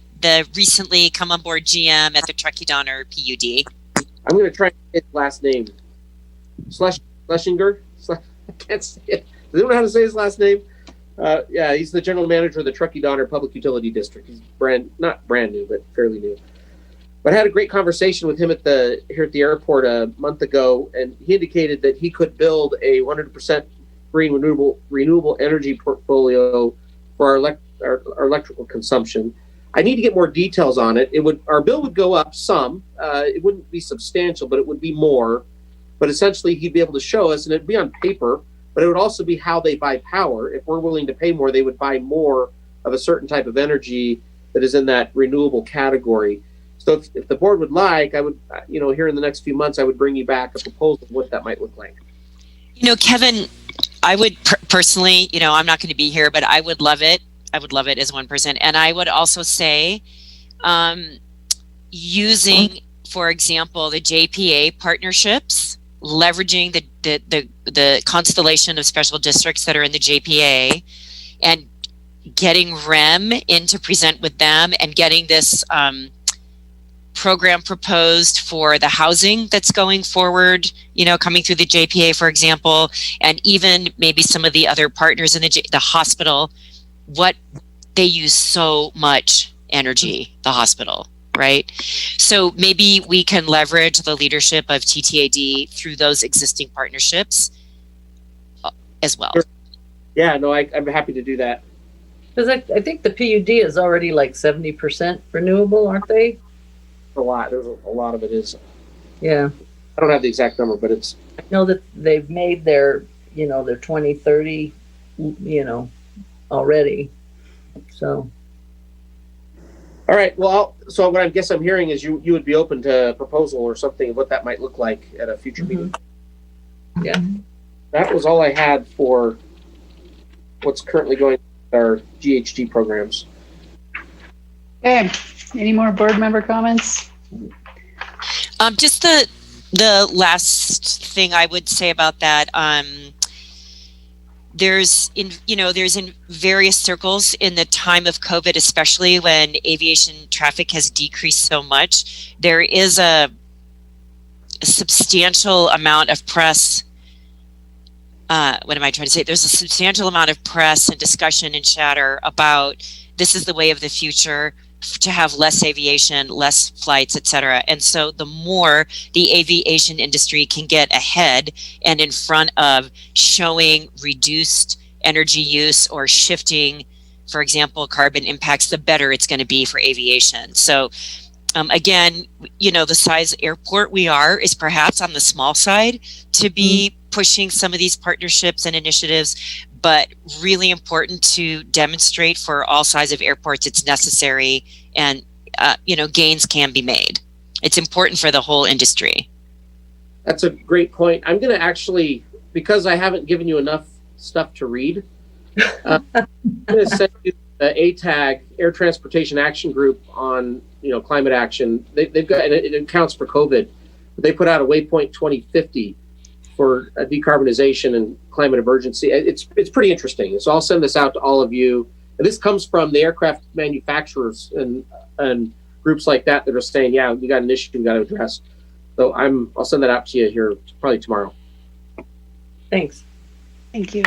recently come on board GM at the Truckee Tahoe PUD. I'm going to try and get his last name. Schlesinger? I can't say it. Does anyone know how to say his last name? Yeah, he's the general manager of the Truckee Tahoe Public Utility District. He's not brand new, but fairly new. But I had a great conversation with him here at the airport a month ago, and he indicated that he could build a 100% green renewable energy portfolio for our electrical consumption. I need to get more details on it. Our bill would go up some. It wouldn't be substantial, but it would be more. But essentially, he'd be able to show us, and it'd be on paper, but it would also be how they buy power. If we're willing to pay more, they would buy more of a certain type of energy that is in that renewable category. So if the board would like, I would, here in the next few months, I would bring you back a proposal of what that might look like. Kevin, I would personally, I'm not going to be here, but I would love it. I would love it as one person. And I would also say using, for example, the JPA partnerships, leveraging the constellation of special districts that are in the JPA, and getting REM in to present with them, and getting this program proposed for the housing that's going forward, coming through the JPA, for example, and even maybe some of the other partners in the hospital. What they use so much energy, the hospital, right? So maybe we can leverage the leadership of TTAD through those existing partnerships as well. Yeah, no, I'm happy to do that. Because I think the PUD is already like 70% renewable, aren't they? A lot. There's a lot of it is. Yeah. I don't have the exact number, but it's... I know that they've made their 2030, already. So... All right. Well, so what I guess I'm hearing is you would be open to a proposal or something of what that might look like at a future meeting. Yeah. That was all I had for what's currently going on with our GHG programs. Okay. Any more board member comments? Just the last thing I would say about that. There's in various circles in the time of COVID, especially when aviation traffic has decreased so much, there is a substantial amount of press what am I trying to say? There's a substantial amount of press and discussion and chatter about this is the way of the future, to have less aviation, less flights, et cetera. And so the more the aviation industry can get ahead and in front of showing reduced energy use or shifting, for example, carbon impacts, the better it's going to be for aviation. So again, the size airport we are is perhaps on the small side to be pushing some of these partnerships and initiatives, but really important to demonstrate for all size of airports it's necessary, and gains can be made. It's important for the whole industry. That's a great point. I'm going to actually, because I haven't given you enough stuff to read, I'm going to send you the ATAG, Air Transportation Action Group, on climate action. They've got, and it accounts for COVID, but they put out a waypoint 2050 for decarbonization and climate emergency. It's pretty interesting. So I'll send this out to all of you. And this comes from the aircraft manufacturers and groups like that are saying, yeah, we got an issue we got to address. So I'll send that out to you here probably tomorrow. Thanks. Thank you.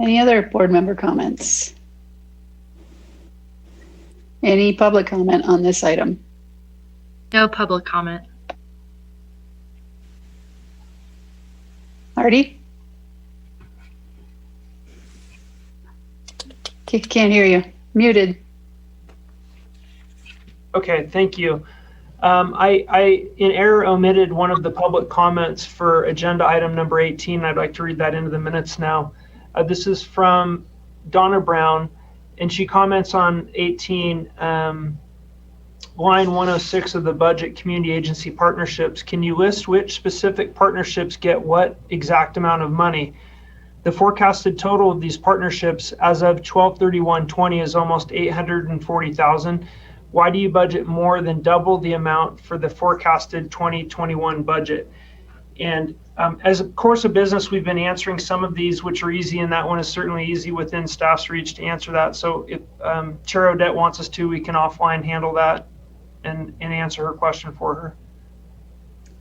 Any other board member comments? Any public comment on this item? No public comment. Artie? Can't hear you. Muted. Okay, thank you. I in error omitted one of the public comments for agenda item number 18. I'd like to read that into the minutes now. This is from Donna Brown, and she comments on 18, line 106 of the budget, community agency partnerships. Can you list which specific partnerships get what exact amount of money? The forecasted total of these partnerships as of 12/31/20 is almost $840,000. Why do you budget more than double the amount for the forecasted 2021 budget? And as a course of business, we've been answering some of these, which are easy, and that one is certainly easy within staff's reach to answer that. So if Chair Odette wants us to, we can offline handle that and answer her question for her.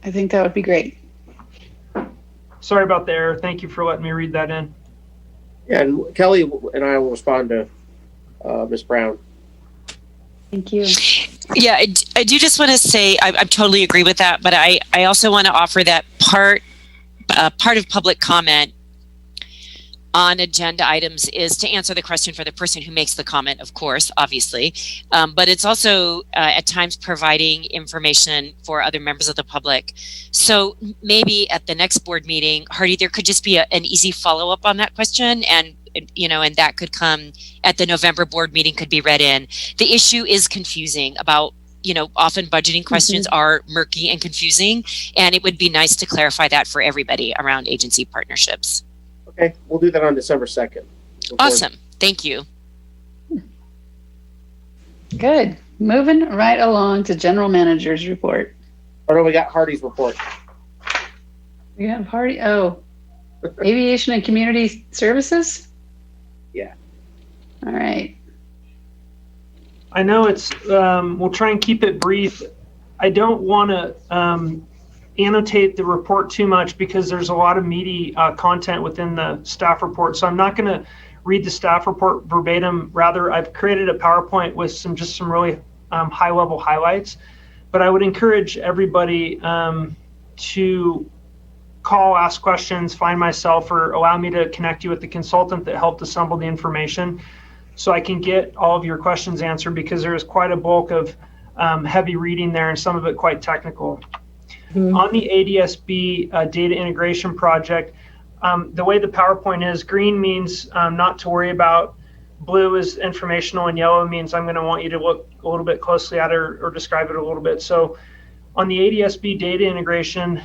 I think that would be great. Sorry about the error. Thank you for letting me read that in. Yeah, and Kelly and I will respond to Ms. Brown. Thank you. Yeah, I do just want to say I totally agree with that, but I also want to offer that part of public comment on agenda items is to answer the question for the person who makes the comment, of course, obviously, but it's also at times providing information for other members of the public. So maybe at the next board meeting, Hardy, there could just be an easy follow-up on that question, and that could come at the November board meeting, could be read in. The issue is confusing about, often budgeting questions are murky and confusing, and it would be nice to clarify that for everybody around agency partnerships. Okay, we'll do that on December 2nd. Awesome. Thank you. Good. Moving right along to general manager's report. Oh no, we got Hardy's report. We have Hardy. Oh, aviation and community services? Yeah. All right. I know it's, we'll try and keep it brief. I don't want to annotate the report too much because there's a lot of meaty content within the staff report. So I'm not going to read the staff report verbatim. Rather, I've created a PowerPoint with some really high level highlights. But I would encourage everybody to call, ask questions, find myself, or allow me to connect you with the consultant that helped assemble the information so I can get all of your questions answered, because there is quite a bulk of heavy reading there and some of it quite technical. On the ADSB data integration project, the way the PowerPoint is, green means not to worry about, blue is informational, and yellow means I'm going to want you to look a little bit closely at it or describe it a little bit. So on the ADSB data integration,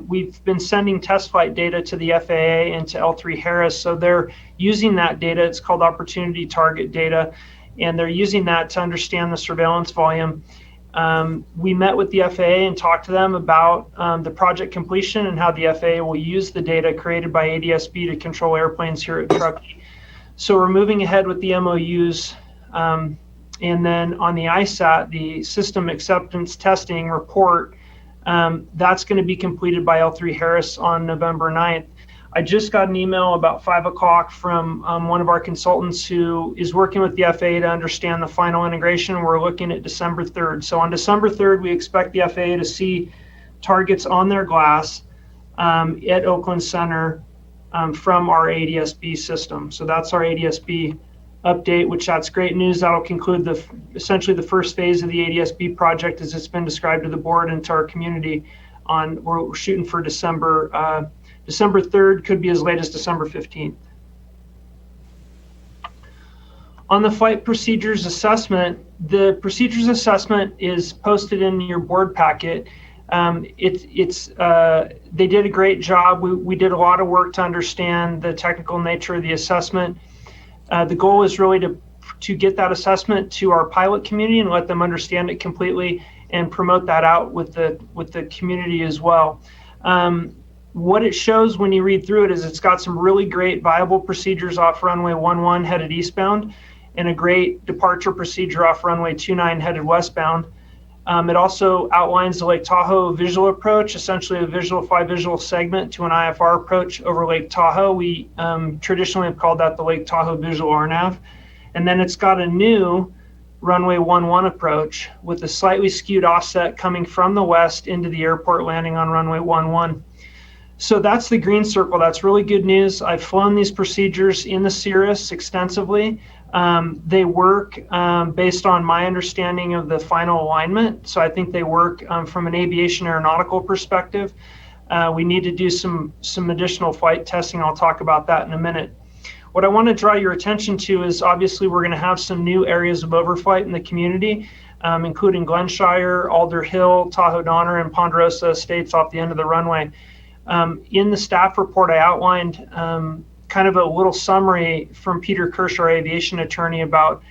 we've been sending test flight data to the FAA and to L3 Harris. So they're using that data. It's called opportunity target data, and they're using that to understand the surveillance volume. We met with the FAA and talked to them about the project completion and how the FAA will use the data created by ADSB to control airplanes here at Truckee. So we're moving ahead with the MOUs. And then on the ISAT, the system acceptance testing report, that's going to be completed by L3 Harris on November 9th. I just got an email about 5 o'clock from one of our consultants who is working with the FAA to understand the final integration. We're looking at December 3rd. So on December 3rd, we expect the FAA to see targets on their glass at Oakland Center from our ADS-B system. So that's our ADS-B update, which that's great news. That'll conclude essentially the first phase of the ADS-B project as it's been described to the board and to our community. We're shooting for December 3rd, could be as late as December 15th. On the flight procedures assessment, the procedures assessment is posted in your board packet. They did a great job. We did a lot of work to understand the technical nature of the assessment. The goal is really to get that assessment to our pilot community and let them understand it completely and promote that out with the community as well. What it shows when you read through it is it's got some really great viable procedures off runway 11 headed eastbound and a great departure procedure off runway 29 headed westbound. It also outlines the Lake Tahoe visual approach, essentially a visual segment to an IFR approach over Lake Tahoe. We traditionally have called that the Lake Tahoe visual RNAV. And then it's got a new runway 11 approach with a slightly skewed offset coming from the west into the airport, landing on runway 11. So that's the green circle. That's really good news. I've flown these procedures in the Cirrus extensively. They work based on my understanding of the final alignment. So I think they work from an aviation aeronautical perspective. We need to do some additional flight testing. I'll talk about that in a minute. What I want to draw your attention to is obviously we're going to have some new areas of overflight in the community, including Glenshire, Alder Hill, Tahoe Donner, and Ponderosa Estates off the end of the runway. In the staff report, I outlined kind of a little summary from Peter Kirsch, our aviation attorney, about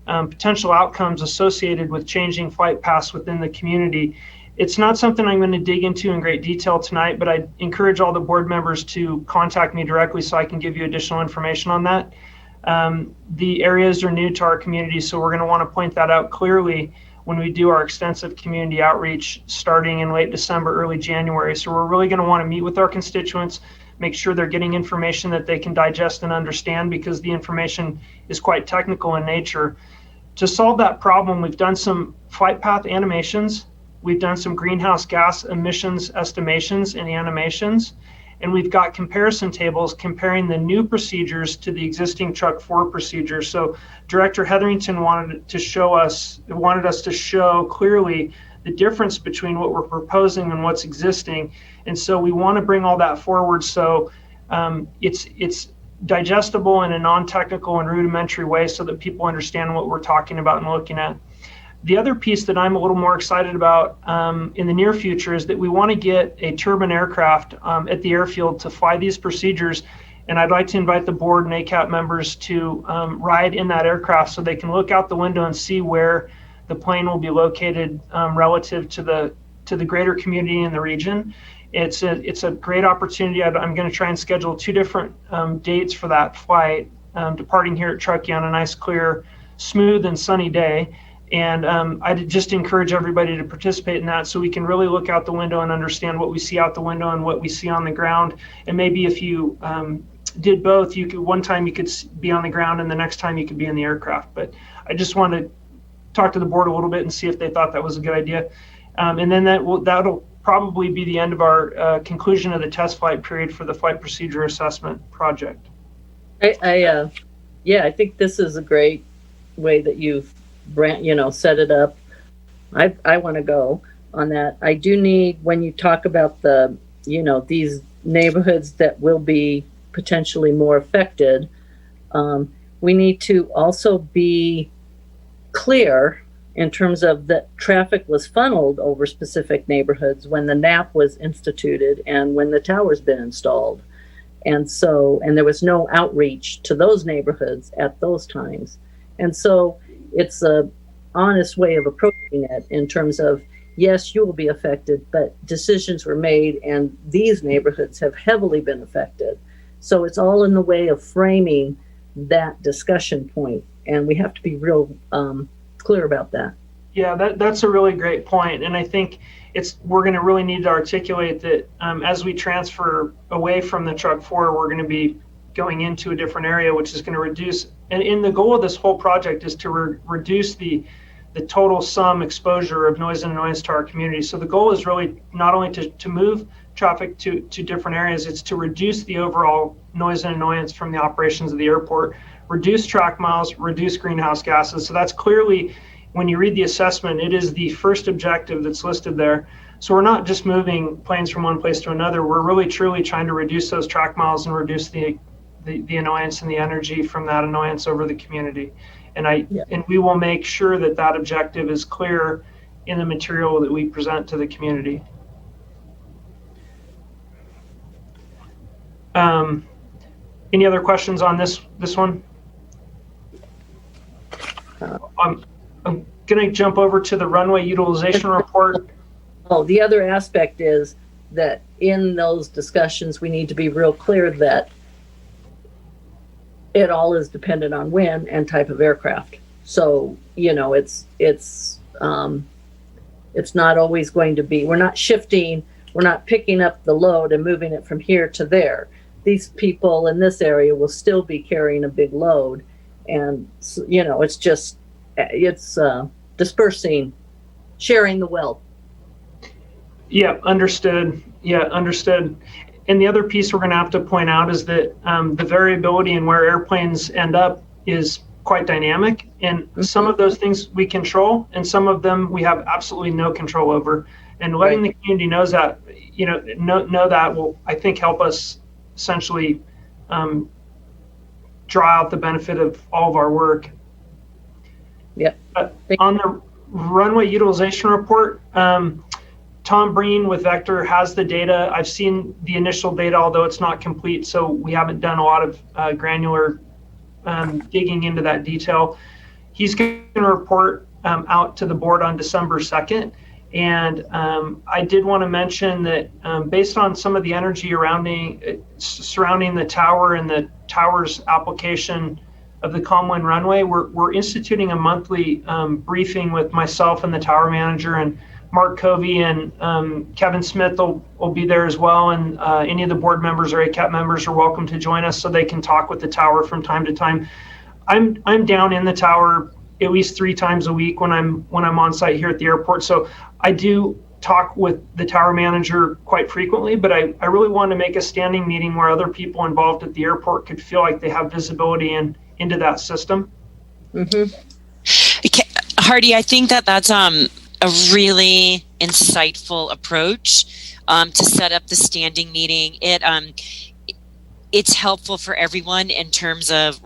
potential outcomes associated with changing flight paths within the community. It's not something I'm going to dig into in great detail tonight, but I encourage all the board members to contact me directly so I can give you additional information on that. The areas are new to our community, so we're going to want to point that out clearly when we do our extensive community outreach starting in late December, early January. So we're really going to want to meet with our constituents, make sure they're getting information that they can digest and understand, because the information is quite technical in nature. To solve that problem, we've done some flight path animations, we've done some greenhouse gas emissions estimations and animations, and we've got comparison tables comparing the new procedures to the existing Truck 4 procedures. So Director Hetherington wanted us to show clearly the difference between what we're proposing and what's existing. And so we want to bring all that forward so it's digestible in a non-technical and rudimentary way so that people understand what we're talking about and looking at. The other piece that I'm a little more excited about in the near future is that we want to get a turbine aircraft at the airfield to fly these procedures. And I'd like to invite the board and ACAP members to ride in that aircraft so they can look out the window and see where the plane will be located relative to the greater community in the region. It's a great opportunity. I'm going to try and schedule 2 different dates for that flight, departing here at Truckee on a nice, clear, smooth, and sunny day. And I'd just encourage everybody to participate in that so we can really look out the window and understand what we see out the window and what we see on the ground. And maybe if you did both, one time you could be on the ground and the next time you could be in the aircraft. But I just want to talk to the board a little bit and see if they thought that was a good idea. And then that'll probably be the end of our conclusion of the test flight period for the flight procedure assessment project. I think this is a great way that you've set it up. I want to go on that. I do need, when you talk about the, these neighborhoods that will be potentially more affected, we need to also be clear in terms of that traffic was funneled over specific neighborhoods when the NAP was instituted and when the tower's been installed. And there was no outreach to those neighborhoods at those times. And so it's a honest way of approaching it in terms of, yes, you will be affected, but decisions were made and these neighborhoods have heavily been affected. So it's all in the way of framing that discussion point. And we have to be real clear about that. Yeah, that's a really great point. And I think we're going to really need to articulate that as we transfer away from the truck 4, we're going to be going into a different area, which is going to reduce. And in the goal of this whole project is to reduce the total sum exposure of noise and annoyance to our community. So the goal is really not only to move traffic to different areas, it's to reduce the overall noise and annoyance from the operations of the airport, reduce track miles, reduce greenhouse gases. So that's clearly, when you read the assessment, it is the first objective that's listed there. So we're not just moving planes from one place to another. We're really truly trying to reduce those track miles and reduce the annoyance and the energy from that annoyance over the community. And we will make sure that that objective is clear in the material that we present to the community. Any other questions on this one? I'm going to jump over to the runway utilization report. Oh, the other aspect is that in those discussions, we need to be real clear that it all is dependent on when and type of aircraft. So, it's not always going to be, we're not shifting, we're not picking up the load and moving it from here to there. These people in this area will still be carrying a big load. And, it's dispersing, sharing the wealth. Yeah, understood. And the other piece we're going to have to point out is that the variability in where airplanes end up is quite dynamic. And some of those things we control, and some of them we have absolutely no control over. And letting the community know that will, I think, help us essentially draw out the benefit of all of our work. Yeah. On the runway utilization report, Tom Breen with Vector has the data. I've seen the initial data, although it's not complete, so we haven't done a lot of granular digging into that detail. He's going to report out to the board on December 2nd. And I did want to mention that based on some of the energy surrounding the tower and the tower's application of the Comwin runway, we're instituting a monthly briefing with myself and the tower manager, and Mark Covey and Kevin Smith will be there as well. And any of the board members or ACAP members are welcome to join us so they can talk with the tower from time to time. I'm down in the tower at least 3 times a week when I'm on site here at the airport. So I do talk with the tower manager quite frequently, but I really want to make a standing meeting where other people involved at the airport could feel like they have visibility into that system. Mm-hmm. Hardy, I think that's a really insightful approach to set up the standing meeting. It's helpful for everyone in terms of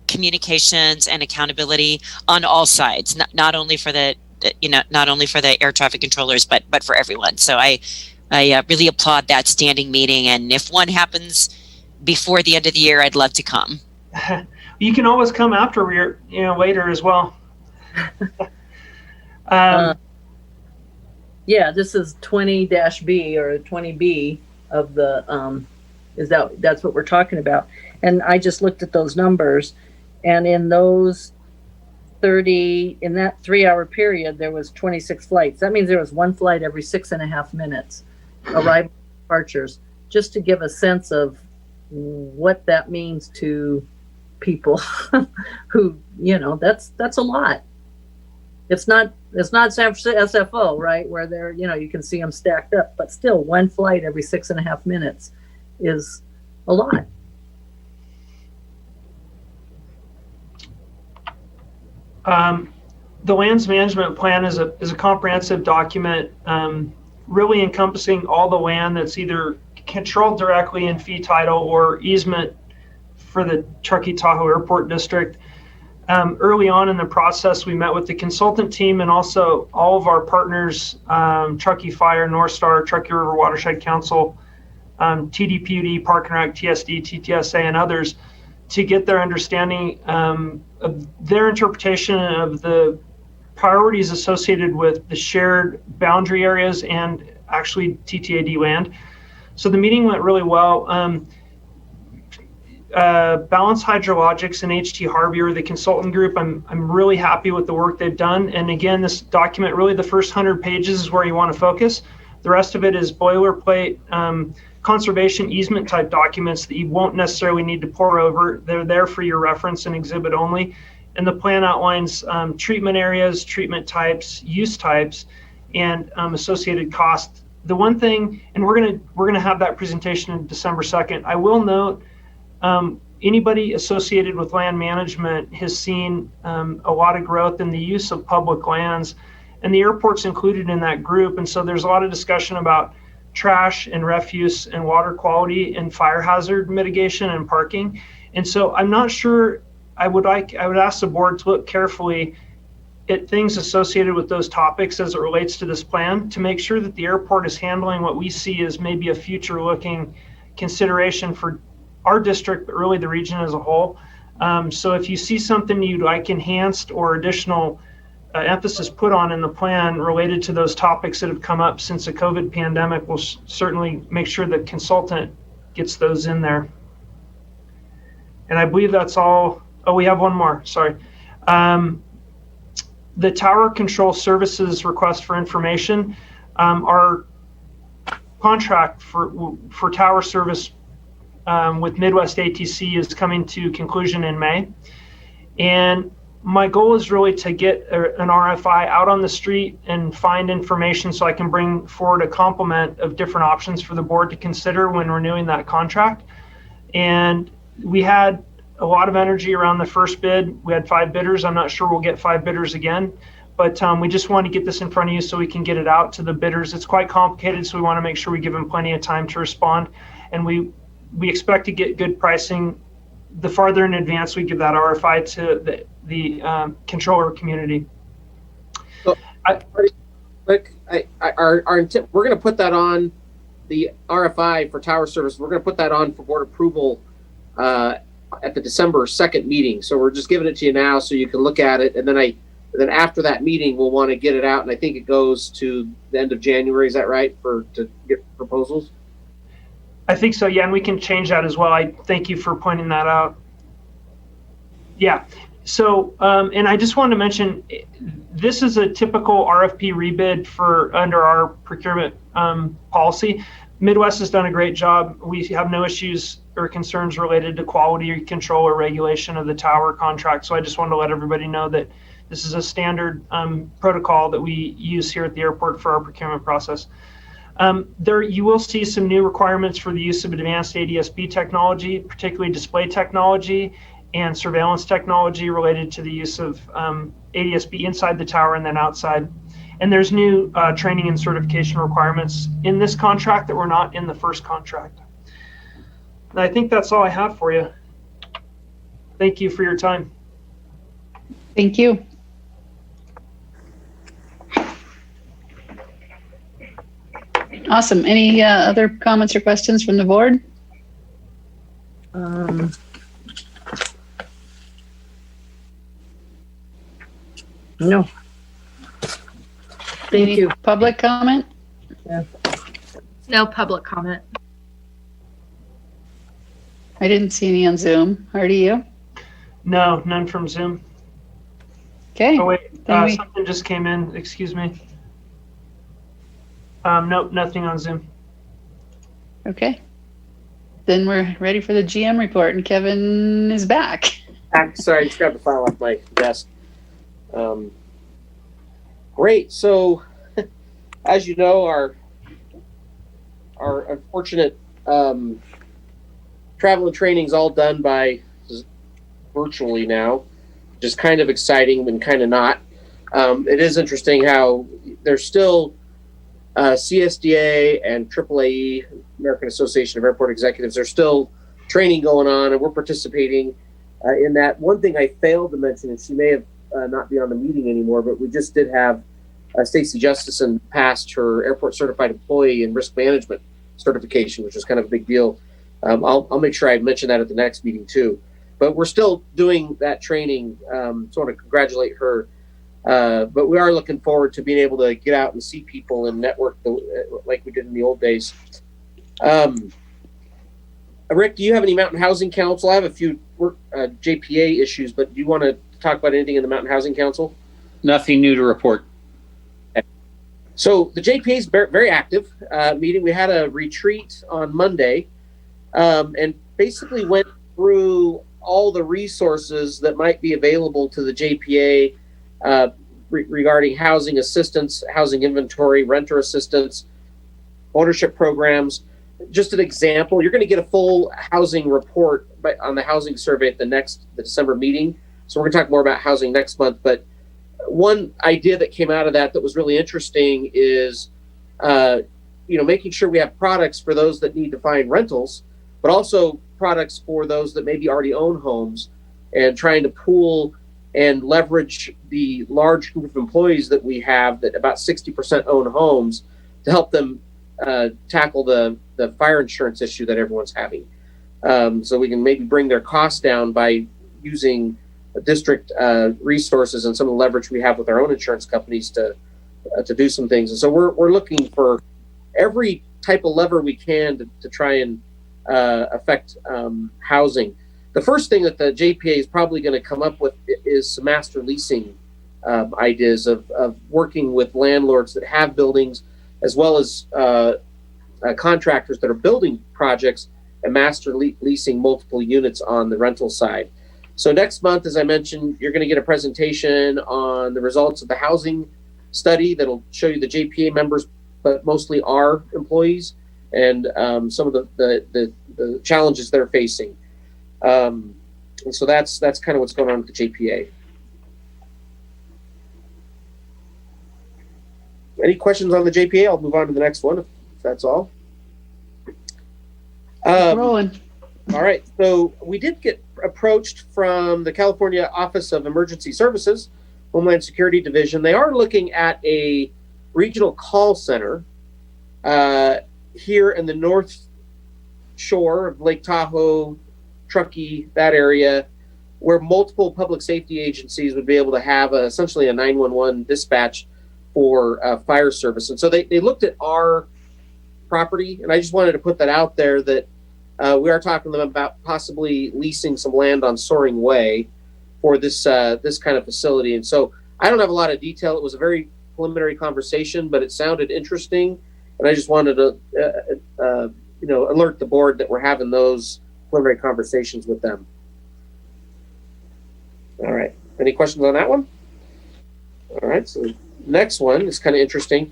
communications and accountability on all sides, not only for the air traffic controllers, but for everyone. So I really applaud that standing meeting, and if one happens before the end of the year, I'd love to come. You can always come after later as well. Yeah, this is 20-B or 20B of the that's what we're talking about. And I just looked at those numbers, and in those in that 3-hour period, there was 26 flights. That means there was 1 flight every 6.5 minutes, arrival departures, just to give a sense of what that means to people who, that's a lot. It's not San Francisco SFO, right, where they're, you can see them stacked up, but still 1 flight every 6.5 minutes is a lot. The lands management plan is a comprehensive document, really encompassing all the land that's either controlled directly in fee title or easement for the Truckee Tahoe Airport District. Early on in the process, we met with the consultant team and also all of our partners, Truckee Fire, North Star, Truckee River Watershed Council, TDPUD, Park and Rec, TSD, TTSA, and others, to get their understanding of their interpretation of the priorities associated with the shared boundary areas and actually TTAD land. So the meeting went really well. Balance Hydrologics and HT Harvey are the consultant group. I'm really happy with the work they've done. And again, this document, really the first 100 pages is where you want to focus. The rest of it is boilerplate conservation easement type documents that you won't necessarily need to pore over. They're there for your reference and exhibit only. And the plan outlines treatment areas, treatment types, use types, and associated costs. The one thing, and we're gonna have that presentation on December 2nd. I will note, anybody associated with land management has seen a lot of growth in the use of public lands, and the airport's included in that group. And so there's a lot of discussion about trash and refuse and water quality and fire hazard mitigation and parking. And so I'm not sure, I would ask the board to look carefully at things associated with those topics as it relates to this plan to make sure that the airport is handling what we see as maybe a future looking consideration for our district, but really the region as a whole. So if you see something you'd like enhanced or additional emphasis put on in the plan related to those topics that have come up since the COVID pandemic, we'll certainly make sure the consultant gets those in there. And I believe that's all. Oh, we have one more, sorry. The Tower Control Services request for information, our contract for tower service with Midwest ATC is coming to conclusion in May. And my goal is really to get an RFI out on the street and find information so I can bring forward a complement of different options for the board to consider when renewing that contract. And we had a lot of energy around the first bid. We had 5 bidders. I'm not sure we'll get 5 bidders again, but we just want to get this in front of you so we can get it out to the bidders. It's quite complicated, so we want to make sure we give them plenty of time to respond. And we expect to get good pricing. The farther in advance we give that RFI to the controller community. So, our intent, we're going to put that on the RFI for tower service. We're going to put that on for board approval at the December 2nd meeting. So we're just giving it to you now so you can look at it. And then after that meeting, we'll want to get it out. And I think it goes to the end of January. Is that right? To get proposals? I think so, yeah, and we can change that as well. I thank you for pointing that out. Yeah, so, and I just wanted to mention, this is a typical RFP rebid for under our procurement policy. Midwest has done a great job. We have no issues or concerns related to quality control or regulation of the tower contract. So I just wanted to let everybody know that this is a standard protocol that we use here at the airport for our procurement process. There, you will see some new requirements for the use of advanced ADSB technology, particularly display technology and surveillance technology related to the use of ADSB inside the tower and then outside. And there's new training and certification requirements in this contract that were not in the first contract. And I think that's all I have for you. Thank you for your time. Thank you. Awesome. Any other comments or questions from the board? No. Thank you. Public comment? Yeah. No public comment. I didn't see any on Zoom. Hardy, you? No, none from Zoom. Okay. Oh wait, something just came in. Excuse me. Nope, nothing on Zoom. Okay. Then we're ready for the GM report, and Kevin is back. Sorry, I just grabbed the file off my desk. Great. So, as you know, our unfortunate travel and training is all done by virtually now, which is kind of exciting and kind of not. It is interesting how there's still CSDA and AAAE, American Association of Airport Executives, there's still training going on, and we're participating in that. One thing I failed to mention, and she may have not be on the meeting anymore, but we just did have Stacy Justison passed her airport certified employee in risk management certification, which is kind of a big deal. I'll make sure I mention that at the next meeting too. But we're still doing that training, so I want to congratulate her. But we are looking forward to being able to get out and see people and network like we did in the old days. Rick, do you have any Mountain Housing Council? I have a few JPA issues, but do you want to talk about anything in the Mountain Housing Council? Nothing new to report. So the JPA is very active meeting. We had a retreat on Monday and basically went through all the resources that might be available to the JPA regarding housing assistance, housing inventory, renter assistance, ownership programs. Just an example, you're going to get a full housing report on the housing survey at the December meeting. So we're going to talk more about housing next month. But one idea that came out of that was really interesting is, making sure we have products for those that need to find rentals, but also products for those that maybe already own homes, and trying to pool and leverage the large group of employees that we have, that about 60% own homes, to help them tackle the fire insurance issue that everyone's having. So we can maybe bring their costs down by using district resources and some of the leverage we have with our own insurance companies to do some things. And so we're looking for every type of lever we can to try and affect housing. The first thing that the JPA is probably going to come up with is some master leasing ideas of working with landlords that have buildings, as well as contractors that are building projects, and master leasing multiple units on the rental side. So next month, as I mentioned, you're going to get a presentation on the results of the housing study that'll show you the JPA members, but mostly our employees, and some of the challenges they're facing. And so that's kind of what's going on with the JPA. Any questions on the JPA? I'll move on to the next one, if that's all. Rolling. All right. So we did get approached from the California Office of Emergency Services, Homeland Security Division. They are looking at a regional call center here in the North Shore of Lake Tahoe, Truckee, that area, where multiple public safety agencies would be able to have essentially a 911 dispatch for fire service. And so they looked at our property, and I just wanted to put that out there that we are talking to them about possibly leasing some land on Soaring Way for this kind of facility. And so I don't have a lot of detail. It was a very preliminary conversation, but it sounded interesting, and I just wanted to alert the board that we're having those preliminary conversations with them. All right. Any questions on that one? All right. So the next one is kind of interesting.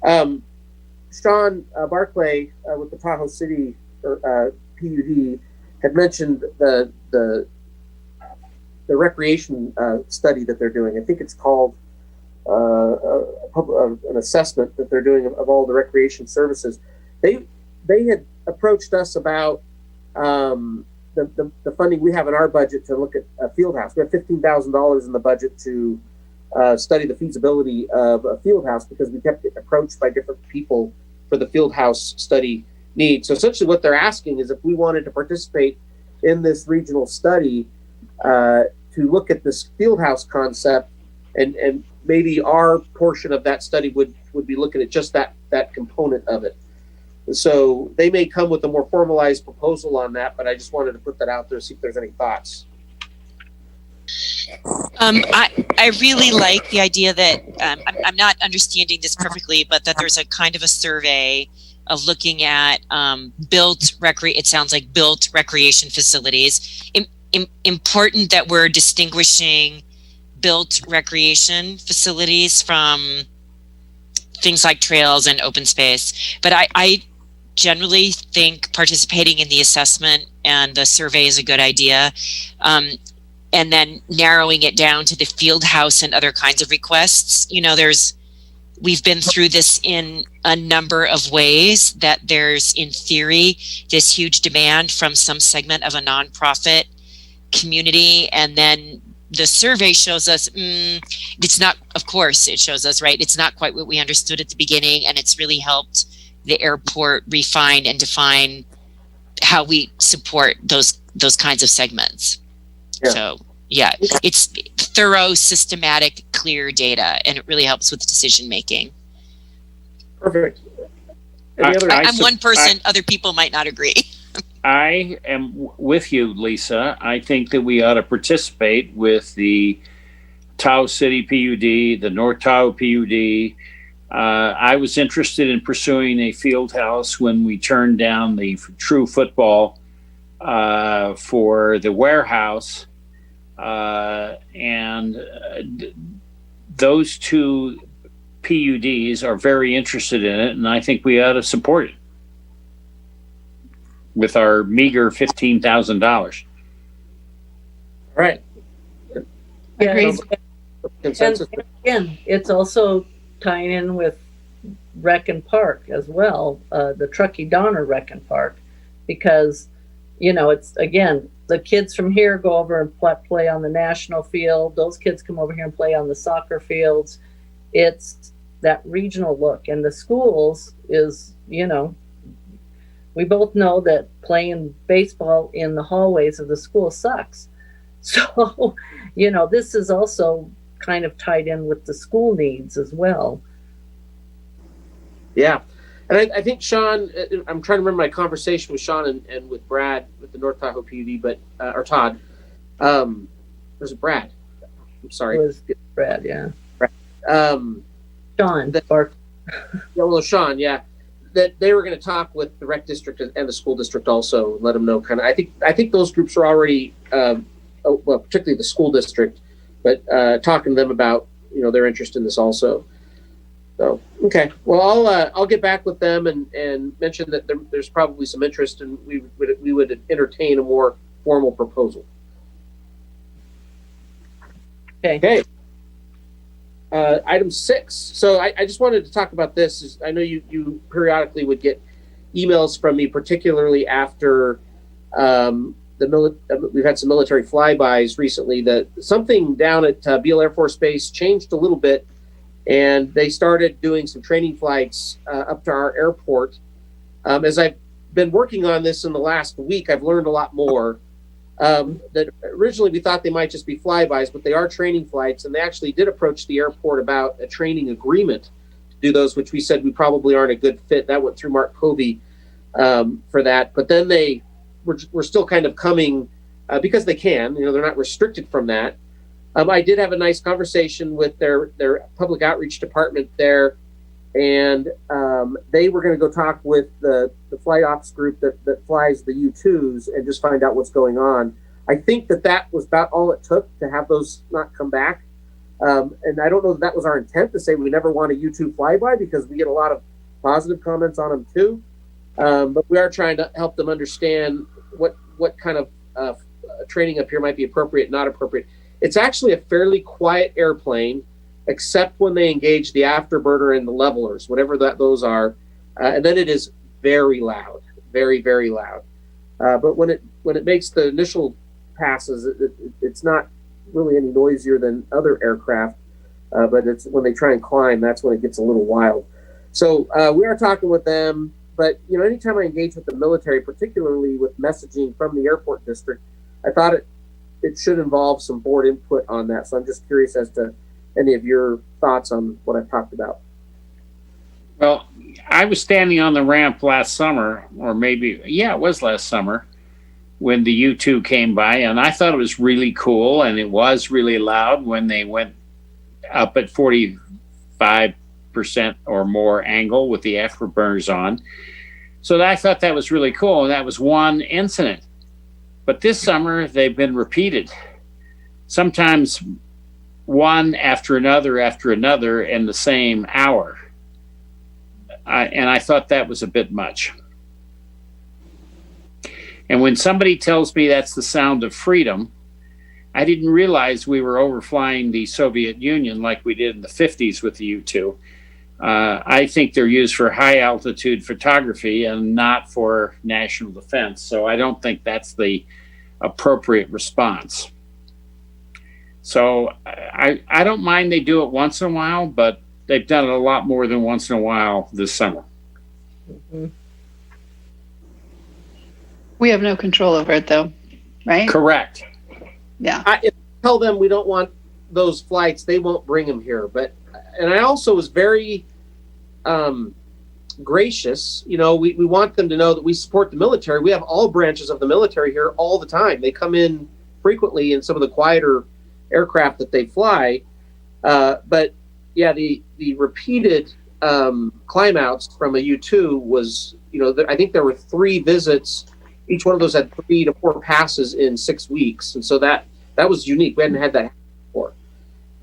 Sean Barclay with the Tahoe City PUD had mentioned the recreation study that they're doing. I think it's called an assessment that they're doing of all the recreation services. They had approached us about the funding we have in our budget to look at a field house. We have $15,000 in the budget to study the feasibility of a field house, because we kept getting approached by different people for the field house study need. So essentially what they're asking is if we wanted to participate in this regional study to look at this field house concept, and maybe our portion of that study would be looking at just that component of it. So they may come with a more formalized proposal on that, but I just wanted to put that out there, see if there's any thoughts. I really like the idea that I'm not understanding this perfectly, but that there's a kind of a survey of looking at built recreation facilities. Important that we're distinguishing built recreation facilities from things like trails and open space. But I generally think participating in the assessment and the survey is a good idea. And then narrowing it down to the field house and other kinds of requests. We've been through this in a number of ways, that there's, in theory, this huge demand from some segment of a nonprofit community. And then the survey shows us, it's not, of course it shows us, right? It's not quite what we understood at the beginning. And it's really helped the airport refine and define how we support those kinds of segments. Yeah. So yeah, it's thorough, systematic, clear data, and it really helps with decision making. Perfect. I'm one person, other people might not agree. I am with you, Lisa. I think that we ought to participate with the Tahoe City PUD, the North Tahoe PUD. I was interested in pursuing a field house when we turned down the true football for the warehouse. Those two PUDs are very interested in it, and I think we ought to support it with our meager $15,000. All right. Yeah, Consensus. and again, it's also tying in with Rec and Park as well, the Truckee Donner Rec and Park, because, you know, it's, again, the kids from here go over and play on the national field. Those kids come over here and play on the soccer fields. It's that regional look. And the schools is, you know, we both know that playing baseball in the hallways of the school sucks. So, you know, this is also kind of tied in with the school needs as well. Yeah. And I think Sean, I'm trying to remember my conversation with Sean and with Brad with the North Tahoe PUD, but, or Todd. Was it Brad? I'm sorry. It was Brad, yeah. Brad. Sean. Sean, yeah. That they were going to talk with the rec district and the school district also, let them know kind of. I think those groups are already, well, particularly the school district, but talking to them about, you know, their interest in this also. So, okay. Well, I'll get back with them and mention that there's probably some interest, and we would entertain a more formal proposal. Okay. Item 6. So I just wanted to talk about this. I know you periodically would get emails from me, particularly after we've had some military flybys recently. That something down at Beale Air Force Base changed a little bit, and they started doing some training flights up to our airport. As I've been working on this in the last week, I've learned a lot more. That originally we thought they might just be flybys, but they are training flights, and they actually did approach the airport about a training agreement to do those, which we said we probably aren't a good fit. That went through Mark Covey for that, but then they were still kind of coming because they can, you know, they're not restricted from that. I did have a nice conversation with their public outreach department there, and they were going to go talk with the flight ops group that flies the U-2s and just find out what's going on. I think that was about all it took to have those not come back. And I don't know that was our intent to say we never want a U-2 flyby, because we get a lot of positive comments on them too. But we are trying to help them understand what kind of training up here might be appropriate, not appropriate. It's actually a fairly quiet airplane, except when they engage the afterburner and the levelers, whatever those are. And then it is very loud, very, very loud. But when it makes the initial passes, it's not really any noisier than other aircraft. But it's when they try and climb, that's when it gets a little wild. So we are talking with them. But, you know, anytime I engage with the military, particularly with messaging from the airport district, I thought it should involve some board input on that. So I'm just curious as to any of your thoughts on what I've talked about. Well, I was standing on the ramp last summer, or maybe, yeah, it was last summer, when the U-2 came by, and I thought it was really cool, and it was really loud when they went up at 45% or more angle with the afterburners on. So I thought that was really cool, and that was one incident. But this summer, they've been repeated. Sometimes one after another in the same hour. And I thought that was a bit much. And when somebody tells me that's the sound of freedom, I didn't realize we were overflying the Soviet Union like we did in the 50s with the U-2. I think they're used for high altitude photography and not for national defense. So I don't think that's the appropriate response. So I don't mind they do it once in a while, but they've done it a lot more than once in a while this summer. Mm-hmm. We have no control over it, though, right? Correct. Yeah. If I tell them we don't want those flights, they won't bring them here. And I also was very gracious. You know, we want them to know that we support the military. We have all branches of the military here all the time. They come in frequently in some of the quieter aircraft that they fly. But yeah, the repeated climb outs from a U-2 was, you know, I think there were 3 visits. Each one of those had 3 to 4 passes in 6 weeks. And so that was unique. We hadn't had that before.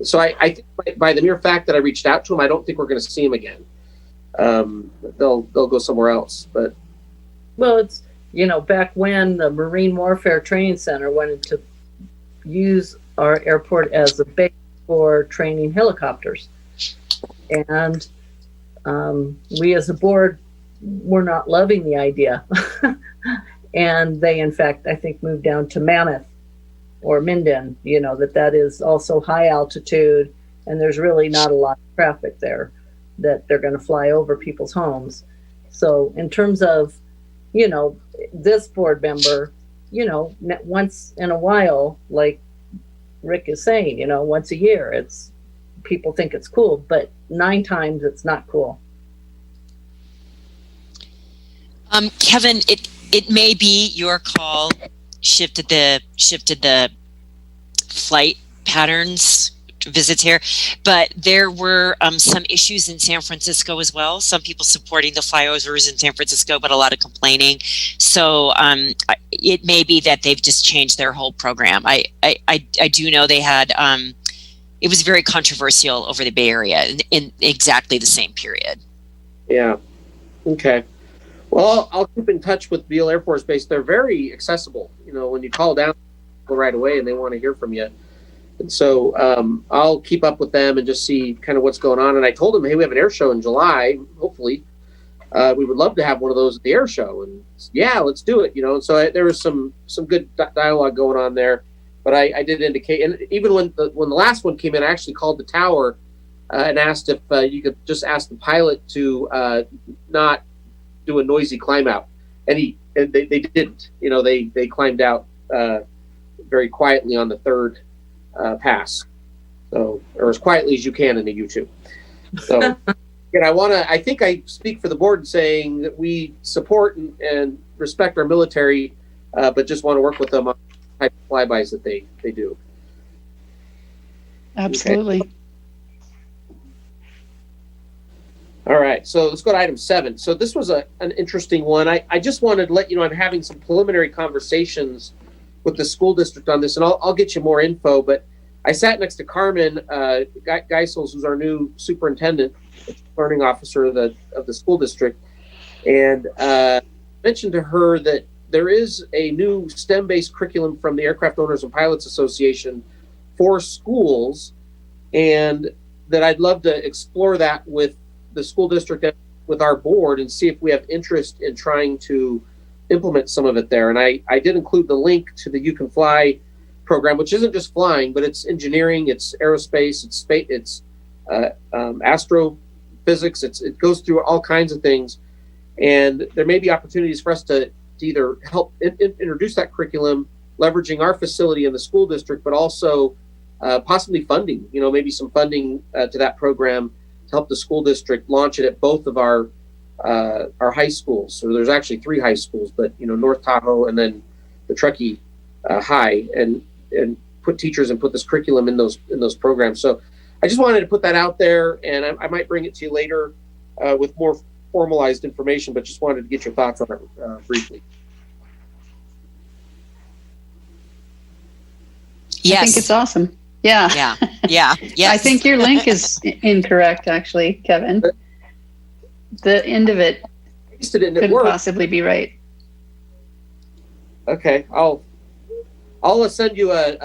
So I think by the mere fact that I reached out to them, I don't think we're going to see them again. They'll go somewhere else. But well, it's, you know, back when the Marine Warfare Training Center wanted to use our airport as a base for training helicopters, and we as a board were not loving the idea. And they, in fact, I think moved down to Mammoth or Minden, you know, that is also high altitude, and there's really not a lot of traffic there, that they're going to fly over people's homes. So in terms of, you know, this board member, you know, once in a while, like Rick is saying, you know, once a year, it's, people think it's cool, but 9 times it's not cool. Kevin, it may be your call shifted the flight patterns visits here, but there were some issues in San Francisco as well. Some people supporting the flyovers in San Francisco, but a lot of complaining. So it may be that they've just changed their whole program. I do know they had it was very controversial over the Bay Area in exactly the same period. Yeah. Okay. Well, I'll keep in touch with Beale Air Force Base. They're very accessible. You know, when you call down right away and they want to hear from you. And so I'll keep up with them and just see kind of what's going on. And I told them, hey, we have an air show in July. Hopefully, we would love to have one of those at the air show. And yeah, let's do it. You know, and so there was some good dialogue going on there. But I did indicate, and even when the last one came in, I actually called the tower and asked if you could just ask the pilot to not do a noisy climb out, and they didn't. You know, they climbed out very quietly on the 3rd pass, so, or as quietly as you can in a U-2. So, again, I think I speak for the board in saying that we support and respect our military, but just want to work with them on the type of flybys that they do. Absolutely. Okay. All right, so let's go to item 7. So this was an interesting one. I just wanted to let you know I'm having some preliminary conversations with the school district on this, and I'll get you more info. But I sat next to Carmen Geisels, who's our new superintendent, learning officer of the school district, and mentioned to her that there is a new STEM-based curriculum from the Aircraft Owners and Pilots Association for schools, and that I'd love to explore that with the school district, with our board, and see if we have interest in trying to implement some of it there. And I did include the link to the You Can Fly program, which isn't just flying, but it's engineering, it's aerospace, it's space, it's astrophysics. It goes through all kinds of things, and there may be opportunities for us to either help introduce that curriculum, leveraging our facility in the school district, but also possibly funding. You know, maybe some funding to that program to help the school district launch it at both of our high schools. So there's actually 3 high schools, but you know, North Tahoe and then the Truckee High, and put teachers and put this curriculum in those programs. So I just wanted to put that out there, and I might bring it to you later with more formalized information, but just wanted to get your thoughts on it briefly. Yes. I think it's awesome. Yeah. Yeah. Yeah. Yes. I think your link is incorrect, actually, Kevin. The end of it couldn't possibly be right. Okay, I'll send you I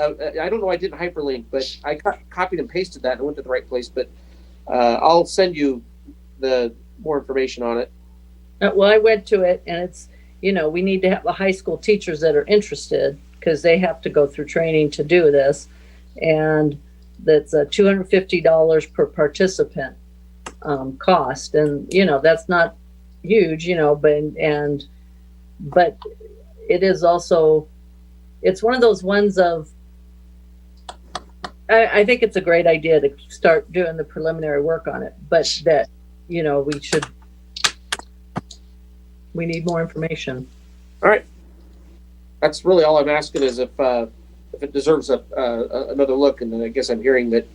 don't know, I didn't hyperlink, but I copied and pasted that and it went to the right place. But I'll send you the more information on it. Well, I went to it, and it's, you know, we need to have the high school teachers that are interested, because they have to go through training to do this. And that's $250 per participant cost, and you know, that's not huge, you know, but it is also, it's one of those ones of, I think it's a great idea to start doing the preliminary work on it, but that, you know, we should we need more information. All right. That's really all I'm asking is if it deserves another look, and then I guess I'm hearing that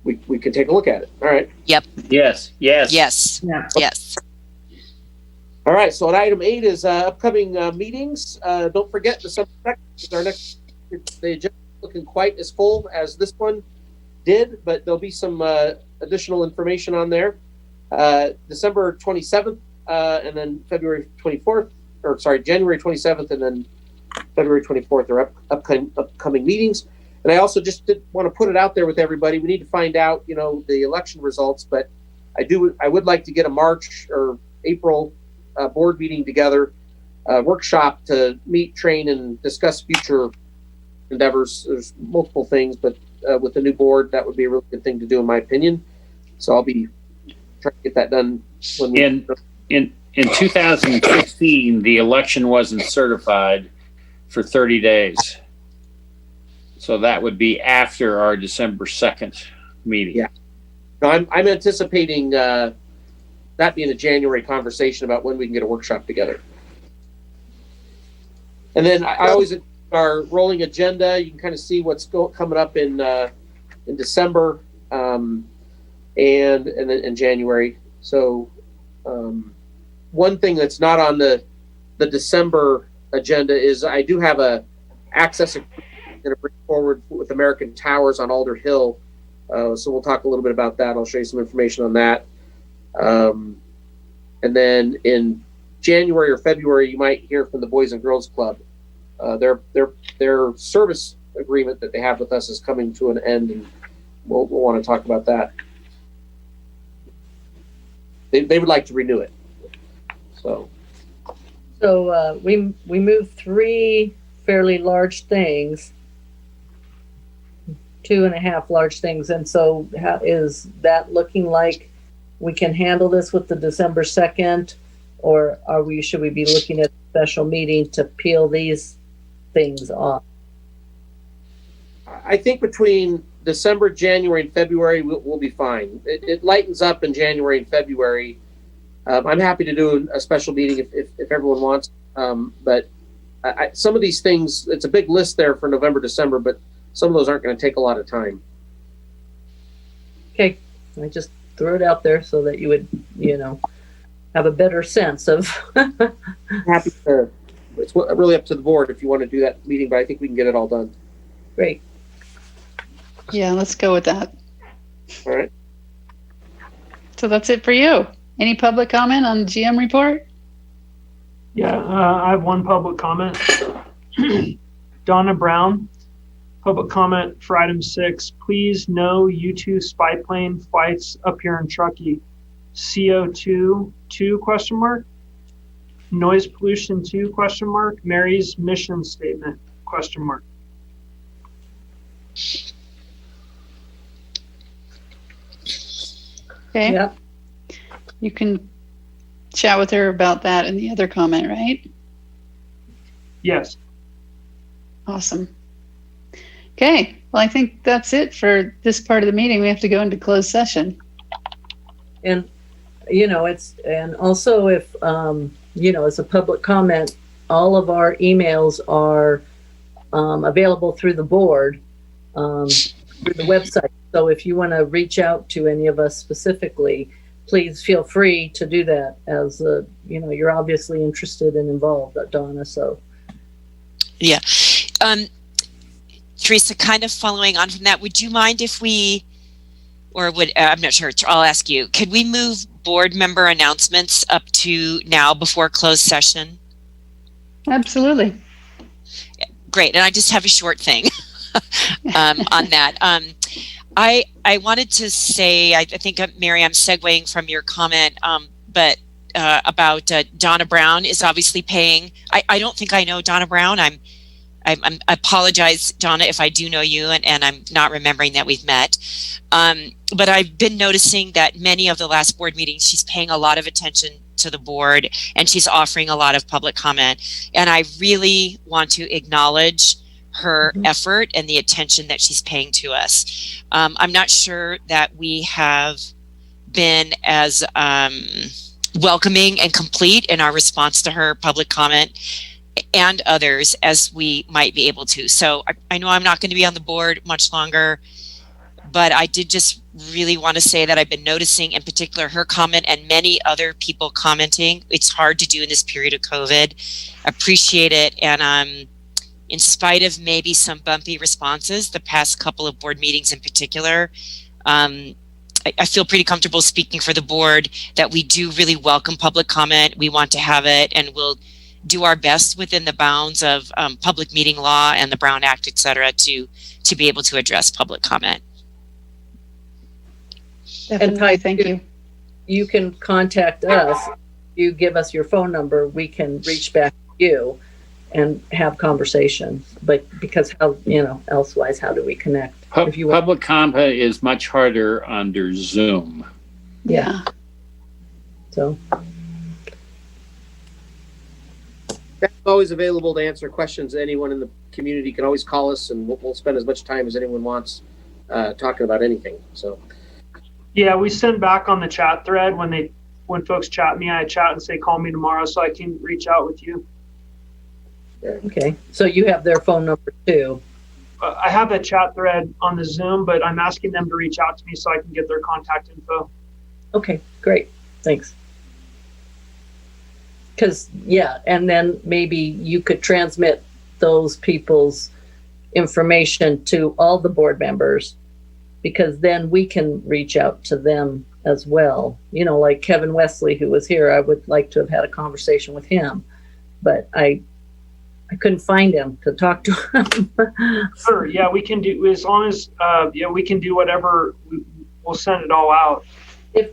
we can take a look at it. All right. Yep. Yes. Yes. Yeah. Yes. All right. So on item 8 is upcoming meetings. Don't forget December 2nd is our next. The agenda is looking quite as full as this one did, but there'll be some additional information on there. December 27th, and then February 24th, or sorry, January 27th, and then February 24th are upcoming meetings. And I also just did want to put it out there with everybody. We need to find out, the election results, but I would like to get a March or April board meeting together, workshop to meet, train, and discuss future endeavors. There's multiple things, but with the new board, that would be a really good thing to do, in my opinion. So I'll be trying to get that done when we. In 2016, the election wasn't certified for 30 days. So that would be after our December 2nd meeting. Yeah. No, I'm anticipating that being a January conversation about when we can get a workshop together. And then I always, our rolling agenda, you can kind of see what's coming up in December and then in January. So one thing that's not on the December agenda is I do have a access agreement I'm going to bring forward with American Towers on Alder Hill. So we'll talk a little bit about that. I'll show you some information on that. And then in January or February, you might hear from the Boys and Girls Club. Their service agreement that they have with us is coming to an end, and we'll want to talk about that. They would like to renew it. So we moved 3 fairly large things, 2.5 large things, and so how is that looking like we can handle this with the December 2nd, or should we be looking at a special meeting to peel these things off? I think between December, January, and February, we'll be fine. It lightens up in January and February. I'm happy to do a special meeting if everyone wants. But some of these things, it's a big list there for November, December, but some of those aren't going to take a lot of time. Okay, I just threw it out there so that you would, have a better sense of. Happy to. It's really up to the board if you want to do that meeting, but I think we can get it all done. Great. Yeah, let's go with that. All right. So that's it for you. Any public comment on the GM report? Yeah, I have one public comment. Donna Brown, public comment for item 6. Please no U-2 spy plane flights up here in Truckee. CO2 2 ? Noise pollution 2 ? Mary's mission statement ? Okay. Yep. You can chat with her about that and the other comment, right? Yes. Awesome. Okay. Well, I think that's it for this part of the meeting. We have to go into closed session. And, and also if, as a public comment, all of our emails are available through the board, through the website. So if you want to reach out to any of us specifically, please feel free to do that, as you're obviously interested and involved, Donna. So yeah, Teresa, kind of following on from that, would you mind if we, or would I'm not sure, I'll ask you, could we move board member announcements up to now before closed session? Absolutely. Great. And I just have a short thing on that. I wanted to say, I think, Mary, I'm segueing from your comment, but about Donna Brown is obviously paying. I don't think I know Donna Brown. I apologize, Donna, if I do know you, and I'm not remembering that we've met. But I've been noticing that many of the last board meetings, she's paying a lot of attention to the board, and she's offering a lot of public comment. And I really want to acknowledge her effort and the attention that she's paying to us. I'm not sure that we have been as welcoming and complete in our response to her public comment and others as we might be able to. So I know I'm not going to be on the board much longer, but I did just really want to say that I've been noticing in particular her comment and many other people commenting. It's hard to do in this period of COVID. Appreciate it. And in spite of maybe some bumpy responses, the past couple of board meetings in particular, I feel pretty comfortable speaking for the board that we do really welcome public comment. We want to have it, and we'll do our best within the bounds of public meeting law and the Brown Act, et cetera, to be able to address public comment. Definitely. And Ty, thank you. You can contact us. You give us your phone number, we can reach back to you and have conversations. But because how, elsewise, how do we connect? If you Public comment is much harder under Zoom. Yeah. So That's always available to answer questions. Anyone in the community can always call us, and we'll spend as much time as anyone wants talking about anything. So Yeah, we send back on the chat thread when folks chat me, I chat and say, call me tomorrow so I can reach out with you. okay, so you have their phone number too. I have a chat thread on the Zoom, but I'm asking them to reach out to me so I can get their contact info. Okay, great, thanks. Because and then maybe you could transmit those people's information to all the board members, because then we can reach out to them as well. Like Kevin Wesley, who was here, I would like to have had a conversation with him, but I couldn't find him to talk to him. Sure, yeah, we can do, as long as we can do whatever. We'll send it all out if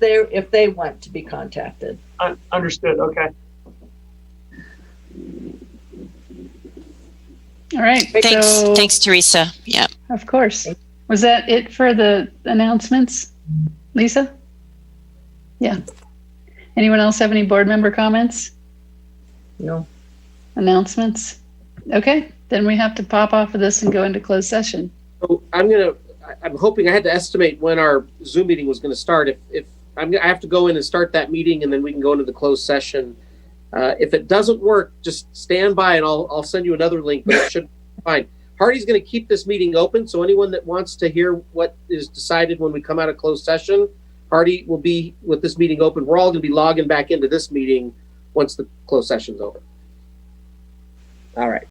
they want to be contacted. Understood. Okay. All right. Thanks, Teresa. Yeah. Of course. Was that it for the announcements, Lisa? Yeah. Anyone else have any board member comments? No. Announcements? Okay, then we have to pop off of this and go into closed session. So I'm hoping, I had to estimate when our Zoom meeting was going to start. If I have to go in and start that meeting, and then we can go into the closed session. If it doesn't work, just stand by and I'll send you another link, but it should be fine. Hardy's going to keep this meeting open, so anyone that wants to hear what is decided when we come out of closed session, Hardy will be with this meeting open. We're all going to be logging back into this meeting once the closed session's over. All right.